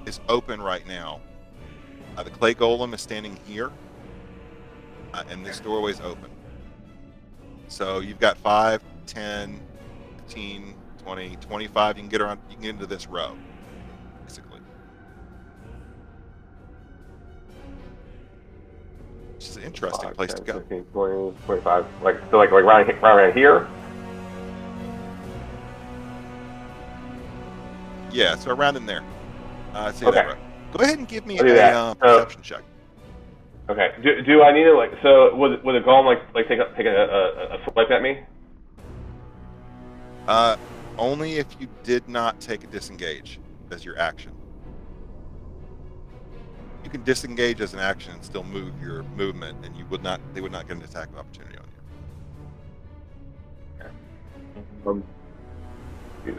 is open right now. The clay golem is standing here. and this doorway's open. So you've got 5, 10, 15, 20, 25. You can get around. You can get into this row, basically. Which is an interesting 5, place 10, to go. 15, 20, 25. So like right here. Yeah, so around in there. See Okay. that row. Go ahead and give me I'll do that. a perception check. Okay. Do I need to so would a golem take a swipe at me? Only if you did not take a disengage as your action. You can disengage as an action and still move your movement, and they would not get an attack of opportunity on you.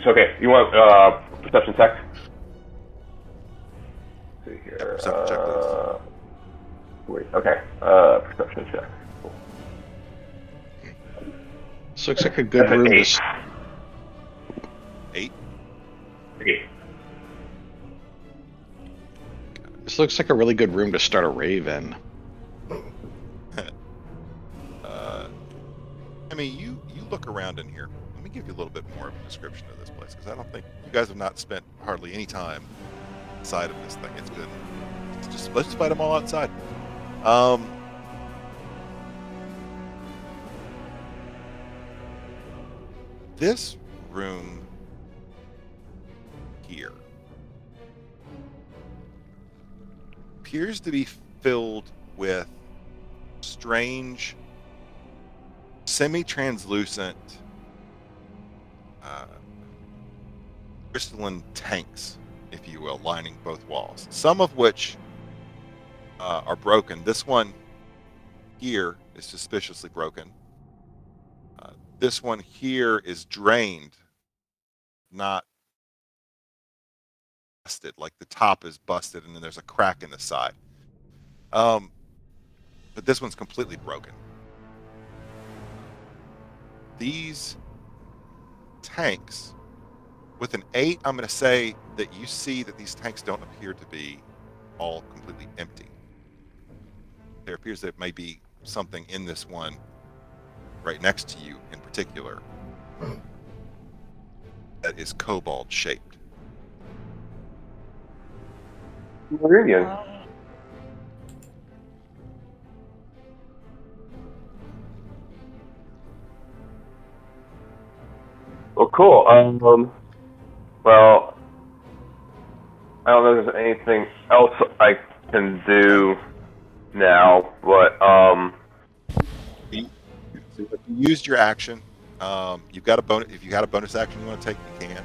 So okay, you want perception check? Let's see here. Perception check, please. Wait. Okay. Perception check. Cool. This looks like a good That's an room. 8. 8. 8. This looks like a really good room to start a rave in. I mean, you look around in here. Let me give you a little bit more of a description of this place, because I don't think you guys have not spent hardly any time inside of this thing. It's just let's just fight them all outside. This room here appears to be filled with strange, semi-translucent, crystalline tanks, if you will, lining both walls. Some of which are broken. This one here is suspiciously broken. This one here is drained, not busted. Like the top is busted, and then there's a crack in the side. But this one's completely broken. These tanks, with an 8, I'm going to say that you see that these tanks don't appear to be all completely empty. There appears that may be something in this one right next to you in particular that is kobold shaped. Meridian. Well, cool. Well, I don't know if there's anything else I can do now, but You used your action. You've got a bonus. If you had a bonus action you want to take, you can.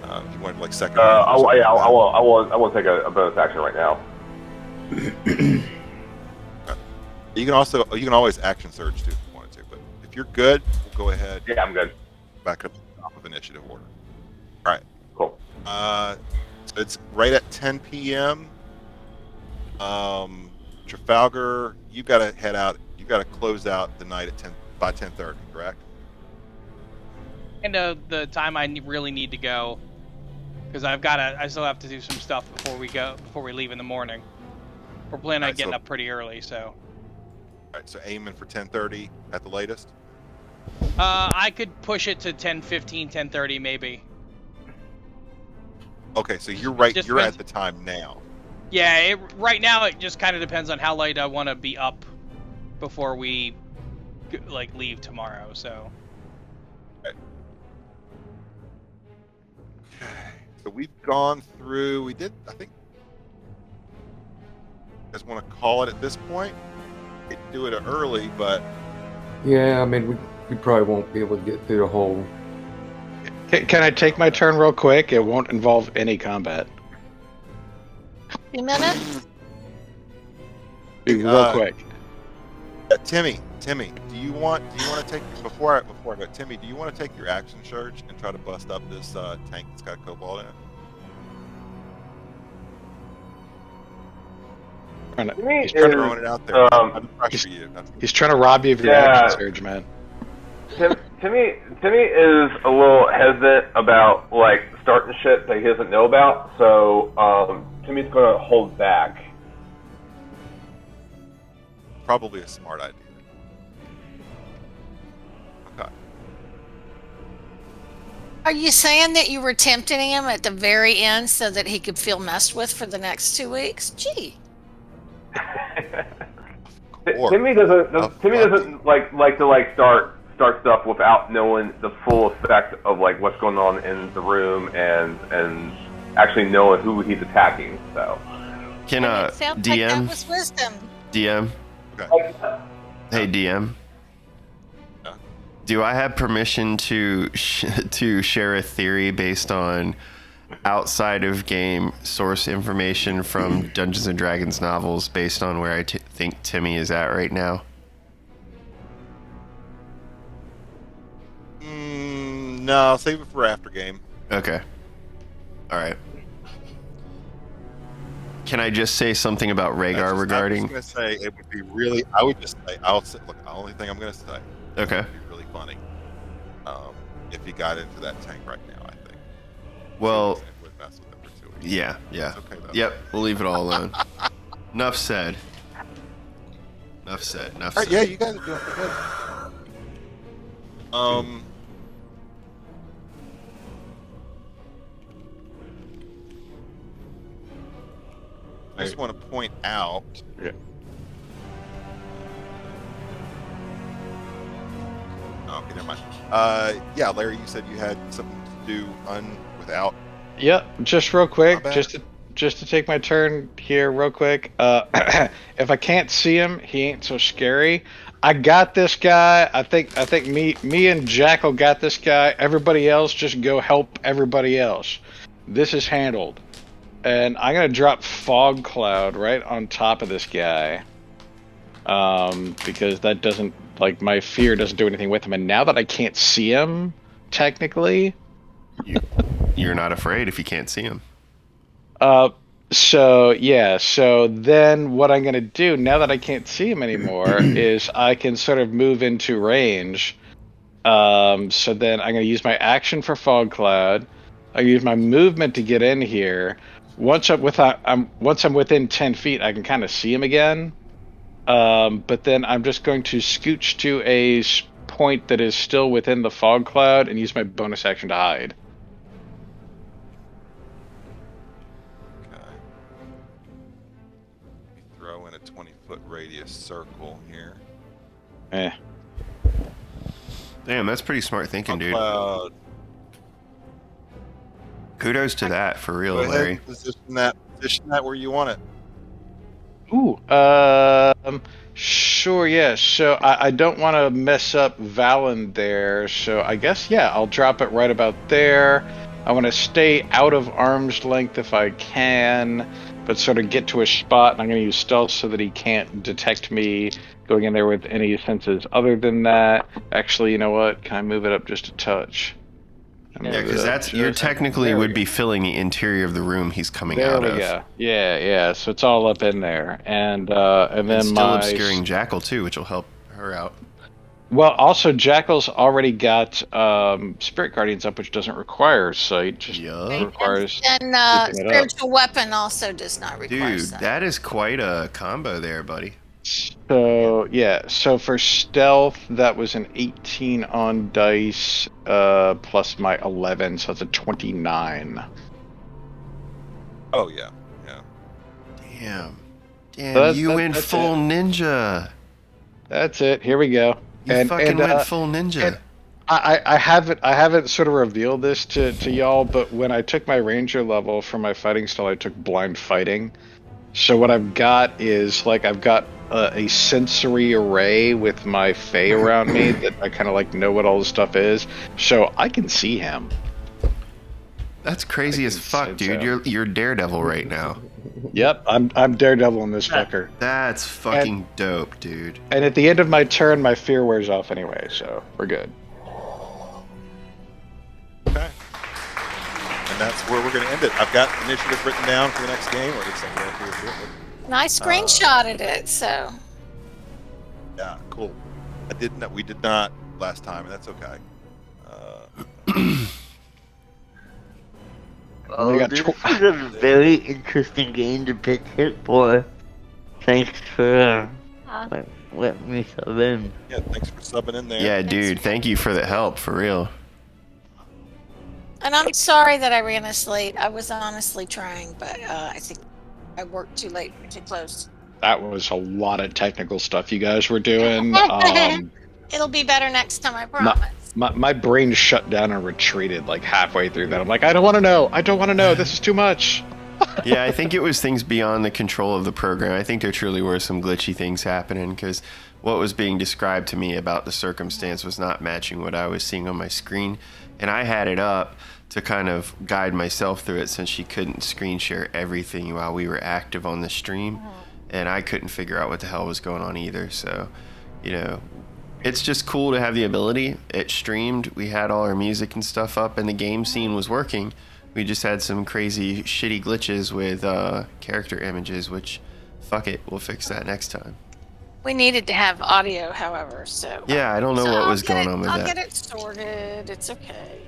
If you wanted like second. I won't take a bonus action right now. You can always action surge too if you wanted to. But if you're good, we'll go ahead. Yeah, I'm good. Back up to the top of initiative order. All right. Cool. So it's right at 10 p.m. Trafalgar, you've got to head out. You've got to close out the night at 10 by 10:30, correct? And the time I really need to go, because I still have to do some stuff before we leave in the morning. We're planning on getting up pretty early, so. All right, so aiming for 10:30 at the latest. I could push it to 10:15, 10:30 maybe. Okay, so you're right. Just You're depends. at the time now. Yeah, right now it just kind of depends on how late I want to be up before we leave tomorrow. So. Okay. So we've gone through. We did. I think. You guys want to call it at this point? We could do it early, but Yeah, I mean, we probably won't be able to get through the whole. Can I take my turn real quick? It won't involve any combat. 2 minutes? Real quick. Timmy, do you want to take before I go? Timmy, do you want to take your action surge and try to bust up this tank that's got cobalt in it? He's trying to, Throwing it out there. I'm trying to pressure you. he's trying to rob you of your action surge, man. Timmy is a little hesitant about starting shit that he doesn't know about, so Timmy's gonna hold back. probably a smart idea. Okay. Are you saying that you were tempting him at the very end so that he could feel messed with for the next 2 weeks? Gee. Timmy doesn't like to start stuff without knowing the full effect of like what's going on in the room and actually knowing who he's attacking. So Can It sounds like that DM was wisdom. DM? Okay. Hey DM. Yeah. Do I have permission to to share a theory based on outside of game source information from Dungeons and Dragons novels based on where I think Timmy is at right now? No, save it for after game. Okay. All right. Can I just say something about Rhaegar regarding? I was just gonna say it would be really. I would just say look. The only thing I'm gonna say. Okay. It would be really funny. If he got into that tank right now, I think. Well. It would mess with him for 2 weeks. Yeah. It's okay though. Yep. We'll leave it all alone. Enough said. Enough said. All right, yeah, you guys are doing pretty good. I just want to point out. Yeah. Oh, okay, never mind. Yeah, Larry, you said you had something to do without. Yep, just real quick, Combat? just to take my turn here real quick. If I can't see him, he ain't so scary. I got this guy. I think me and Jackal got this guy. Everybody else just go help everybody else. This is handled. And I'm gonna drop Fog Cloud right on top of this guy. Because that doesn't, like, my fear doesn't do anything with him. And now that I can't see him, technically, You're not afraid if you can't see him. So then what I'm gonna do now that I can't see him anymore is I can sort of move into range. So then I'm gonna use my action for Fog Cloud. I use my movement to get in here. Once I'm within 10 feet, I can kind of see him again. But then I'm just going to scooch to a point that is still within the Fog Cloud and use my bonus action to hide. Throw in a 20-foot radius circle here. Damn, that's pretty smart thinking, dude. Cloud. Kudos to that, for real, Go ahead Larry. and position that where you want it. Ooh, sure, yeah. So I don't want to mess up Valen there, so I guess, yeah, I'll drop it right about there. I want to stay out of arm's length if I can, but sort of get to a spot, and I'm going to use stealth so that he can't detect me going in there with any senses other than that. Actually, you know what? Can I move it up just a touch? Yeah, because you technically would be filling the interior of the room he's coming there out we of. go. Yeah. So it's all up in there, and then It's still obscuring Jackal too, which will help her out. Well, also Jackal's already got Spirit Guardians up, which doesn't require sight. Just requires. And spiritual weapon also does not require Dude, sight. that is quite a combo there, buddy. So yeah, so for stealth that was an 18 on dice plus my 11, so it's a 29. Oh yeah. Damn, you went full ninja. That's it. Here we go. You fucking went full ninja. I haven't sort of revealed this to y'all, but when I took my ranger level for my fighting style, I took blind fighting. So what I've got is I've got a sensory array with my fae around me that I kind of know what all the stuff is, so I can see him. That's crazy as fuck, dude. You're Daredevil right now. Yep, I'm Daredevil in this fucker. That's fucking dope, dude. And at the end of my turn, my fear wears off anyway, so we're good. Okay. And that's where we're going to end it. I've got initiative written down for the next game, or at least I'm going to do it. Nice screenshotted it, so. Yeah, cool. We did not last time, and that's okay. This is a very interesting game to pick hit for. Thanks for let me sub in. Yeah, thanks for subbing in there. Yeah, dude, thank you for the help, for real. And I'm sorry that I ran us late. I was honestly trying, but I think I worked too late, too close. That was a lot of technical stuff you guys were doing. It'll be better next time, I promise. My brain shut down and retreated like halfway through that. I'm like, I don't want to know. I don't want to know. This is too much. Yeah, I think it was things beyond the control of the program. I think there truly were some glitchy things happening because what was being described to me about the circumstance was not matching what I was seeing on my screen. And I had it up to kind of guide myself through it since she couldn't screen share everything while we were active on the stream. And I couldn't figure out what the hell was going on either. So, you know, it's just cool to have the ability. It streamed. We had all our music and stuff up and the game scene was working. We just had some crazy shitty glitches with character images, which, fuck it, we'll fix that next time. We needed to have audio, however, so... Yeah, I don't know what was going on with that. I'll get it sorted. It's okay.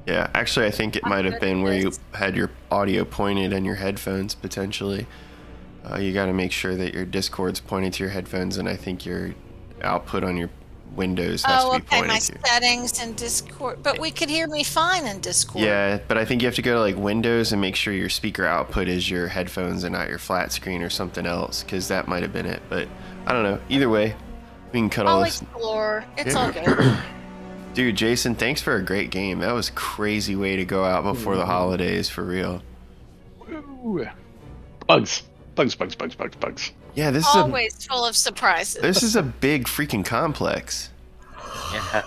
Yeah, actually, I think it might have been where you had your audio pointed and your headphones, potentially. You got to make sure that your Discord's pointed to your headphones, and I think your output on your Windows has to be pointed my to. settings in Discord. But we could hear me fine in Discord. Yeah, but I think you have to go to like Windows and make sure your speaker output is your headphones and not your flat screen or something else, because that might have been it. But I don't know. Either way, we can cut all I'll this. explore. It's all good. Dude, Jason, thanks for a great game. That was a crazy way to go out before the holidays, for real. Woo. Bugs. Yeah, this always full of surprises. This is a big freaking complex. Yeah.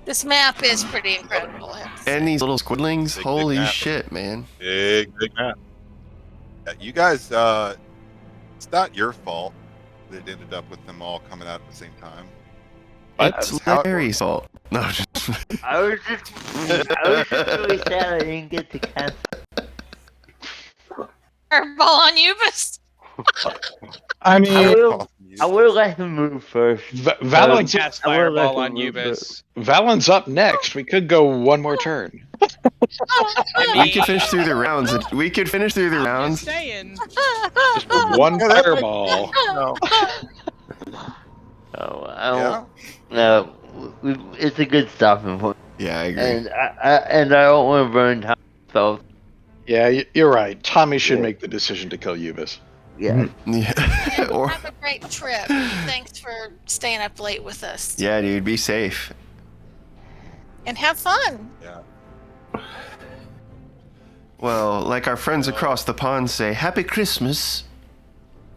This map is pretty incredible. And these little squidlings, Big holy map. shit, man. Big map. You guys, it's not your fault that it ended up with them all coming out at the same time. It's That's how it Larry's fault. No, just... I was just really sad I didn't get to cast. Fireball on Ubis. I mean, I will let him move first. Valen's, Cast I will let fireball him on move Ubis. Valen's up next. We could go one more turn. We could finish through the rounds. We could finish through the Just rounds. saying. Just one fireball. No. Oh, I don't. No, it's a good stopping point. Yeah, I agree. And I don't want to burn time. So Yeah, you're right. Tommy should make the decision to kill Ubis. yeah. Yeah. Or, Have a great trip. Thanks for staying up late with us. yeah, dude, be safe. And have fun. Yeah. Well, like our friends across the pond say, Happy Christmas.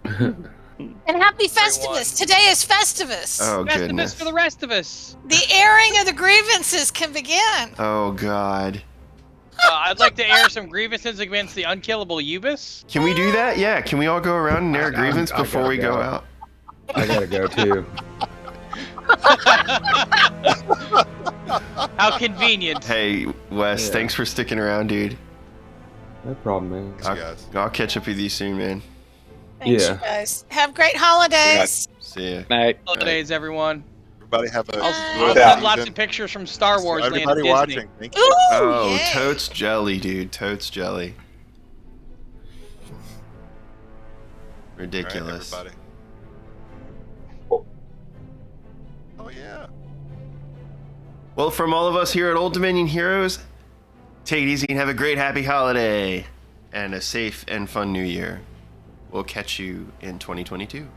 And happy Festivus. Today is Festivus. Oh, Festivus goodness. for the rest of us. The airing of the grievances can begin. Oh, God. I'd like to air some grievances against the unkillable Ubis. Can we do that? Yeah, can we all go around and air grievance I before gotta we go go. out? I gotta go too. How convenient. Hey, Wes, Yeah. thanks for sticking around, dude. No problem, man. Thanks, guys. I'll catch up with you soon, man. Thanks, Yeah. you guys. Have great holidays. See ya. Night. Holidays, everyone. Everybody have a I'll good I'll have lots season. of pictures from Star Wars Land Everybody of Disney. watching. Thank you. Ooh, Oh, yay. totes jelly, dude. Totes jelly. All right, Ridiculous. everybody. Oh yeah. Well, from all of us here at Old Dominion Heroes, take it easy and have a great happy holiday and a safe and fun new year. We'll catch you in 2022.